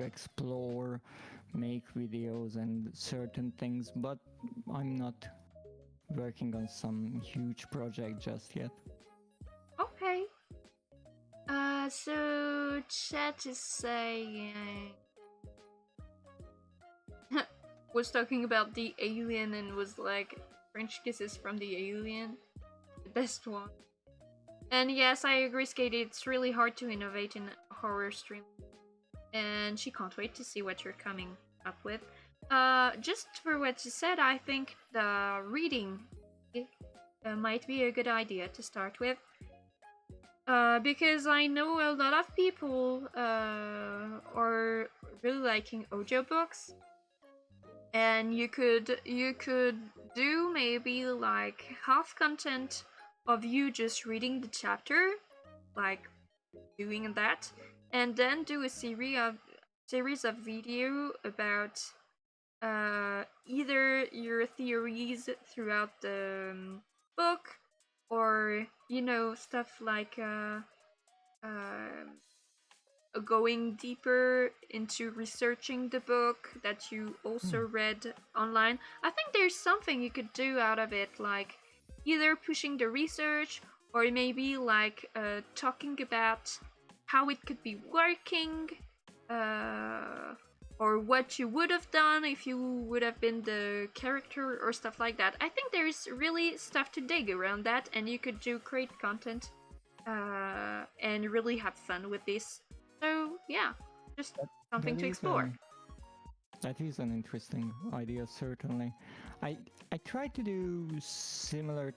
explore, make videos and certain things, but I'm not working on some huge project just yet. Okay. So chat is saying was talking about the alien and was like French kisses from the alien, the best one. And yes, I agree, Skady. It's really hard to innovate in horror stream, and she can't wait to see what you're coming up with. Just for what you said, I think the reading might be a good idea to start with. Because I know a lot of people are really liking audiobooks, and you could do maybe like half content of you just reading the chapter, like doing that, and then do a series of video about either your theories throughout the book, or stuff like going deeper into researching the book that you also read online. I think there's something you could do out of it, like either pushing the research, or maybe like talking about how it could be working, or what you would have done if you would have been the character, or stuff like that. I think there's really stuff to dig around that, and you could do great content and really have fun with this. So yeah, just something to explore. That is an interesting idea, certainly. I try to do similar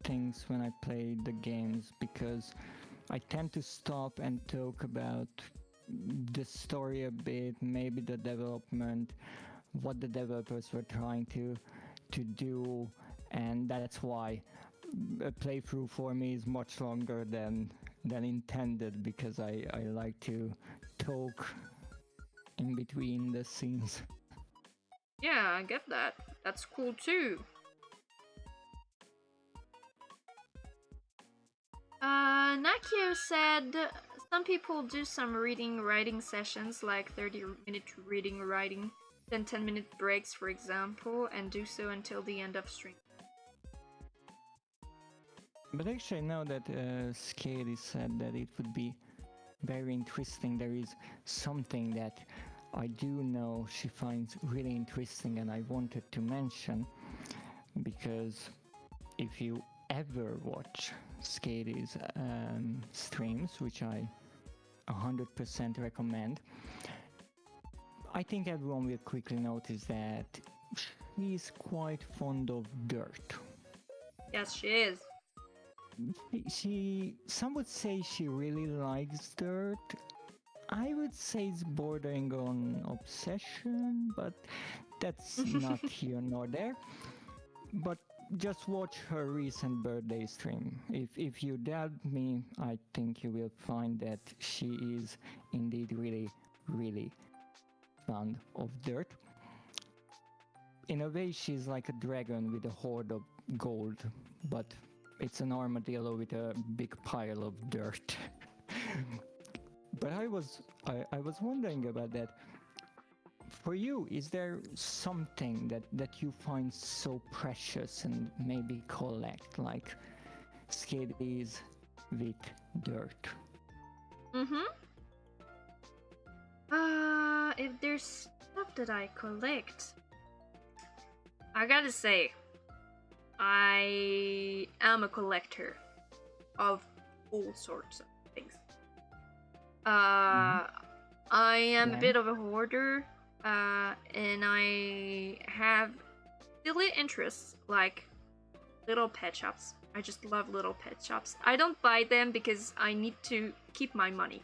things when I play the games, because I tend to stop and talk about the story a bit, maybe the development, what the developers were trying to do, and that's why a playthrough for me is much longer than intended, because I like to talk in between the scenes. Yeah, I get that. That's cool too. Nakio said some people do some reading writing sessions, like 30-minute reading writing, then 10-minute breaks, for example, and do so until the end of stream. But actually, now that Skady said that, it would be very interesting. There is something that I do know she finds really interesting, and I wanted to mention, because if you ever watch Skady's streams, which I 100% recommend, I think everyone will quickly notice that she's quite fond of dirt. Yes, she is. Some would say she really likes dirt. I would say it's bordering on obsession, but that's not here nor there. But just watch her recent birthday stream. If you doubt me, I think you will find that she is indeed really, really fond of dirt. In a way, she's like a dragon with a hoard of gold, but it's an armadillo with a big pile of dirt. But I was wondering about that. For you, is there something that you find so precious and maybe collect, like Skady's with dirt? If there's stuff that I collect, I gotta say, I am a collector of all sorts of things. I am a bit of a hoarder, and I have silly interests like little pet shops. I just love little pet shops. I don't buy them because I need to keep my money,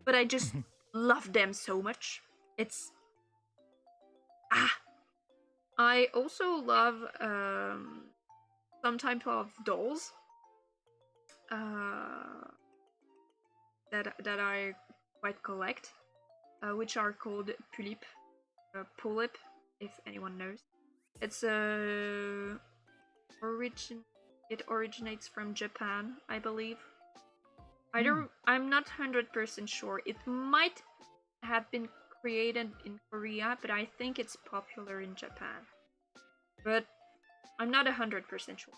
but I just love them so much. It's I also love some type of dolls that I quite collect, which are called Pulip, if anyone knows. It's it originates from Japan, I believe. I'm not 100% sure. It might have been created in Korea, but I think it's popular in Japan. But I'm not 100% sure.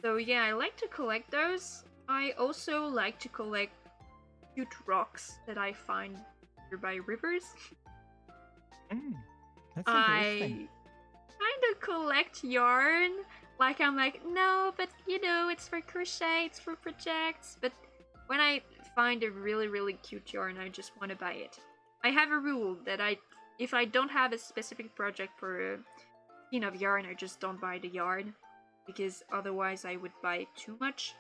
So yeah, I like to collect those. I also like to collect cute rocks that I find nearby rivers. That's interesting. I kind of collect yarn. Like, I'm like, no, but you know, it's for crochet, it's for projects. But when I find a really, really cute yarn, I just want to buy it. I have a rule that if I don't have a specific project for a skein of yarn, I just don't buy the yarn, because otherwise I would buy too much.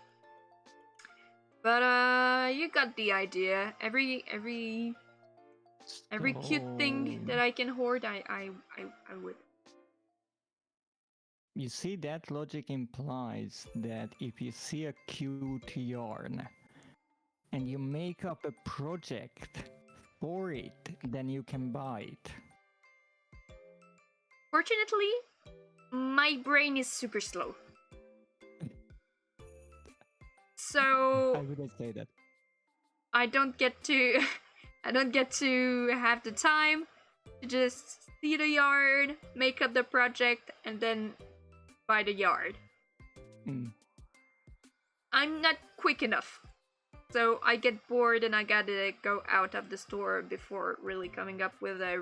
But you got the idea. Every cute thing that I can hoard, I would. You see, that logic implies that if you see a cute yarn and you make up a project for it, then you can buy it. Fortunately, my brain is super slow. So I wouldn't say that. I don't get to have the time to just see the yarn, make up the project, and then buy the yarn. I'm not quick enough. So I get bored and I gotta go out of the store before really coming up with a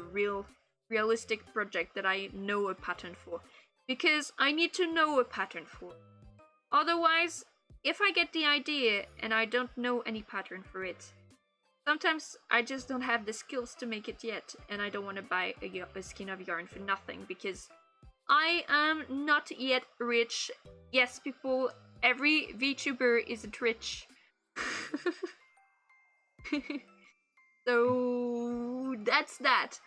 realistic project that I know a pattern for. Because I need to know a pattern for. Otherwise, if I get the idea and I don't know any pattern for it, sometimes I just don't have the skills to make it yet, and I don't want to buy a skein of yarn for nothing, because I am not yet rich. Yes, people, every VTuber isn't rich. So that's that.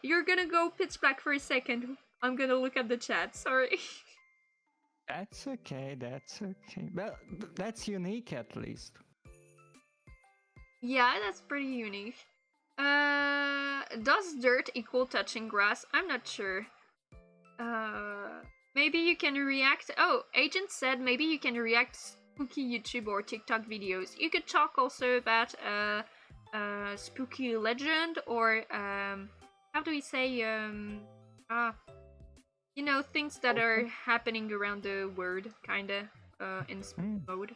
You're gonna go pitch black for a second. I'm gonna look at the chat, sorry. That's okay, Well, that's unique at least. Yeah, that's pretty unique. Does dirt equal touching grass? I'm not sure. Maybe you can react. Oh, Agent said maybe you can react spooky YouTube or TikTok videos. You could talk also about spooky legend, or how do we say you know, things that are happening around the world, kinda in spook mode.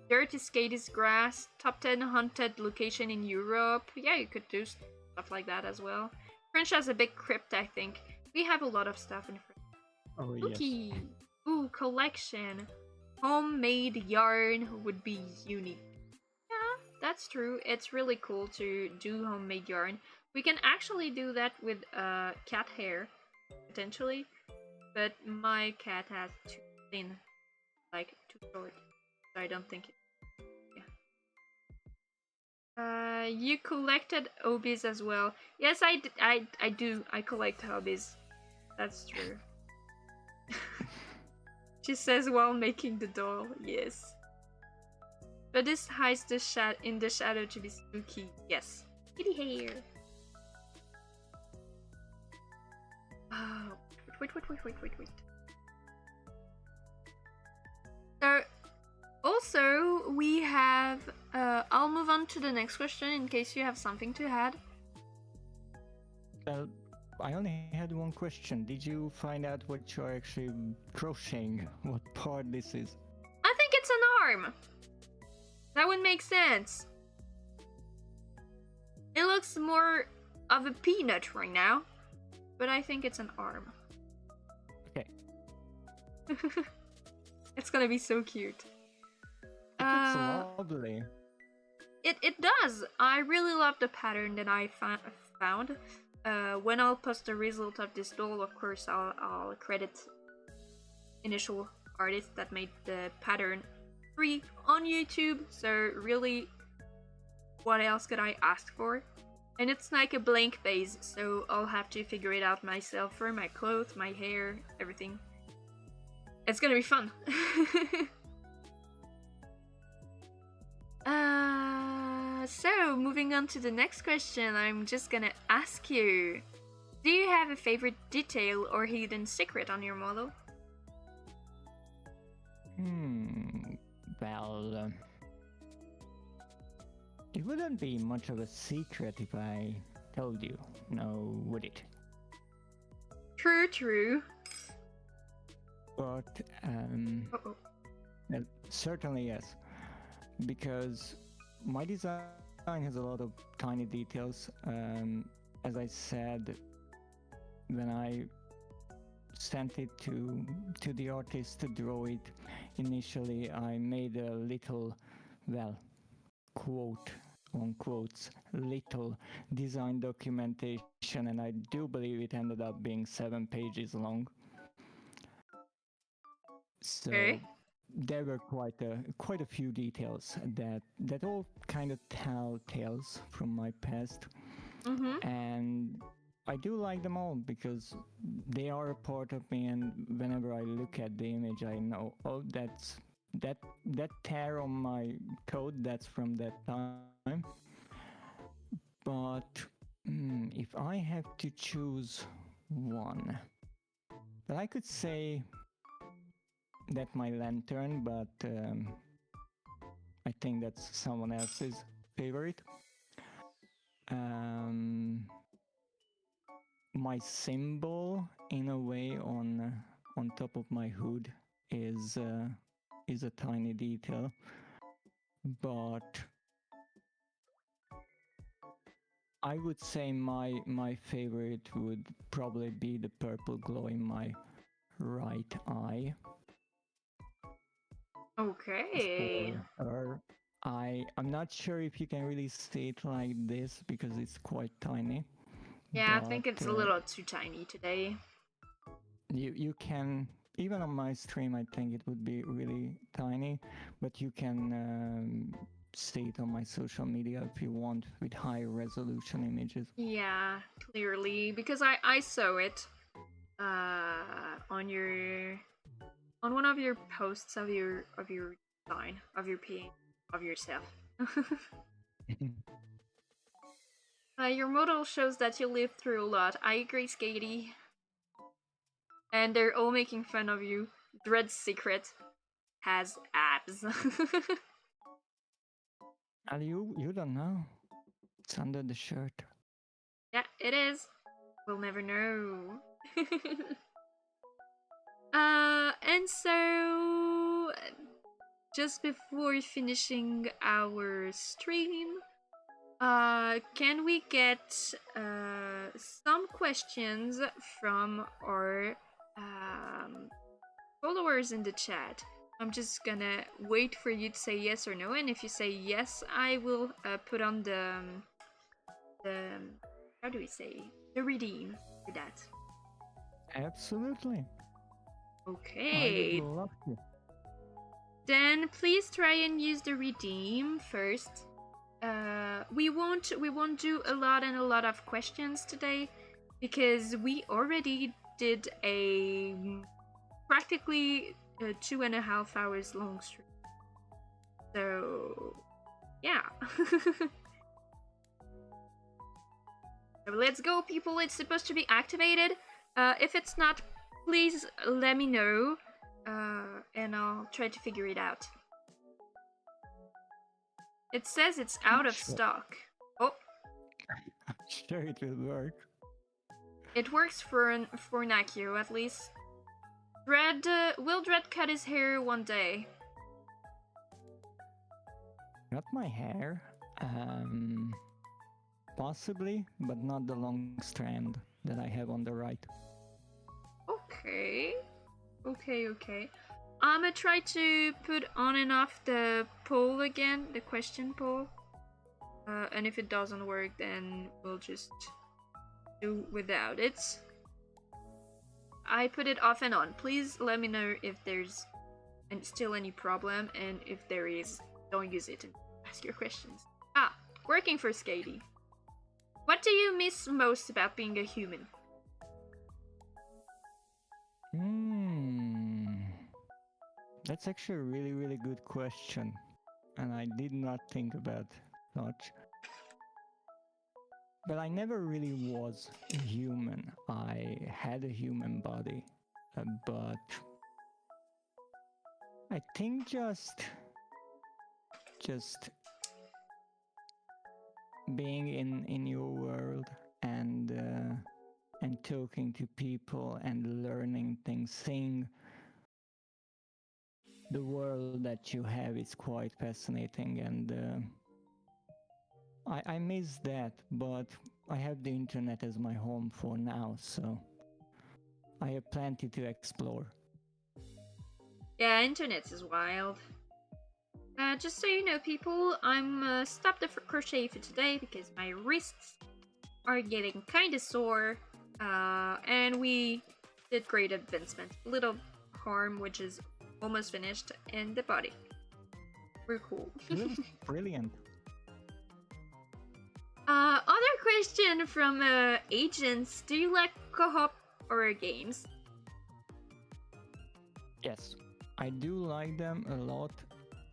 Dirty Skatey's Grass, top 10 haunted location in Europe. Yeah, you could do stuff like that as well. French has a big crypt, I think. We have a lot of stuff in French. Oh, Spooky. yes. Ooh, collection. Homemade yarn would be unique. Yeah, that's true. It's really cool to do homemade yarn. We can actually do that with cat hair, potentially. But my cat has too thin, like too short. So I don't think it. Yeah. You collected hobbies as well. Yes, I do. I collect hobbies. That's true. She says while making the doll. Yes. But this hides the in the shadow to be spooky. Yes. Kitty hair. Oh, wait. So, also, we have. I'll move on to the next question in case you have something to add. Well, I only had one question. Did you find out what you're actually crocheting? What part this is? I think it's an arm. That would make sense. It looks more of a peanut right now, but I think it's an arm. Okay. It's gonna be so cute. It looks lovely. It does. I really love the pattern that I found. When I'll post the result of this doll, of course, I'll credit initial artist that made the pattern free on YouTube. So really, what else could I ask for? And it's like a blank base, so I'll have to figure it out myself for my clothes, my hair, everything. It's gonna be fun. So moving on to the next question, I'm just gonna ask you, do you have a favorite detail or hidden secret on your model? Well, it wouldn't be much of a secret if I told you, no, would it? True. But, well, certainly yes. Because my design has a lot of tiny details. As I said, when I sent it to the artist to draw it, initially I made a little, well, quote on quotes, little design documentation, and I do believe it ended up being 7 pages long. So Okay. there were quite a few details that all kind of tell tales from my past, and I do like them all because they are a part of me, and whenever I look at the image, I know, oh, that tear on my coat, that's from that time. But if I have to choose one, well, I could say that my lantern, but I think that's someone else's favorite. My symbol, in a way, on top of my hood is a tiny detail, but I would say my favorite would probably be the purple glow in my right eye. Okay. For her, I'm not sure if you can really see it like this because it's quite tiny. Yeah, I think But, it's a little too tiny today. You can, even on my stream, I think it would be really tiny, but you can see it on my social media if you want with high resolution images. Yeah, clearly, because I saw it on one of your posts of your design of your paint of yourself. Your model shows that you lived through a lot. I agree, Skatey. And they're all making fun of you. Dread's secret has abs. And you don't know. It's under the shirt. Yeah, it is. We'll never know. And so just before finishing our stream, can we get some questions from our followers in the chat? I'm just gonna wait for you to say yes or no, and if you say yes, I will put on the how do we say, the redeem for that. Absolutely. Okay. I would love to. Then please try and use the redeem first. We won't do a lot of questions today because we already did a practically 2.5 hours long stream. So yeah. So let's go, people. It's supposed to be activated. If it's not, please let me know, and I'll try to figure it out. It says it's out of stock. Oh, I'm sure it will work. it works for Nakio at least. Will Dread cut his hair one day? Got my hair? Possibly, but not the long strand that I have on the right. Okay. I'm gonna try to put on and off the poll again, the question poll. And if it doesn't work, then we'll just do without it. I put it off and on. Please let me know if there's still any problem, and if there is, don't use it and ask your questions. Working for Skady. What do you miss most about being a human? That's actually a really, really good question, and I did not think about much. But I never really was a human. I had a human body, but I think just being in your world and talking to people and learning things, seeing the world that you have is quite fascinating, and I miss that, but I have the internet as my home for now, so I have plenty to explore. Yeah, internet is wild. Just so you know, people, I'm stopped the crochet for today because my wrists are getting kind of sore, and we did great advancement. Little arm, which is almost finished, and the body. We're cool. Brilliant. Other question from agents: do you like co-op horror games? Yes, I do like them a lot.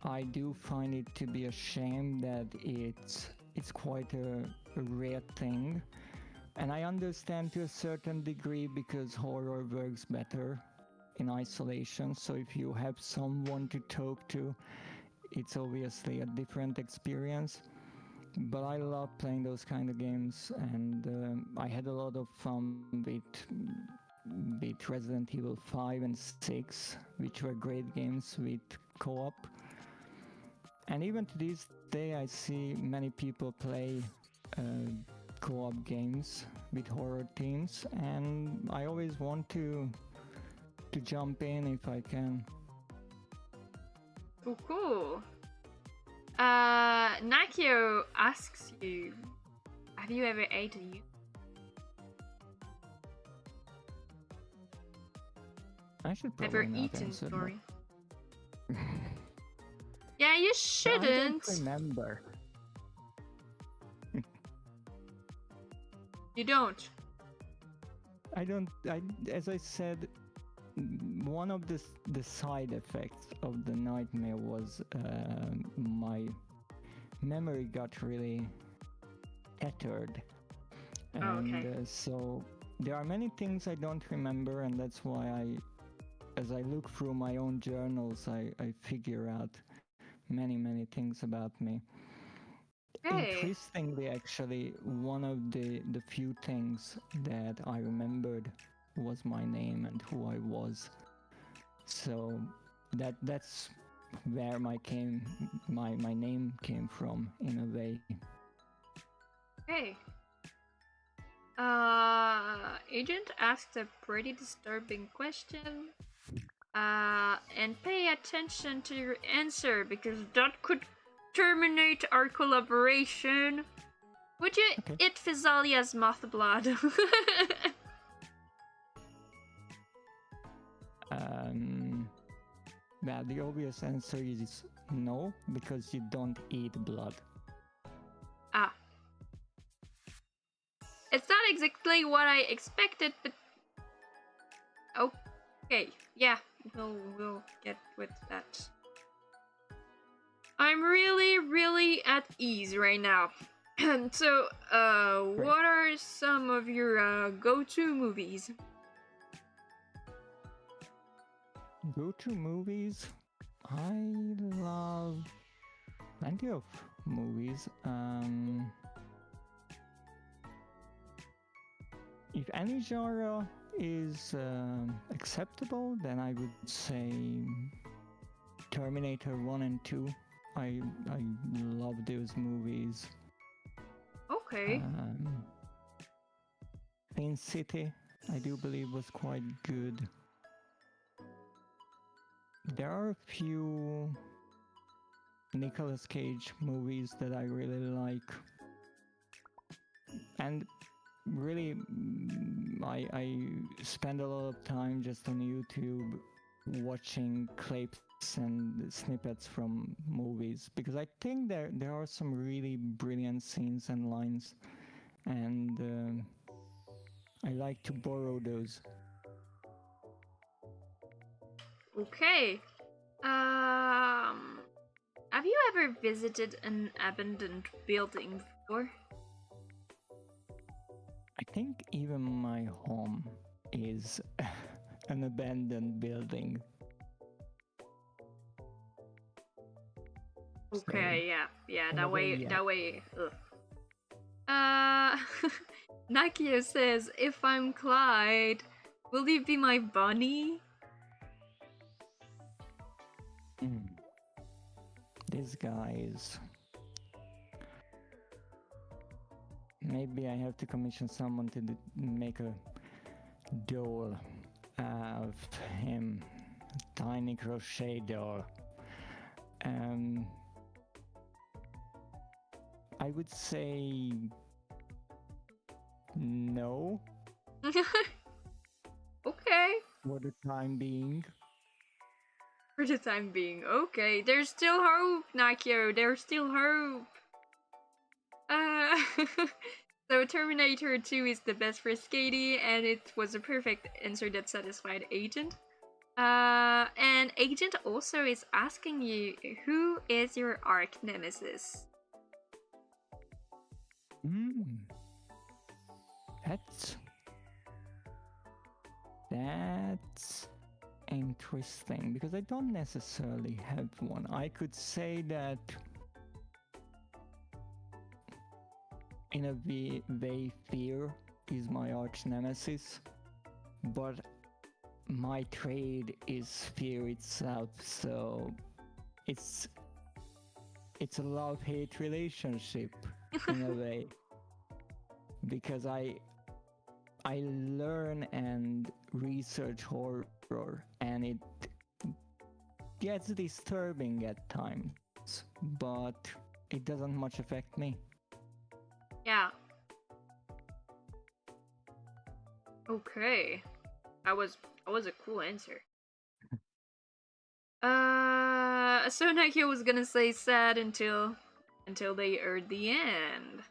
I do find it to be a shame that it's quite a rare thing, and I understand to a certain degree because horror works better in isolation. So if you have someone to talk to, it's obviously a different experience. But I love playing those kind of games, and I had a lot of fun with Resident Evil 5 and 6, which were great games with co-op. And even to this day, I see many people play co-op games with horror themes, and I always want to jump in if I can. Cool. Nakio asks you, have you ever ate a human? I should probably Ever not eaten, answer sorry. Yeah, you shouldn't. I don't remember. You don't. I don't. As I said, one of the side effects of the nightmare was my memory got really tattered, and so there are many things I don't remember, and that's why as I look through my own journals, I figure out many things about me. Hey. Interestingly, actually, one of the few things that I remembered was my name and who I was. So that's where my name came from in a way. Okay. Agent asked a pretty disturbing question. And pay attention to your answer because that could terminate our collaboration. Would you eat Physalia's moth blood? Well, the obvious answer is no, because you don't eat blood. Ah. It's not exactly what I expected, but... Okay, yeah, we'll get with that. I'm really at ease right now. So, what are some of your go-to movies? Go-to movies? I love plenty of movies. If any genre is acceptable, then I would say Terminator 1 and 2. I love those movies. Okay. Sin City, I do believe, was quite good. There are a few Nicolas Cage movies that I really like. And really, I spend a lot of time just on YouTube watching clips and snippets from movies, because I think there are some really brilliant scenes and lines, and I like to borrow those. Okay. Have you ever visited an abandoned building before? I think even my home is an abandoned building. Okay, So, yeah, in that a way, way, yeah. that way. Nakio says, if I'm Clyde, will you be my bunny? This guy is... Maybe I have to commission someone to make a doll of him. A tiny crochet doll. I would say no. Okay. For the time being. For the time being, okay. There's still hope, Nakio. There's still hope. So Terminator 2 is the best for Skady, and it was a perfect answer that satisfied Agent. And Agent also is asking you, who is your arch nemesis? That's interesting, because I don't necessarily have one. I could say that in a way fear is my arch nemesis, but my trade is fear itself, so it's a love-hate relationship in a way, because I learn and research horror, and it gets disturbing at times, but it doesn't much affect me. Yeah. Okay. That was a cool answer. So Nakio was gonna say sad until they heard the end.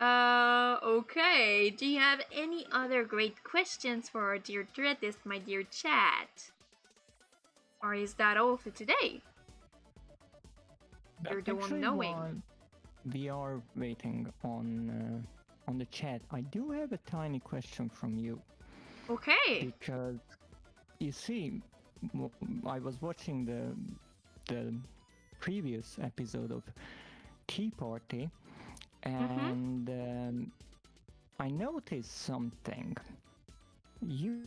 Okay. Do you have any other great questions for our dear Dreadist, my dear chat? Or is that all for today? You're the one knowing. While we are waiting on the chat, I do have a tiny question from you. Okay. Because you see, I was watching the previous episode of Tea Party, and I noticed something. You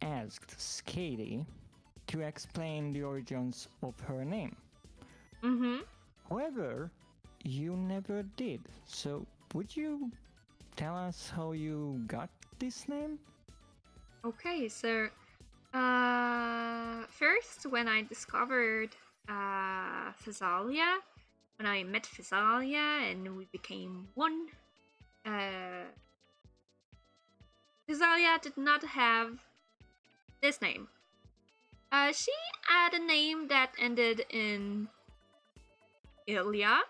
asked Skady to explain the origins of her name. Mm-hmm. However, you never did. So, would you tell us how you got this name? Okay, so first when I discovered Physalia, when I met Physalia and we became one, Physalia did not have this name. She had a name that ended in Ilya.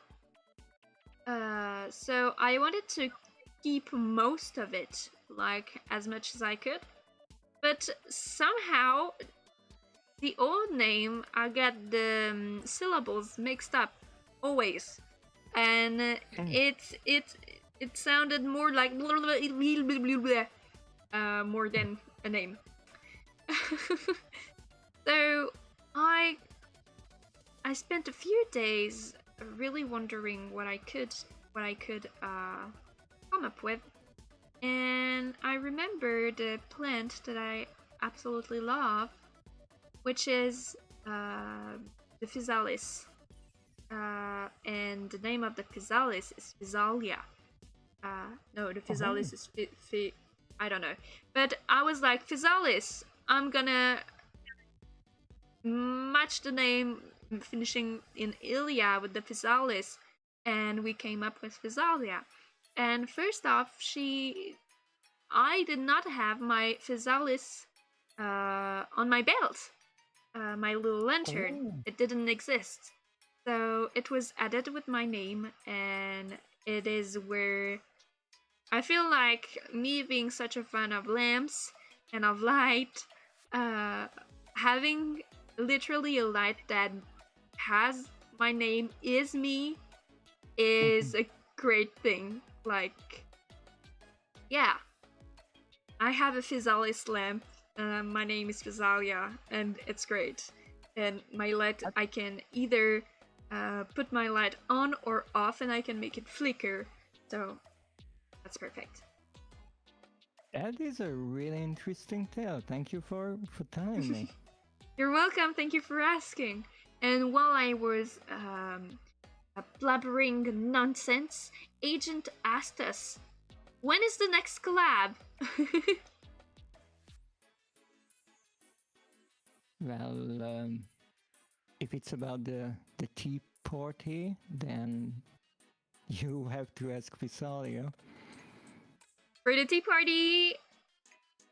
So I wanted to keep most of it, like as much as I could. But somehow, the old name, I get the syllables mixed up always, and it sounded more like more than a name. So I spent a few days really wondering what I could come up with, and I remembered a plant that I absolutely love, which is the Physalis. And the name of the Physalis is Physalia. No, the Physalis is I don't know. But I was like, Physalis, I'm gonna match the name finishing in Ilya with the Physalis, and we came up with Physalia. And first off, I did not have my Physalis on my belt, my little lantern. Oh. It didn't exist. So it was added with my name, and it is where I feel like me being such a fan of lamps and of light, having literally a light that has my name is me is a great thing. Like, yeah, I have a Physalis lamp. My name is Physalia, and it's great. And my light, I can either put my light on or off, and I can make it flicker. So that's perfect. That is a really interesting tale. Thank you for telling me. You're welcome. Thank you for asking. And while I was blabbering nonsense, Agent asked us, when is the next collab? Well, if it's about the tea party, then you have to ask Physalia. For the tea party,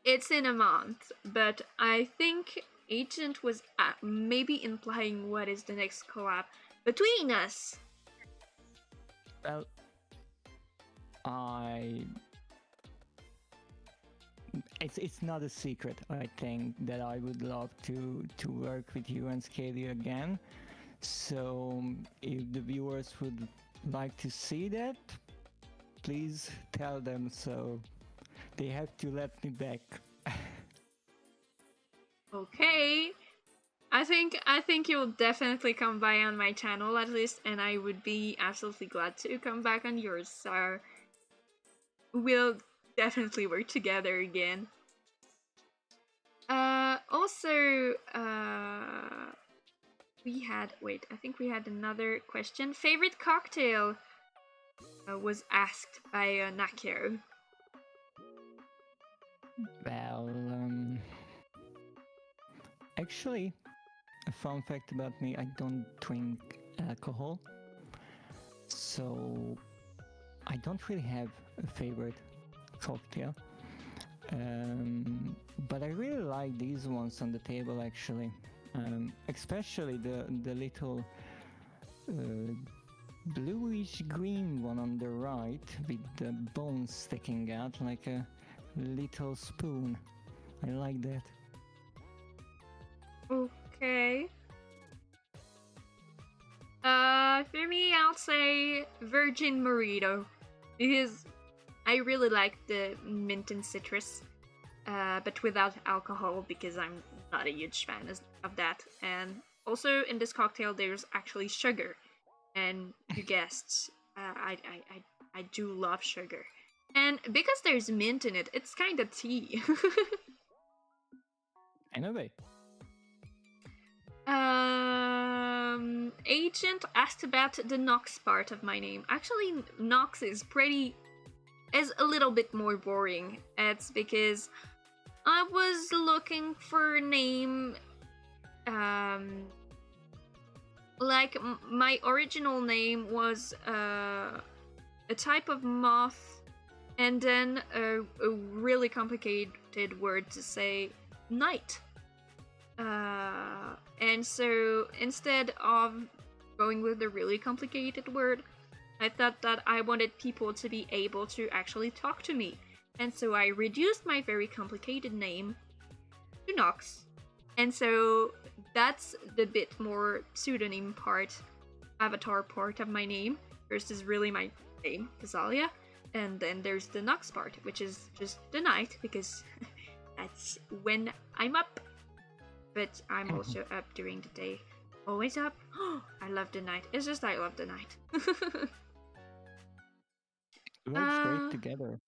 it's in a month, but I think Agent was maybe implying what is the next collab between us. Well, it's not a secret. I think that I would love to work with you and Skady again. So if the viewers would like to see that, please tell them so they have to let me back. Okay. I think you'll definitely come by on my channel at least, and I would be absolutely glad to come back on yours. So we'll definitely work together again. Also, I think we had another question. Favorite cocktail was asked by Nakio. Well, actually, a fun fact about me, I don't drink alcohol. So I don't really have a favorite cocktail. But I really like these ones on the table actually. Especially the little bluish green one on the right with the bones sticking out like a little spoon. I like that. Okay. For me, I'll say Virgin Mojito, because I really like the mint and citrus, but without alcohol, because I'm not a huge fan of that. And also in this cocktail, there's actually sugar, and you guessed, I do love sugar. And because there's mint in it, it's kind of tea. Anyway. Agent asked about the Nox part of my name. Actually, Nox is a little bit more boring. It's because I was looking for a name, like my original name was a type of moth, and then a really complicated word to say, night. And so instead of going with the really complicated word, I thought that I wanted people to be able to actually talk to me. And so I reduced my very complicated name to Nox. And so that's the bit more pseudonym part, avatar part of my name, versus really my name, Physalia. And then there's the Nox part, which is just the night, because that's when I'm up. But I'm also up during the day. Always up. I love the night. It's just I love the night. Works great together.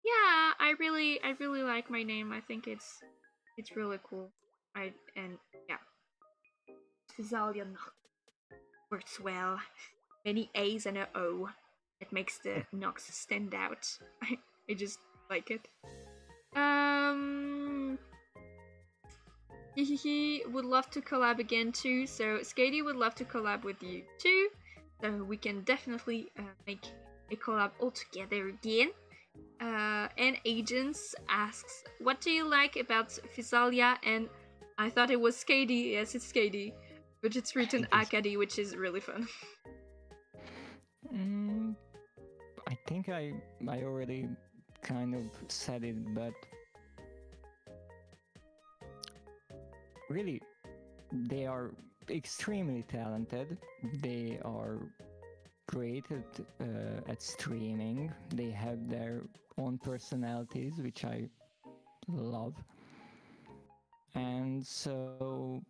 Yeah, I really like my name. I think it's really cool. Yeah, Physalia Nox works well. Many A's and an O. It makes the Nox stand out. I just like it. He would love to collab again too. So Skady would love to collab with you too. So we can definitely make a collab all together again. And Agents asks, what do you like about Physalia? And I thought it was Skady. Yes, it's Skady, but it's written Akadi, which is really fun. I think I already kind of said it, but really, they are extremely talented. They are great at streaming. They have their own personalities, which I love. And so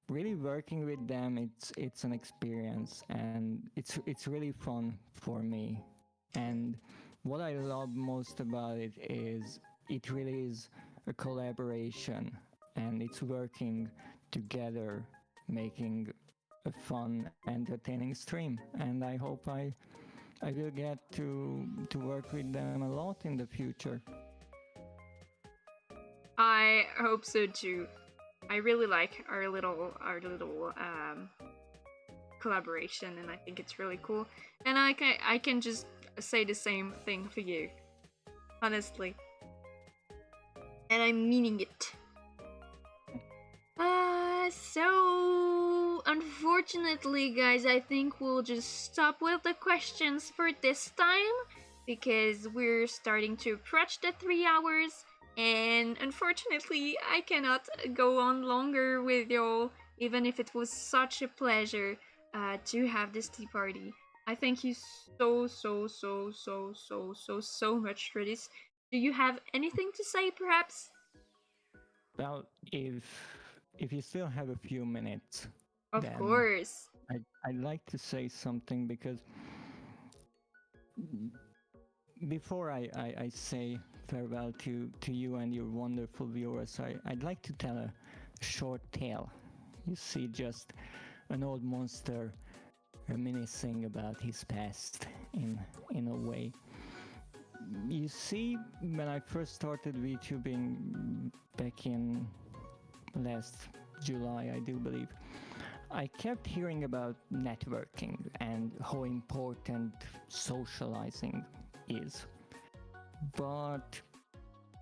really working with them, it's an experience, and it's really fun for me. And what I love most about it is it really is a collaboration, and it's working together, making a fun, entertaining stream. And I hope I will get to work with them a lot in the future. I hope so too. I really like our little collaboration, and I think it's really cool. And I can just say the same thing for you, honestly, and I'm meaning it. So unfortunately, guys, I think we'll just stop with the questions for this time, because we're starting to approach the 3 hours. And unfortunately, I cannot go on longer with y'all, even if it was such a pleasure to have this tea party. I thank you so much for this. Do you have anything to say, perhaps? Well, if you still have a few minutes, Of then course. I'd like to say something, because before I say farewell to you and your wonderful viewers, I'd like to tell a short tale. You see, just an old monster reminiscing about his past in a way. You see, when I first started VTubing back in last July, I do believe, I kept hearing about networking and how important socializing is. But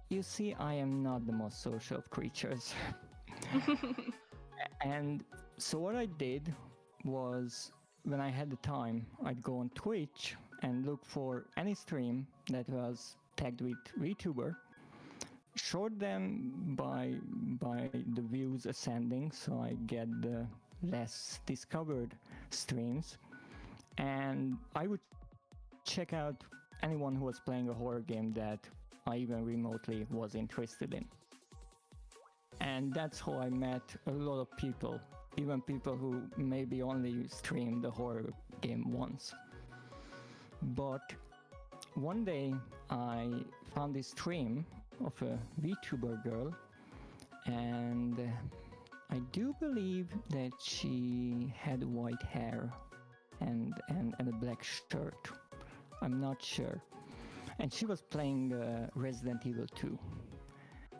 you see, I am not the most social of creatures. And so what I did was, when I had the time, I'd go on Twitch and look for any stream that was tagged with VTuber, sort them by the views ascending, so I get the less discovered streams, and I would check out anyone who was playing a horror game that I even remotely was interested in. And that's how I met a lot of people, even people who maybe only streamed the horror game once. But one day I found this stream of a VTuber girl, and I do believe that she had white hair and a black shirt. I'm not sure. And she was playing Resident Evil 2.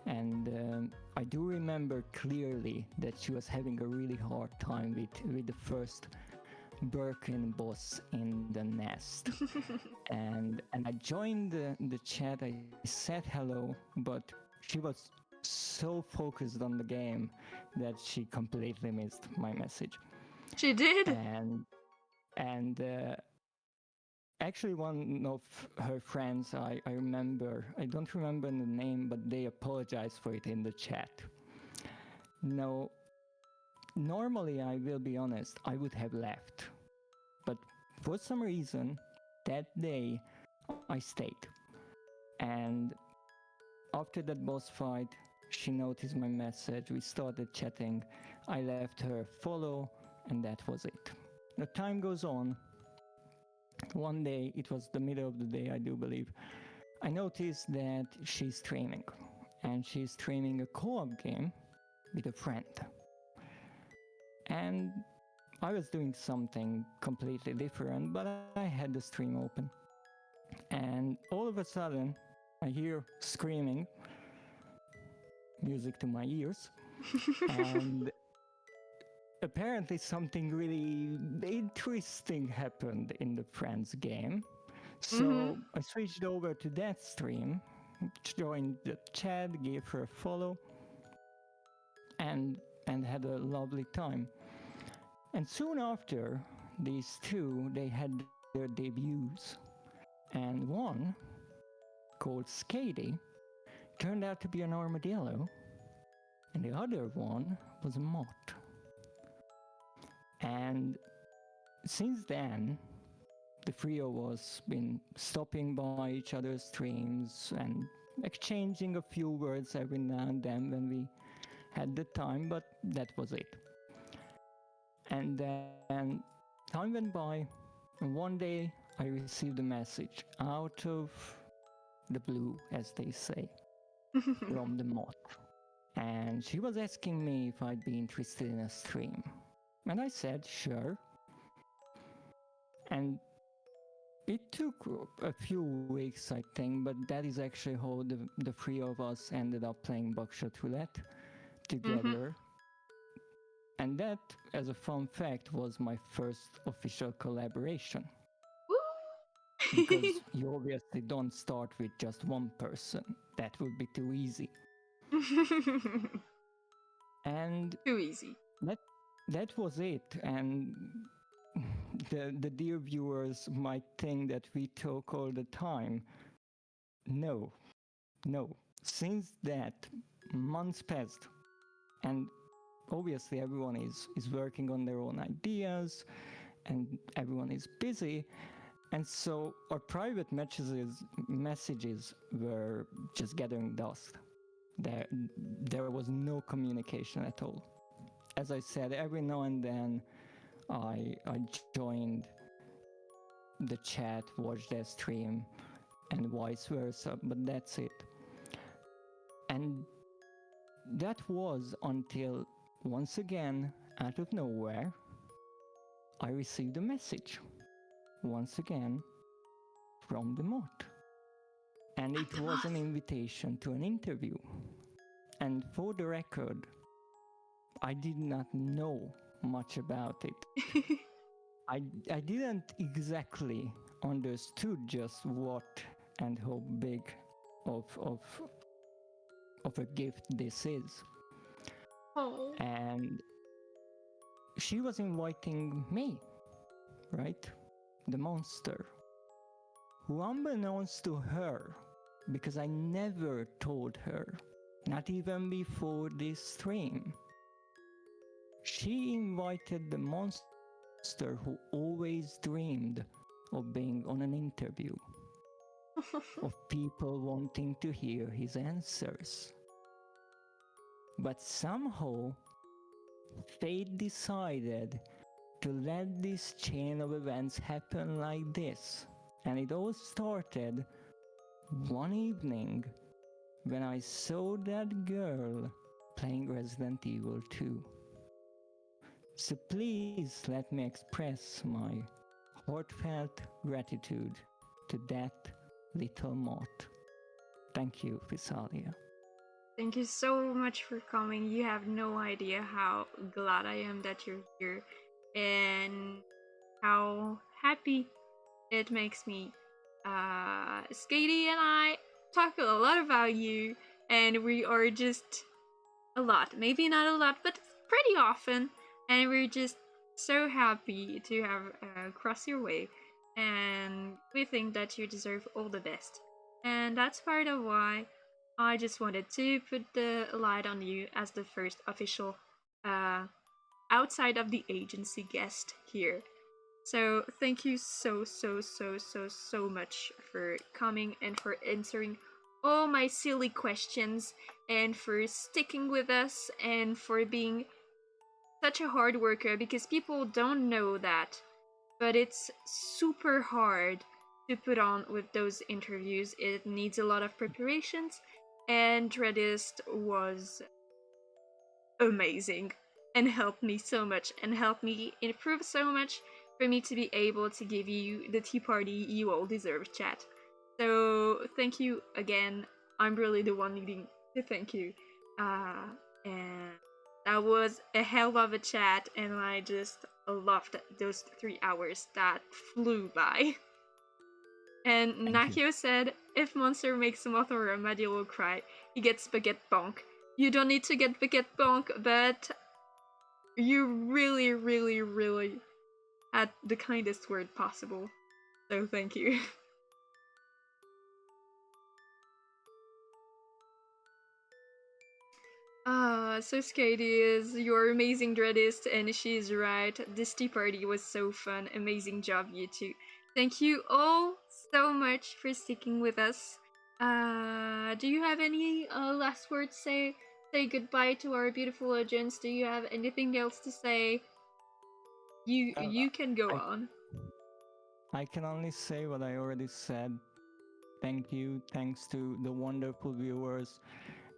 And I do remember clearly that she was having a really hard time with the first Birkin boss in the nest. and I joined the chat, I said hello, but she was so focused on the game that she completely missed my message. She did? And actually one of her friends, I remember, I don't remember the name, but they apologized for it in the chat. No, normally, I will be honest, I would have left. But for some reason, that day, I stayed. And after that boss fight, she noticed my message, we started chatting, I left her a follow, and that was it. The time goes on. One day, it was the middle of the day, I do believe, I noticed that she's streaming. And she's streaming a co-op game with a friend. And I was doing something completely different, but I had the stream open. And all of a sudden, I hear screaming, music to my ears, and apparently something really interesting happened in the friend's game. So I switched over to that stream, joined the chat, gave her a follow, and had a lovely time. And soon after, these two, they had their debuts. And one, called Skady, turned out to be an armadillo, and the other one was a moth. And since then, the trio was been stopping by each other's streams and exchanging a few words every now and then when we had the time, but that was it. And then time went by, and one day I received a message out of the blue, as they say, from the moth. And she was asking me if I'd be interested in a stream. And I said, sure. And it took a few weeks, I think, but that is actually how the three of us ended up playing Buckshot Roulette together. And that, as a fun fact, was my first official collaboration. Because you obviously don't start with just one person. That would be too easy. And too easy. That was it. And the dear viewers might think that we talk all the time. No. Since that, months passed. And obviously everyone is working on their own ideas, and everyone is busy. And so our private messages were just gathering dust. There was no communication at all. As I said, every now and then I joined the chat, watched their stream, and vice versa, but that's it. And that was until, once again, out of nowhere, I received a message. Once again, from the moth. And it was an invitation to an interview. And for the record, I did not know much about it. I didn't exactly understood just what and how big of a gift this is. Oh. And she was inviting me, right? The monster. Who, unbeknownst to her, because I never told her, not even before this stream, she invited the monster who always dreamed of being on an interview, of people wanting to hear his answers. But somehow, fate decided to let this chain of events happen like this. And it all started one evening when I saw that girl playing Resident Evil 2. So please let me express my heartfelt gratitude to that little moth. Thank you, Physalia. Thank you so much for coming. You have no idea how glad I am that you're here and how happy it makes me. Skady and I talk a lot about you, and we are just a lot. Maybe not a lot, but pretty often. And we're just so happy to have crossed your way. And we think that you deserve all the best. And that's part of why I just wanted to put the light on you as the first official uh, outside of the agency guest here. So thank you so much for coming and for answering all my silly questions and for sticking with us and for being such a hard worker, because people don't know that, but it's super hard to put on with those interviews. It needs a lot of preparations, and Dreadist was amazing and helped me so much and helped me improve so much for me to be able to give you the tea party you all deserve, chat. So thank you again. I'm really the one needing to thank you. And that was a hell of a chat, and I just loved those 3 hours that flew by. And Thank you. Nakio said, if Monster makes a moth or a Maddie will cry, he gets baguette bonk. You don't need to get baguette bonk, but you really had the kindest word possible. So thank you. So Skady is your amazing dreadist, and she's right. This tea party was so fun. Amazing job, you two. Thank you all so much for sticking with us. Do you have any last words? Say goodbye to our beautiful audience. Do you have anything else to say? You can go I, on. I can only say what I already said. Thank you. Thanks to the wonderful viewers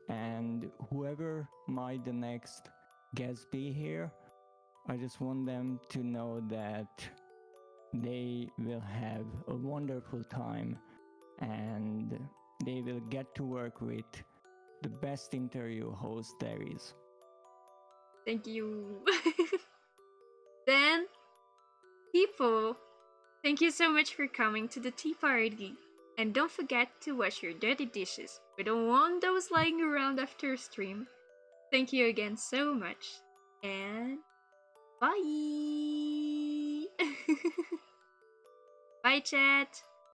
and whoever might the next guest be here. I just want them to know that they will have a wonderful time and they will get to work with the best interview host there is. Thank you. Then, people, thank you so much for coming to the tea party. And don't forget to wash your dirty dishes. We don't want those lying around after stream. Thank you again so much. And bye. Bye, chat.